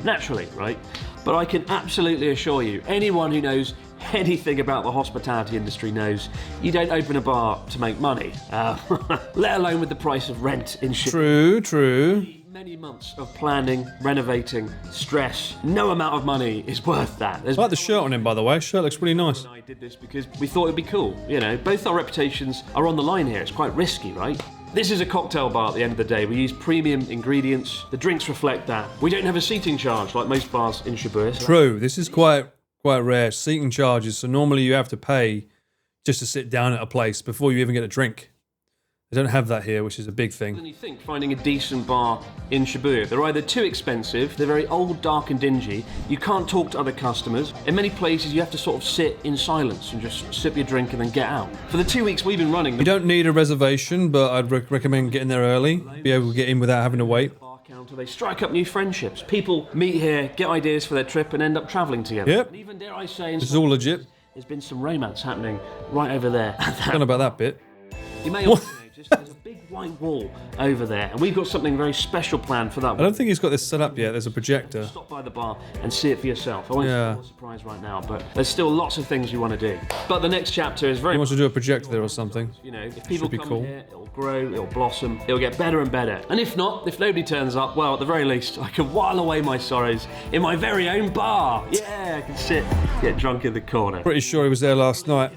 naturally, right? But I can absolutely assure you, anyone who knows anything about the hospitality industry knows you don't open a bar to make money, let alone with the price of rent in Shibuya. True, true. Many months of planning, renovating, stress. No amount of money is worth that. I like the shirt on him, by the way. Shirt looks really nice. I did this because we thought it'd be cool. You know, both our reputations are on the line here. It's quite risky, right? This is a cocktail bar at the end of the day. We use premium ingredients. The drinks reflect that. We don't have a seating charge like most bars in Shibuya. True. This is quite rare. Seating charges. So normally you have to pay just to sit down at a place before you even get a drink. They don't have that here, which is a big thing. Than you think finding a decent bar in Shibuya. They're either too expensive, they're very old, dark and dingy, you can't talk to other customers. In many places you have to sort of sit in silence and just sip your drink and then get out. For the 2 weeks we've been running... You don't need a reservation, but I'd recommend getting there early. Be able to get in without having to wait. Counter, they strike up new friendships. People meet here, get ideas for their trip and end up travelling together. Yep. And even, dare I say... This is all legit. There's been some romance happening right over there. I don't know about that bit. You may also notice there's a big white wall over there, and we've got something very special planned for that. I don't think he's got this set up yet. There's a projector. Stop by the bar and see it for yourself. I won't spoil a surprise right now, but there's still lots of things you want to do. But the next chapter is very... He wants to do a projector there or something. You know, if people Should be come cool. here, it'll grow, it'll blossom, it'll get better and better. And if not, if nobody turns up, well, at the very least, I can while away my sorrows in my very own bar. Yeah, I can sit, get drunk in the corner. Pretty sure he was there last night.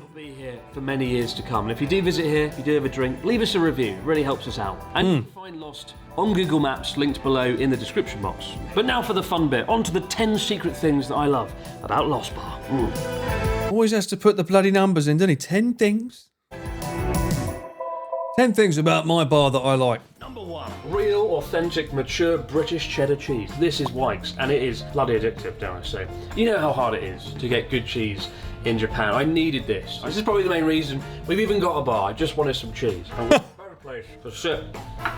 For many years to come. And if you do visit here, if you do have a drink, leave us a review. It really helps us out. And you can find Lost on Google Maps, linked below in the description box. But now for the fun bit. On to the 10 secret things that I love about Lost Bar. Always has to put the bloody numbers in, doesn't he? 10 things. 10 things about my bar that I like. Number 1. Real, authentic, mature British cheddar cheese. This is Wykes, and it is bloody addictive, dare I say. You know how hard it is to get good cheese in Japan. I needed this. This is probably the main reason we've even got a bar. I just wanted some cheese. And what a better place to sit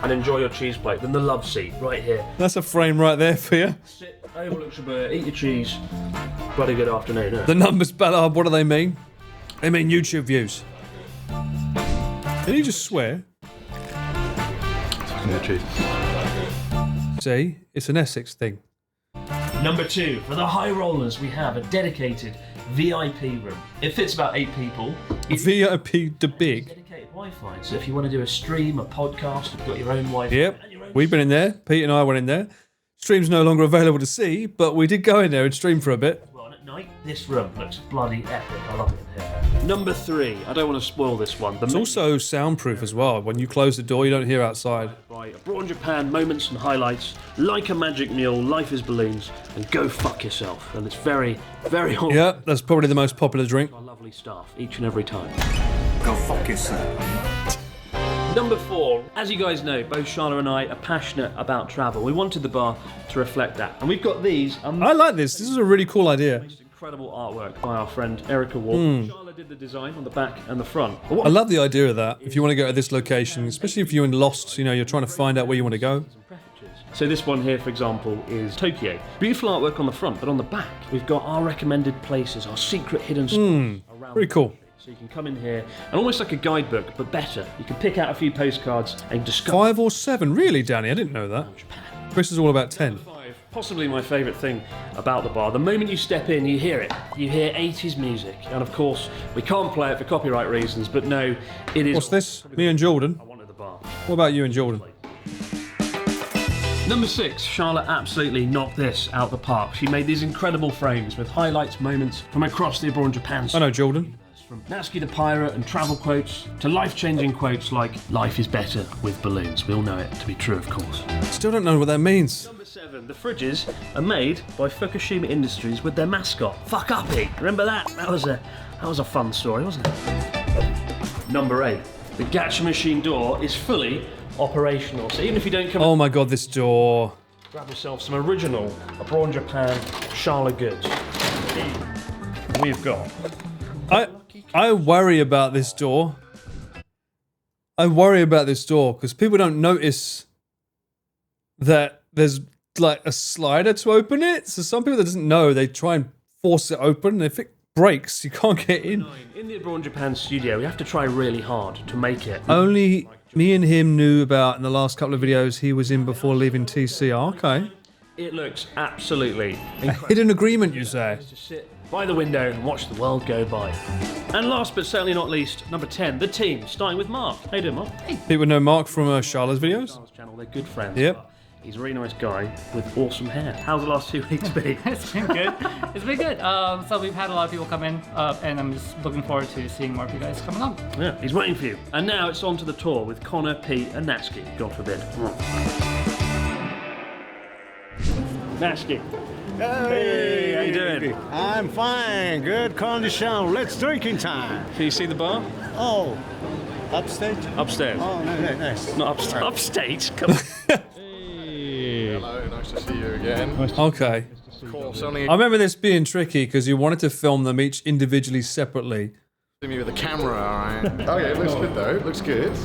and enjoy your cheese plate than the love seat right here. That's a frame right there for you. Sit Overlook Shabir, eat your cheese. Bloody good afternoon. The numbers, Ballard, what do they mean? They mean YouTube views. Did he just swear? See, it's an Essex thing. Number 2, for the high rollers, we have a dedicated VIP room. It fits about 8 people. VIP to big. Dedicated Wi-Fi, so if you want to do a stream, a podcast, you've got your own Wi-Fi. Yep, we've been in there. Pete and I went in there. Stream's no longer available to see, but we did go in there and stream for a bit. Well, and at night, this room looks bloody epic. I love it in here. Number 3, I don't want to spoil this one. It's also soundproof as well. When you close the door, you don't hear outside. Right, Abroad in Japan, moments and highlights, like a magic meal, life is balloons, and go fuck yourself. And it's very, very hot. Yeah, that's probably the most popular drink. Our lovely staff, each and every time. Go fuck yourself. Number 4, as you guys know, both Charlotte and I are passionate about travel. We wanted the bar to reflect that. And we've got these. I like this. This is a really cool idea. Incredible artwork by our friend Erica Ward. Charlotte did the design on the back and the front. I love the idea of that. If you want to go to this location, especially if you're in Lost, you know, you're trying to find out where you want to go. So this one here, for example, is Tokyo. Beautiful artwork on the front, but on the back, we've got our recommended places, our secret hidden spots. Pretty cool. So you can come in here, and almost like a guidebook, but better. You can pick out a few postcards and discover... 5 or 7? Really, Danny? I didn't know that. Chris is all about 10. Possibly my favourite thing about the bar. The moment you step in, you hear it. You hear 80s music. And of course, we can't play it for copyright reasons, but no, it is... What's this? Me and Jordan? I wanted the bar. What about you and Jordan? Number 6, Charlotte absolutely knocked this out the park. She made these incredible frames with highlights, moments from across the Abroad Japan. I know Jordan. From Natsuki the Pirate and travel quotes to life-changing quotes like "Life is better with balloons." We all know it to be true, of course. Still don't know what that means. Number 7, the fridges are made by Fukushima Industries with their mascot, Fuck Uppy. Remember that? That was a fun story, wasn't it? Number 8, the gacha machine door is fully operational. So even if you don't come... Oh my god, this door. Grab yourself some original Abroad Japan Charlotte goods. We've got... I worry about this door. I worry about this door because people don't notice that there's like a slider to open it. So some people that doesn't know, they try and force it open, and if it breaks, you can't get in. In the Abroad Japan studio, we have to try really hard to make it. Only me and him knew about in the last couple of videos he was in before leaving TCR. Okay. It looks absolutely incredible. A hidden agreement, you say? To sit by the window and watch the world go by. And last but certainly not least, number 10, the team, starting with Mark. How you doing, Mark? Hey. People know Mark from Charlotte's videos. Charlotte's channel, they're good friends. Yep. He's a really nice guy with awesome hair. How's the last 2 weeks been? It's been good. It's been good. So we've had a lot of people come in, and I'm just looking forward to seeing more of you guys come along. Yeah, he's waiting for you. And now it's on to the tour with Connor, Pete, and Natsuki. God forbid. Natsuki. Hey, how you doing? I'm fine. Good condition. Let's drinking time. Can you see the bar? Oh, upstate? Upstairs. Oh, no, nice. Not upstate. Upstate? Come on. Hey. Hello, nice to see you again. Okay. Of course, only I remember this being tricky because you wanted to film them each individually separately. see me with a camera, alright. Okay, it looks good though. It looks good.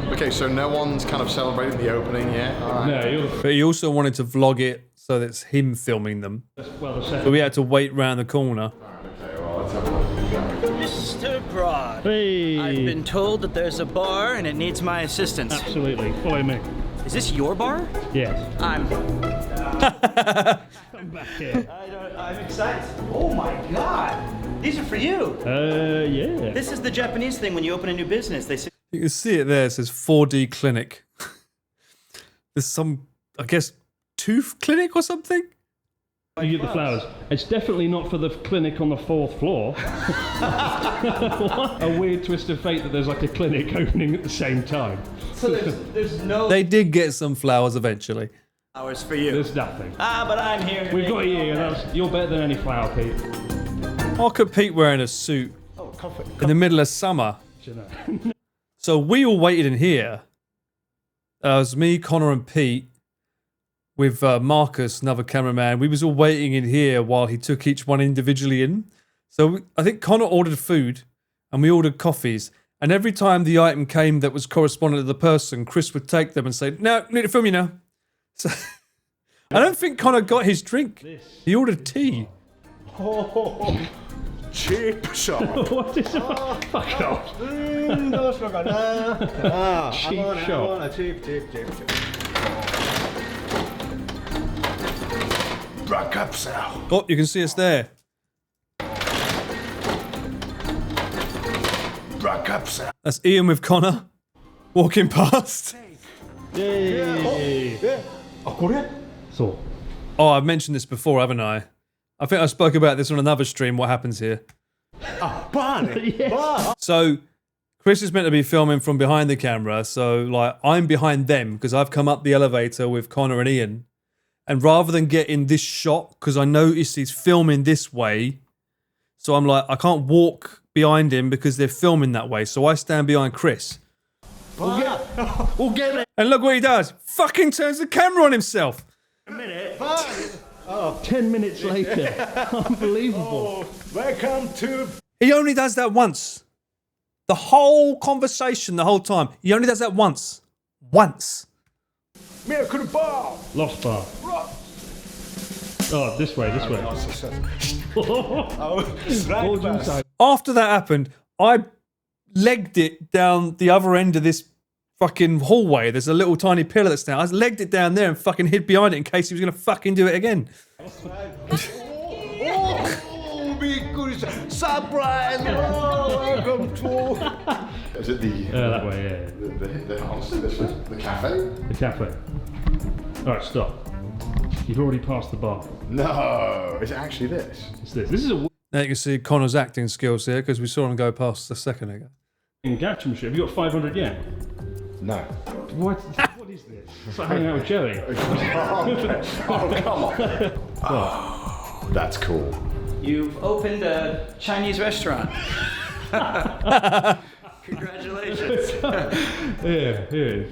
Okay, so no one's kind of celebrating the opening yet. Alright. But he also wanted to vlog it so that it's him filming them. So we had to wait round the corner. Mr. Broad, I've been told that there's a bar and it needs my assistance. Absolutely. Follow me. Is this your bar? Yes. I'm back here. I'm excited. Oh my god! These are for you. Yeah. This is the Japanese thing when you open a new business. They say. You can see it there. It says 4D clinic. There's some, I guess, tooth clinic or something? You get the flowers. It's definitely not for the clinic on the 4th floor. What a weird twist of fate that there's like a clinic opening at the same time. So there's no They did get some flowers eventually. flowers for you. There's nothing. But I'm here. We've got you, and you're better than any flower, Pete. I'll compete wearing a suit in the middle of summer. So we all waited in here. It was me, Connor, and Pete with Marcus, another cameraman. We was all waiting in here while he took each one individually in. So I think Connor ordered food and we ordered coffees. And every time the item came that was corresponding to the person, Chris would take them and say, "No, I need to film you now." So I don't think Connor got his drink. He ordered tea. Oh, cheap shop. What is it? Fuck off. Cheap shop. Cheap. Back up, Sal. Oh, you can see us there. Back up, Sal. That's Ian with Connor walking past. Yay! So. Oh, I've mentioned this before, haven't I? I think I spoke about this on another stream, what happens here. So, Chris is meant to be filming from behind the camera, so like I'm behind them because I've come up the elevator with Connor and Ian. And rather than get in this shot, because I noticed he's filming this way, so I'm like, I can't walk behind him because they're filming that way. So I stand behind Chris. We'll get it. And look what he does. Fucking turns the camera on himself. A minute. 10 minutes later. Unbelievable. Welcome to... He only does that once. The whole conversation, the whole time. He only does that once. Once. Miracle Bar. Lost bar. Oh, this way. After that happened, I legged it down the other end of this fucking hallway. There's a little tiny pillar that's down. I legged it down there and fucking hid behind it in case he was going to fucking do it again. Surprise! Welcome to... Is it the... that way, yeah. The house? The cafe? The cafe. Alright, stop. You've already passed the bar. No, it's actually this. It's this. This is a... Now you can see Connor's acting skills here because we saw him go past a second ago. Gacha machine. Have you got 500 yen? No. What is this? It's like hanging out with Joey. Oh, come on. Oh, that's cool. You've opened a Chinese restaurant. Congratulations. Here.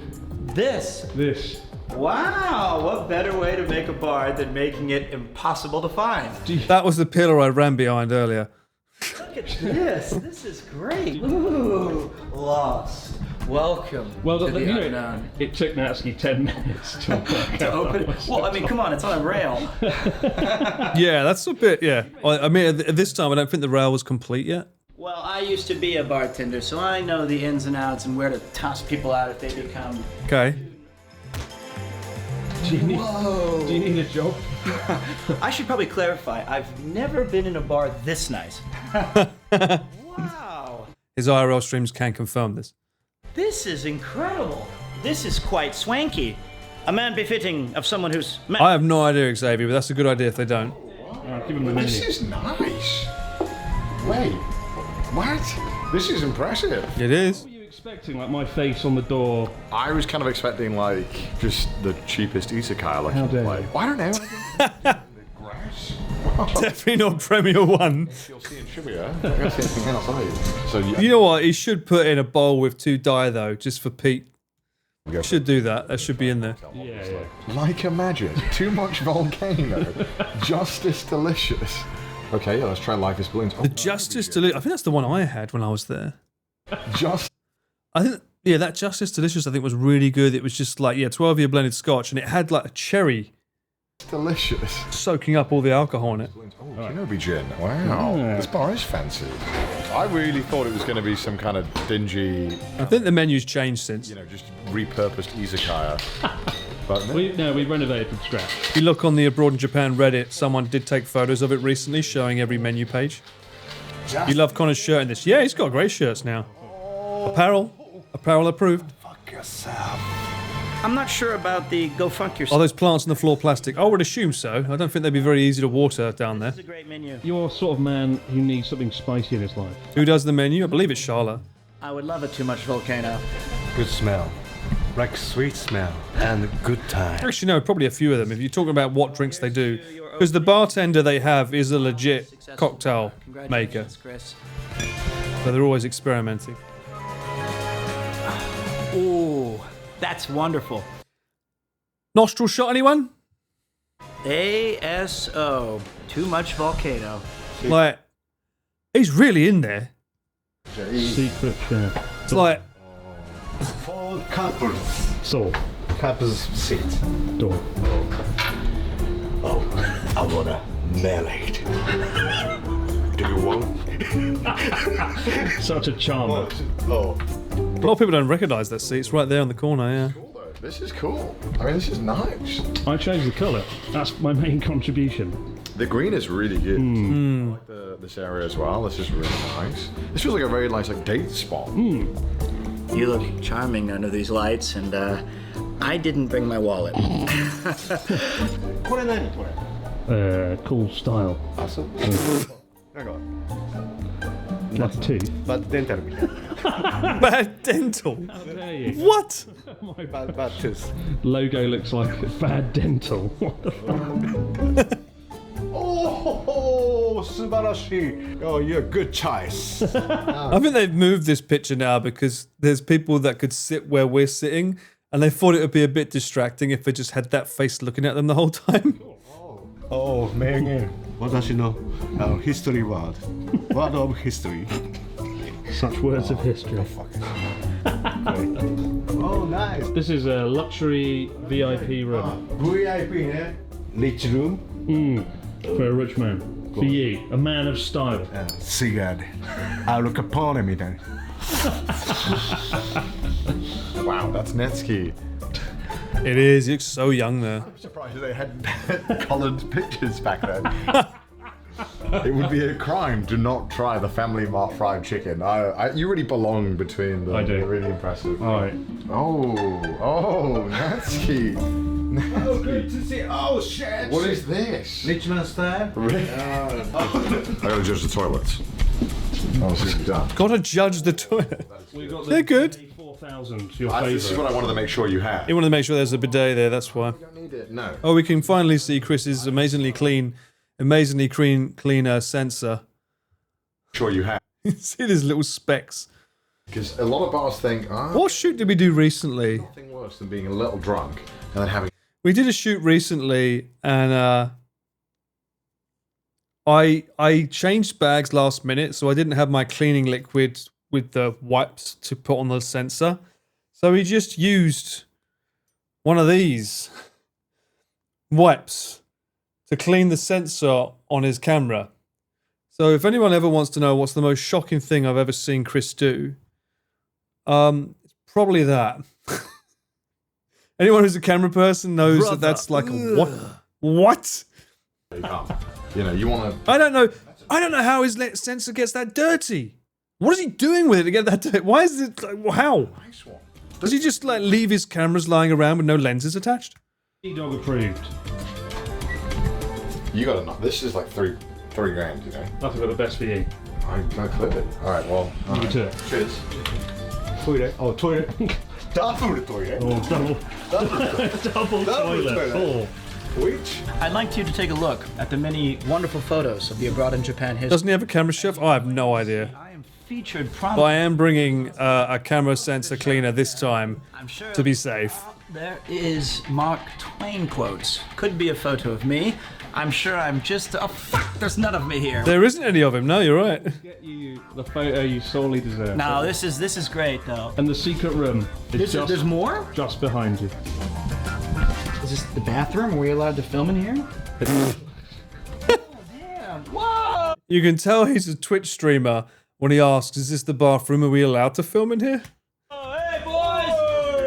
This. Wow, what better way to make a bar than making it impossible to find? That was the pillar I ran behind earlier. Look at this. This is great. Ooh, lost. Welcome to the unknown. It took Natsuki 10 minutes to open. Well, I mean, come on, it's on a rail. Yeah, that's a bit, yeah. I mean, at this time, I don't think the rail was complete yet. Well, I used to be a bartender, so I know the ins and outs and where to toss people out if they become... Okay. Do you need a job? I should probably clarify, I've never been in a bar this nice. Wow. His IRL streams can confirm this. This is incredible. This is quite swanky. A man befitting of someone who's... I have no idea, Xavier, but that's a good idea if they don't. Give him the menu. This is nice. Wait, what? This is impressive. It is. What were you expecting? Like my face on the door? I was kind of expecting like just the cheapest isekai like How dare play. you. I don't know. Grass. Definitely not Premier 1. You'll see in Shibuya. I don't see anything else, are you? So You know what? He should put in a bowl with 2 dye though, just for Pete. He should do that. That should be in there. Yeah. Like a magic. Too much volcano. Justice delicious. Okay, yeah, let's try Life is Balloons. The Justice Delicious. I think that's the one I had when I was there. Just. I think, yeah, that Justice Delicious I think was really good. It was just like, 12-year blended scotch, and it had like a cherry. Delicious. Soaking up all the alcohol in it. Oh, Kenobi gin. Wow. This bar is fancy. I really thought it was going to be some kind of dingy... I think the menu's changed since. Just repurposed izakaya. But we renovated from scratch. If you look on the Abroad in Japan Reddit, someone did take photos of it recently, showing every menu page. You love Connor's shirt in this. Yeah, he's got great shirts now. Apparel approved. Fuck yourself. I'm not sure about the go funk Are yourself. those plants on the floor plastic? I would assume so. I don't think they'd be very easy to water down there. It's a great menu. You're sort of man who needs something spicy in his life. Who does the menu? I believe it's Charlotte. I would love a too much volcano. Good smell. Like sweet smell and good time. Actually, no, probably a few of them. If you're talking about what drinks they do. Because the bartender they have is a legit cocktail maker. Chris. So they're always experimenting. Ooh, that's wonderful. Nostril shot, anyone? ASO. Too much volcano. Like, he's really in there. Secret chef. It's like... For couples. So. Couples seat. Door. Oh, I wanna married. Do you want? Such a charmer. Oh. A lot of people don't recognise that seat. It's right there in the corner, yeah. This is cool. I mean, this is nice. I changed the colour. That's my main contribution. The green is really good. Mm. I like this area as well. This is really nice. This feels like a very nice date spot. You look charming under these lights, and I didn't bring my wallet. Cool style. Like a tooth. Bad dental. Bad dental? How dare you? What? Bad tooth. Logo looks like bad dental. What the fuck? Oh, subarashi. Oh, you're a good choice. I think they've moved this picture now because there's people that could sit where we're sitting, and they thought it would be a bit distracting if they just had that face looking at them the whole time. Oh, man. Watashi no history word. Word of history. Such words of history. Oh, nice. This is a luxury VIP room. VIP, eh? Rich room? For a rich man. For you, a man of style. Cigar. Al Capone, mi then. Wow, that's Netsky. It is. You look so young there. I'm surprised they had coloured pictures back then. It would be a crime to not try the Family Mart fried chicken. You really belong between them. I do. They're really impressive. All right. Oh, Netsky. Oh, good to see. Oh, shit. What is this? Richmond style. I gotta judge the toilets. Oh, this is done. Gotta judge the toilet. We got They're good. 4000, your This is what favourite. I wanted to make sure you had. You want to make sure there's a bidet there, that's why. Don't need it. No. Oh, we can finally see Chris's amazingly clean sensor. Sure you have. See these little specks. Because a lot of bars think, What shoot did we do recently? nothing worse than being a little drunk and then having. We did a shoot recently, and I changed bags last minute, so I didn't have my cleaning liquid with the wipes to put on the sensor. So we just used one of these wipes to clean the sensor on his camera. So if anyone ever wants to know what's the most shocking thing I've ever seen Chris do, it's probably that. Anyone who's a camera person knows that that's like a what? What? You know, you want to. I don't know how his sensor gets that dirty. What is he doing with it to get that dirty? Why is it like, how? Nice one. Does he just like leave his cameras lying around with no lenses attached? E-Dog approved. You got enough. This is like three grand, you know. Nothing but the best for you. I clip it. All right, well. You too. Cheers. Toilet. Oh, toilet. Double toilet. Oh, double toilet. Oh. Which? I'd like you to take a look at the many wonderful photos of the Abroad in Japan history. Doesn't he have a camera chef? I have no idea. Featured But I am bringing a camera sensor cleaner this time to be safe. There is Mark Twain quotes. Could be a photo of me. I'm sure I'm just. Oh fuck! There's none of me here. There isn't any of him. No, you're right. Get you the photo you sorely deserve. No, this is great though. And the secret room is There's more? just behind you. Is this the bathroom? Are we allowed to film in here? Whoa! You can tell he's a Twitch streamer when he asks, "Is this the bathroom? Are we allowed to film in here?" Hey, boys!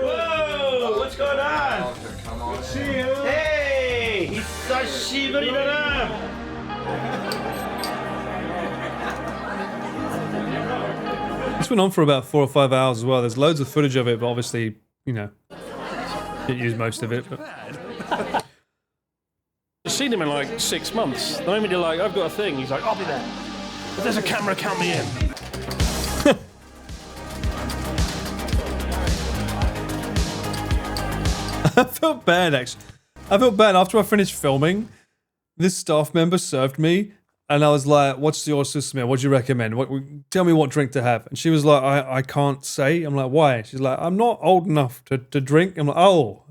Whoa! What's going on? Come on. See you. Hey! Hisashiburi da na! This went on for about 4 or 5 hours as well. There's loads of footage of it, but obviously, you know, didn't use most of it. But I've seen him in like 6 months. The moment you're like, I've got a thing, he's like, I'll be there. If there's a camera, count me in. I felt bad, actually. I felt bad after I finished filming. This staff member served me, and I was like, "What's your system? What do you recommend? Tell me what drink to have." And she was like, "I can't say." I'm like, "Why?" She's like, "I'm not old enough to drink." I'm like, "Oh,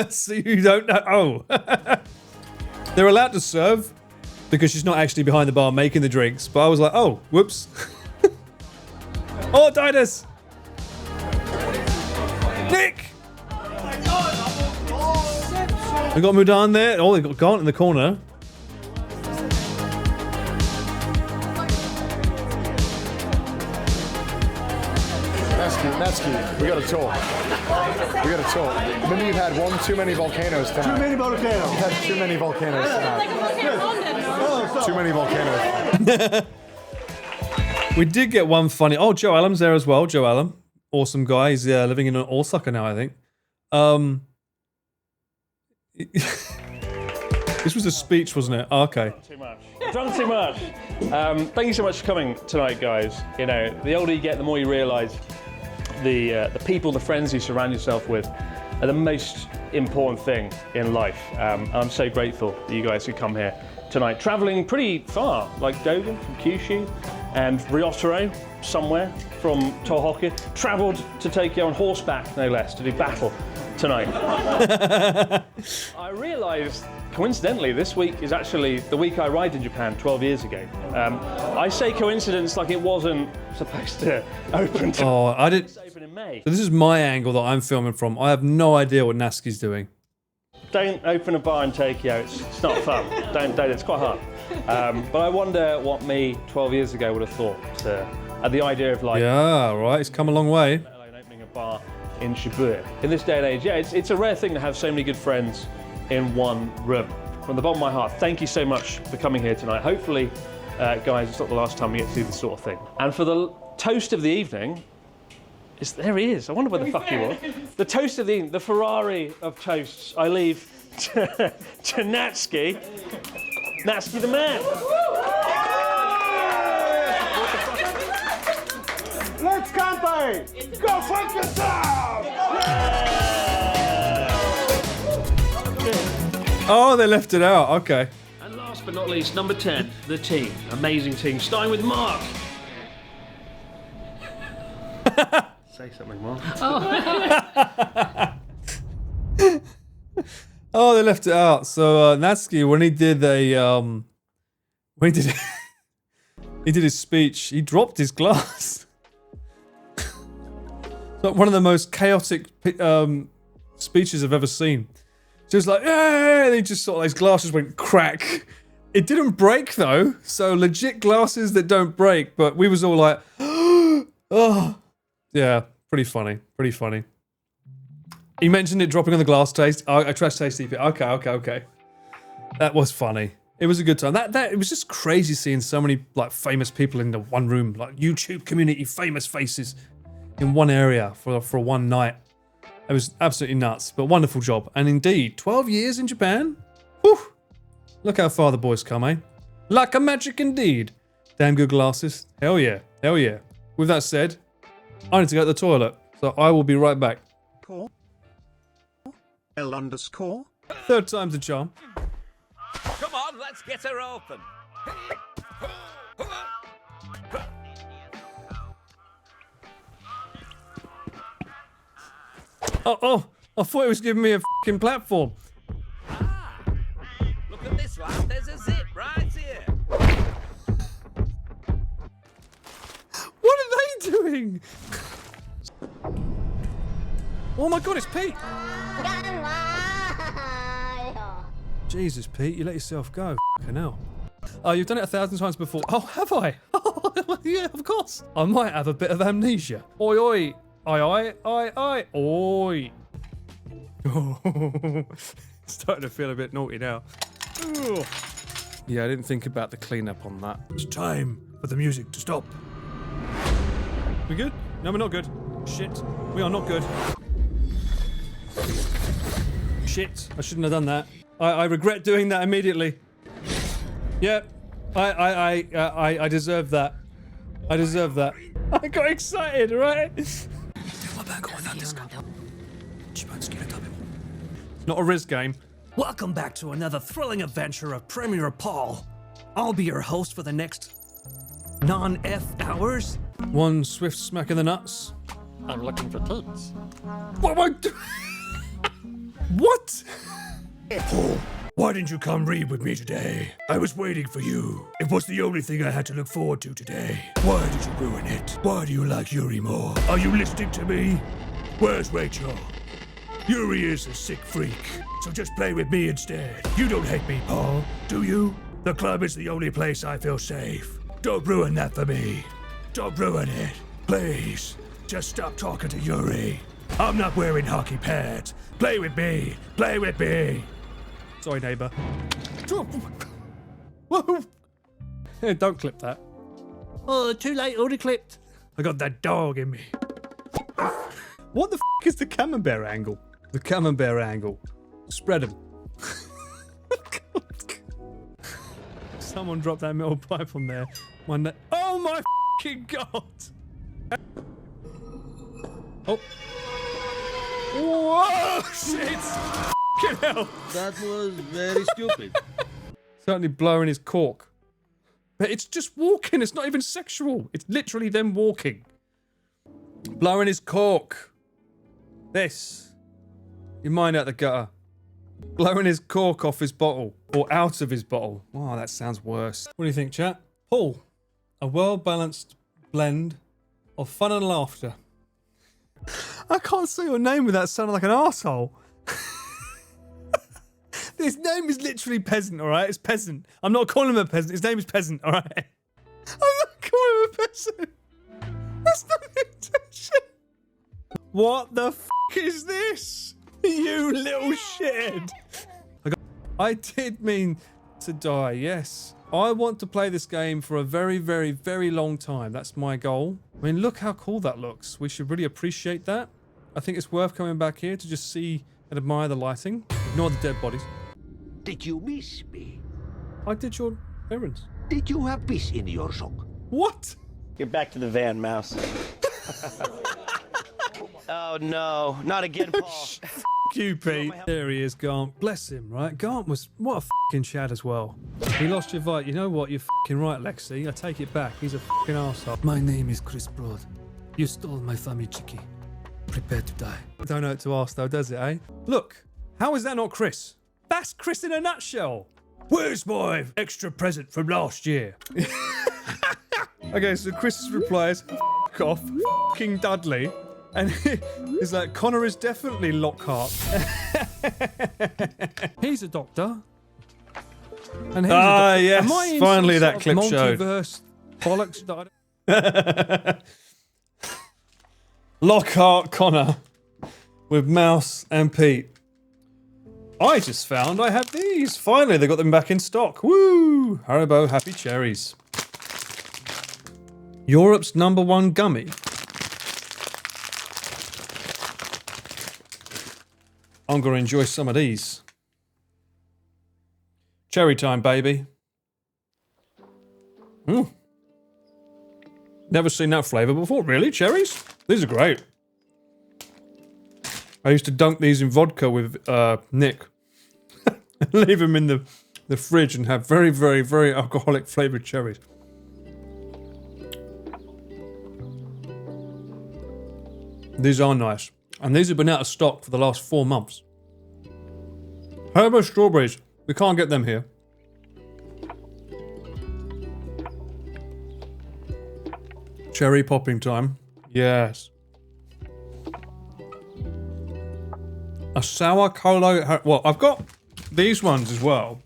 so you don't know?" Oh, they're allowed to serve because she's not actually behind the bar making the drinks. But I was like, "Oh, whoops." Oh, Titus! Nick! We got Mudan there. Oh, they got Gaunt in the corner. Natsuki, we gotta talk. We gotta talk. Maybe you've had one too many volcanoes tonight. Too many volcanoes. You've had too many volcanoes tonight. Too many volcanoes. We did get one funny. Oh, Joe Allen's there as well. Joe Allen, awesome guy. He's living in Osaka now, I think. This was a speech, wasn't it? Oh, okay. Drunk too much. Thank you so much for coming tonight, guys. You know, the older you get, the more you realise the people, the friends you surround yourself with are the most important thing in life. And I'm so grateful that you guys could come here tonight. Travelling pretty far, like Dogen from Kyushu and Ryotaro, somewhere from Tohoku. Travelled to Tokyo on horseback, no less, to do battle tonight. I realised, coincidentally, this week is actually the week I arrived in Japan 12 years ago. I say coincidence like it wasn't supposed to open to... Oh, I did. Open in May. So this is my angle that I'm filming from. I have no idea what Natsuki's doing. Don't open a bar in Tokyo, it's not fun. don't, it's quite hard. But I wonder what me 12 years ago would have thought at the idea of like... Yeah, right, it's come a long way. Opening a bar in Shibuya. In this day and age, yeah, it's a rare thing to have so many good friends in one room. From the bottom of my heart, thank you so much for coming here tonight. Hopefully, guys, it's not the last time we get to do this sort of thing. And for the toast of the evening, there he is. I wonder where the fuck he was. The toast of the evening, the Ferrari of toasts, I leave to Natsuki. Natsuki the man. Let's campaign! Go fuck yourself! Oh, they left it out. Okay. And last but not least, number 10, the team. Amazing team, starting with Mark. Say something, Mark. Oh, they left it out. So Natsuki, when he did he did his speech, he dropped his glass. So one of the most chaotic speeches I've ever seen. Just like, yeah, and he just sort of, his glasses went crack. It didn't break though, so legit glasses that don't break. But we was all like, oh, yeah, pretty funny, pretty funny. He mentioned it dropping on the glass taste. I tried to taste it. Okay. That was funny. It was a good time. It was just crazy seeing so many like famous people in the one room, like YouTube community famous faces in one area for one night. It was absolutely nuts, but wonderful job. And indeed, 12 years in Japan. Whew. Look how far the boys come, eh? Like a magic indeed. Damn good glasses. Hell yeah. Hell yeah. With that said, I need to go to the toilet, so I will be right back. L_. Third time's the charm. Come on, let's get her open. Oh, I thought it was giving me a fucking platform. Look at this, lad. There's a zip right here. What are they doing? Oh my god, it's Pete. Jesus, Pete, you let yourself go. Fucking hell. Oh, you've done it 1,000 times before. Oh, have I? Oh, yeah, of course. I might have a bit of amnesia. Oi, oi. Oi. Oi. Starting to feel a bit naughty now. Ugh. Yeah, I didn't think about the cleanup on that. It's time for the music to stop. We good? No, we're not good. Shit. We are not good. Shit. I shouldn't have done that. I regret doing that immediately. Yeah. I deserve that. I deserve that. I got excited, right? Not a Riz game. Welcome back to another thrilling adventure of Premier Paul. I'll be your host for the next non-F hours. One swift smack in the nuts. I'm looking for tits. What am I doing? What? Paul, why didn't you come read with me today? I was waiting for you. It was the only thing I had to look forward to today. Why did you ruin it? Why do you like Yuri more? Are you listening to me? Where's Rachel? Yuri is a sick freak, so just play with me instead. You don't hate me, Paul, do you? The club is the only place I feel safe. Don't ruin that for me. Don't ruin it. Please, just stop talking to Yuri. I'm not wearing hockey pads. Play with me. Play with me. Sorry, neighbour. Whoa! Hey, don't clip that. Oh, too late. Already clipped. I got that dog in me. What the f is the camembert angle? The camembert angle. Spread them. Someone dropped that metal pipe on there. Oh my f***ing god! Oh. Whoa! Shit! F***ing hell! That was very stupid. Certainly blowing his cork. But it's just walking, it's not even sexual. It's literally them walking. Blowing his cork. This. Your mind out the gutter. Blowing his cork off his bottle. Or out of his bottle. Wow, that sounds worse. What do you think, chat? Paul. A well-balanced blend of fun and laughter. I can't say your name without sounding like an arsehole. His name is literally Peasant, alright? It's Peasant. I'm not calling him a peasant. His name is Peasant, alright? I'm not calling him a peasant. That's not the intention. What the f*** is this? You little shithead. I did mean to die, yes. I want to play this game for a very, very, very long time. That's my goal. I mean, look how cool that looks. We should really appreciate that. I think it's worth coming back here to just see and admire the lighting. Ignore the dead bodies. Did you miss me? I did your errands. Did you have peace in your song? What? Get back to the van, Mouse. Oh no, not again, Paul. F*** you, Pete. There he is, Gant. Bless him, right? Gant was, what a f***ing Chad as well. He lost your fight. You know what? You're f***ing right, Lexi. I take it back. He's a f***ing arsehole. My name is Chris Broad. You stole my family chicky. Prepare to die. Don't know what to ask though, does it, eh? Look, how is that not Chris? That's Chris in a nutshell. Where's my extra present from last year? Okay, so Chris's reply is, f*** off, f***ing Dudley. And he's like, Connor is definitely Lockhart. He's a doctor. And he's a doctor. Yes, Am I in finally some that sort clip of showed. Multiverse bollocks. Lockhart, Connor, with Mouse and Pete. I just found I had these. Finally, they got them back in stock. Woo! Haribo Happy Cherries. Europe's #1 gummy. I'm gonna enjoy some of these. Cherry time, baby. Never seen that flavour before. Really? Cherries? These are great. I used to dunk these in vodka with Nick. Leave them in the fridge and have very, very, very alcoholic flavoured cherries. These are nice. And these have been out of stock for the last 4 months. Haribo strawberries. We can't get them here. Cherry popping time. Yes. A sour cola. Well, I've got these ones as well.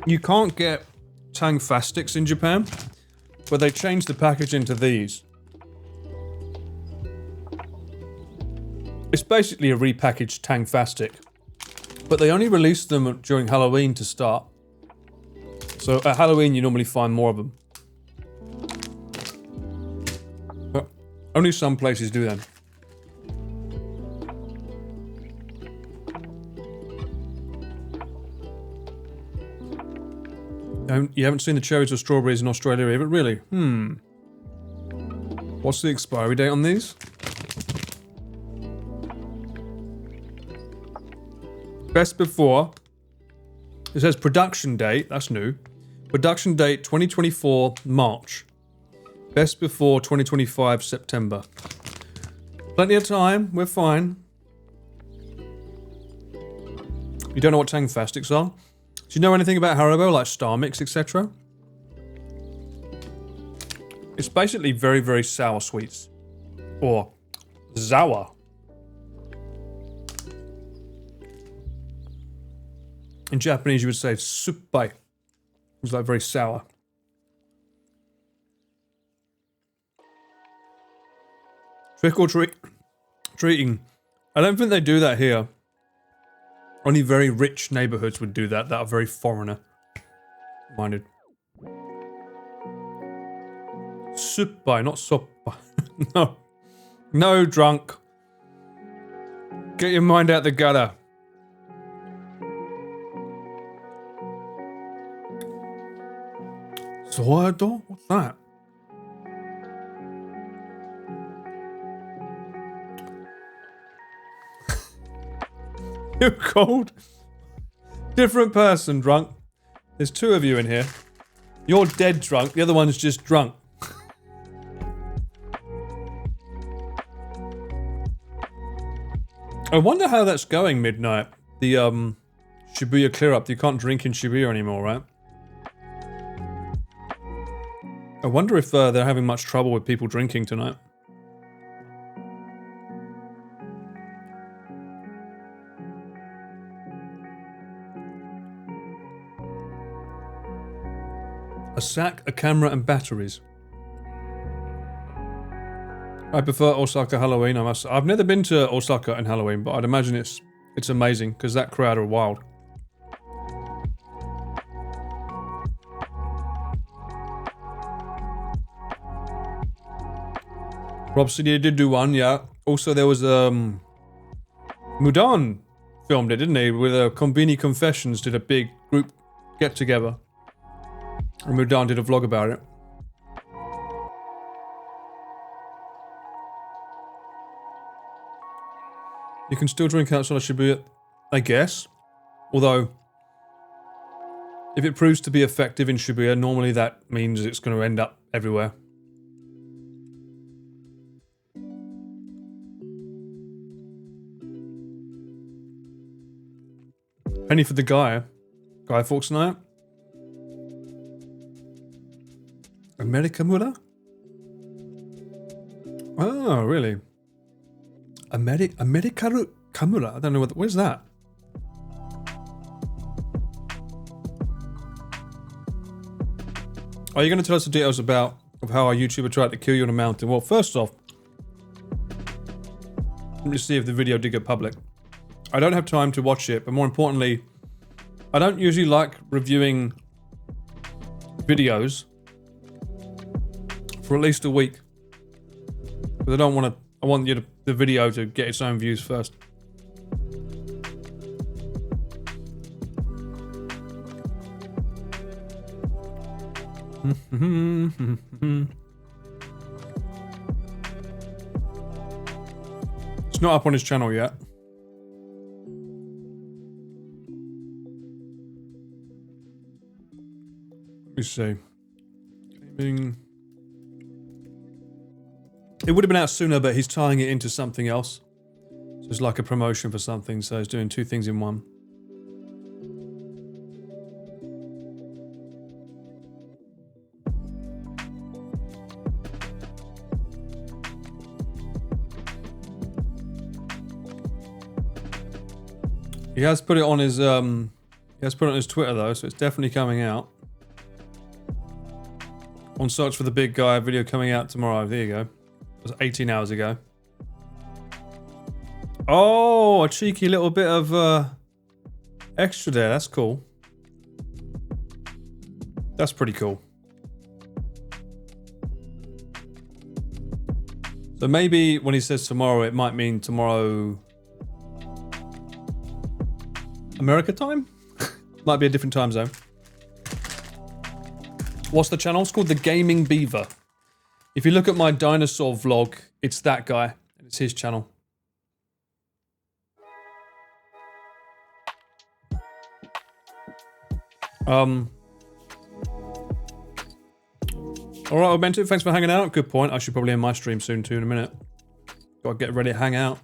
You can't get Tang Fastics in Japan, but they changed the package into these. It's basically a repackaged Tang Fastic, but they only released them during Halloween to start. So at Halloween you normally find more of them. But only some places do them. You haven't seen the cherries or strawberries in Australia either, really? What's the expiry date on these? Best before. It says production date, that's new. Production date 2024 March. Best before 2025 September. Plenty of time, we're fine. You don't know what Tang Fastics are? Do you know anything about Haribo, like Star Mix, etc.? It's basically very, very sour sweets. Or sour. In Japanese, you would say suppai. It's like very sour. Trick or treating. I don't think they do that here. Only very rich neighborhoods would do that are very foreigner-minded. Suppai, not soppa. No. No, drunk. Get your mind out the gutter. Sourdough? What's that? You're cold. Different person, drunk. There's two of you in here. You're dead drunk, the other one's just drunk. I wonder how that's going, Midnight. The, Shibuya clear up. You can't drink in Shibuya anymore, right? I wonder if they're having much trouble with people drinking tonight. A sack, a camera, and batteries. I prefer Osaka Halloween. I've never been to Osaka in Halloween, but I'd imagine it's amazing because that crowd are wild. Rob City did do one, yeah. Also, there was Mudan filmed it, didn't he? With Konbini Confessions did a big group get together, and Mudan did a vlog about it. You can still drink outside of Shibuya, I guess. Although, if it proves to be effective in Shibuya, normally that means it's going to end up everywhere. Penny for the Guy Fawkes Night. America Mura? Oh, really? Americaru Kamura? I don't know where's that? Are you going to tell us the details of how a YouTuber tried to kill you on a mountain? Well, first off, let me see if the video did go public. I don't have time to watch it, but more importantly, I don't usually like reviewing videos for at least a week. Because I want the video to get its own views first. It's not up on his channel yet. Let me see. Gaming. It would have been out sooner, but he's tying it into something else. So it's like a promotion for something, so he's doing two things in one. He has put it on his Twitter though, so it's definitely coming out. On Search for the Big Guy video coming out tomorrow. There you go. It was 18 hours ago. Oh, a cheeky little bit of extra there. That's cool. That's pretty cool. So maybe when he says tomorrow, it might mean tomorrow America time? Might be a different time zone. What's the channel? It's called The Gaming Beaver. If you look at my dinosaur vlog, it's that guy. It's his channel. Alright, Augmented, thanks for hanging out. Good point. I should probably end my stream soon too in a minute. Gotta get ready to hang out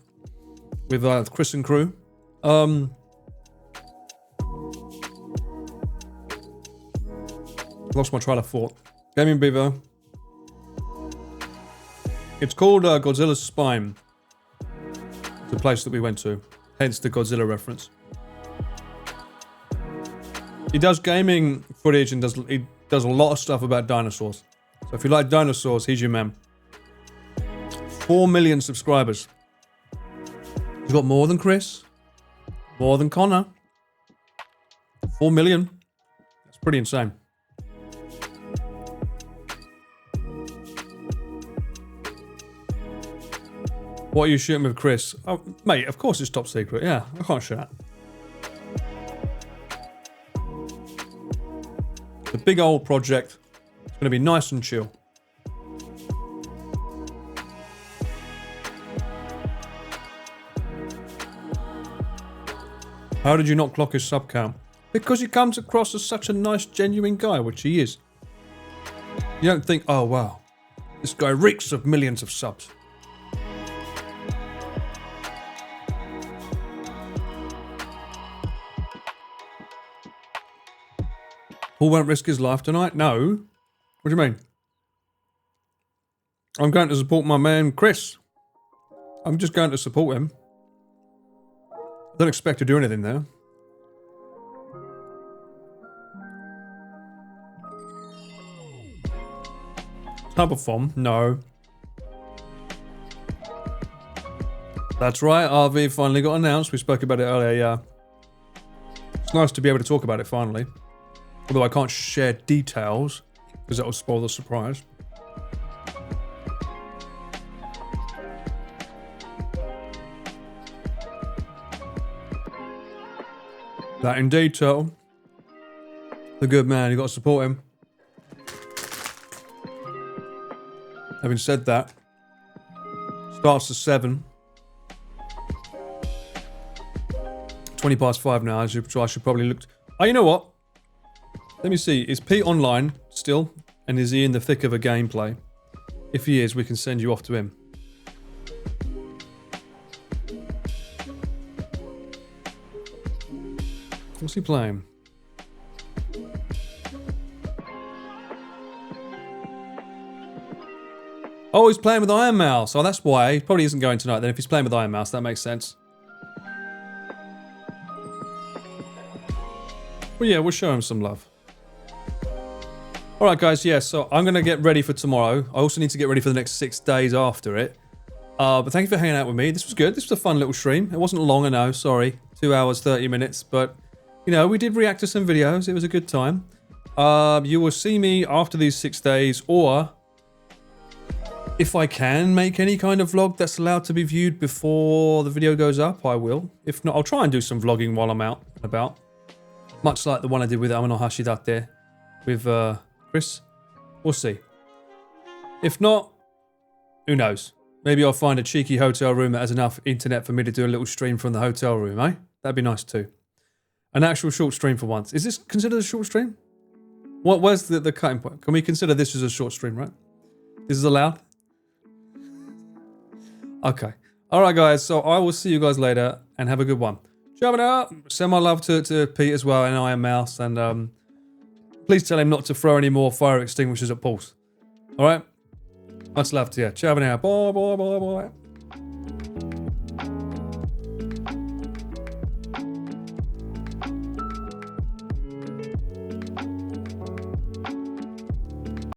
with Chris and crew. Lost my trail of thought. Gaming Beaver. It's called Godzilla's Spine. It's a place that we went to, hence the Godzilla reference. He does gaming footage and he does a lot of stuff about dinosaurs. So if you like dinosaurs, he's your man. 4 million subscribers. He's got more than Chris, more than Connor. 4 million. That's pretty insane. What are you shooting with, Chris? Oh, mate, of course it's top secret. Yeah, I can't shoot that. The big old project. It's going to be nice and chill. How did you not clock his sub count? Because he comes across as such a nice, genuine guy, which he is. You don't think, oh wow, this guy reeks of millions of subs. Paul won't risk his life tonight? No. What do you mean? I'm going to support my man Chris. I'm just going to support him. I don't expect to do anything there. Can't perform? No. That's right, RV finally got announced. We spoke about it earlier, yeah. It's nice to be able to talk about it finally. Although I can't share details, because that will spoil the surprise. That indeed, Turtle. The good man, you got to support him. Having said that, starts at 7. 20 past 5 now, so I should probably look... Oh, you know what? Let me see, is Pete online still? And is he in the thick of a gameplay? If he is, we can send you off to him. What's he playing? Oh, he's playing with Iron Mouse. Oh, that's why. He probably isn't going tonight then. If he's playing with Iron Mouse, that makes sense. Well, yeah, we'll show him some love. Alright guys, yeah, so I'm going to get ready for tomorrow. I also need to get ready for the next 6 days after it. But thank you for hanging out with me. This was good. This was a fun little stream. It wasn't long, I know, sorry. 2 hours, 30 minutes. But, you know, we did react to some videos. It was a good time. You will see me after these 6 days, or... if I can make any kind of vlog that's allowed to be viewed before the video goes up, I will. If not, I'll try and do some vlogging while I'm out and about. Much like the one I did with Amano Hashidate with Chris. We'll see. If not, who knows? Maybe I'll find a cheeky hotel room that has enough internet for me to do a little stream from the hotel room, eh? That'd be nice too. An actual short stream for once. Is this considered a short stream? Where's the cutting point? Can we consider this as a short stream, right? This is allowed? Okay. Alright guys, so I will see you guys later and have a good one. Send my love to Pete as well and Iron Mouse, and please tell him not to throw any more fire extinguishers at Pulse. Alright? Much love to you. Ciao now. Bye bye bye bye.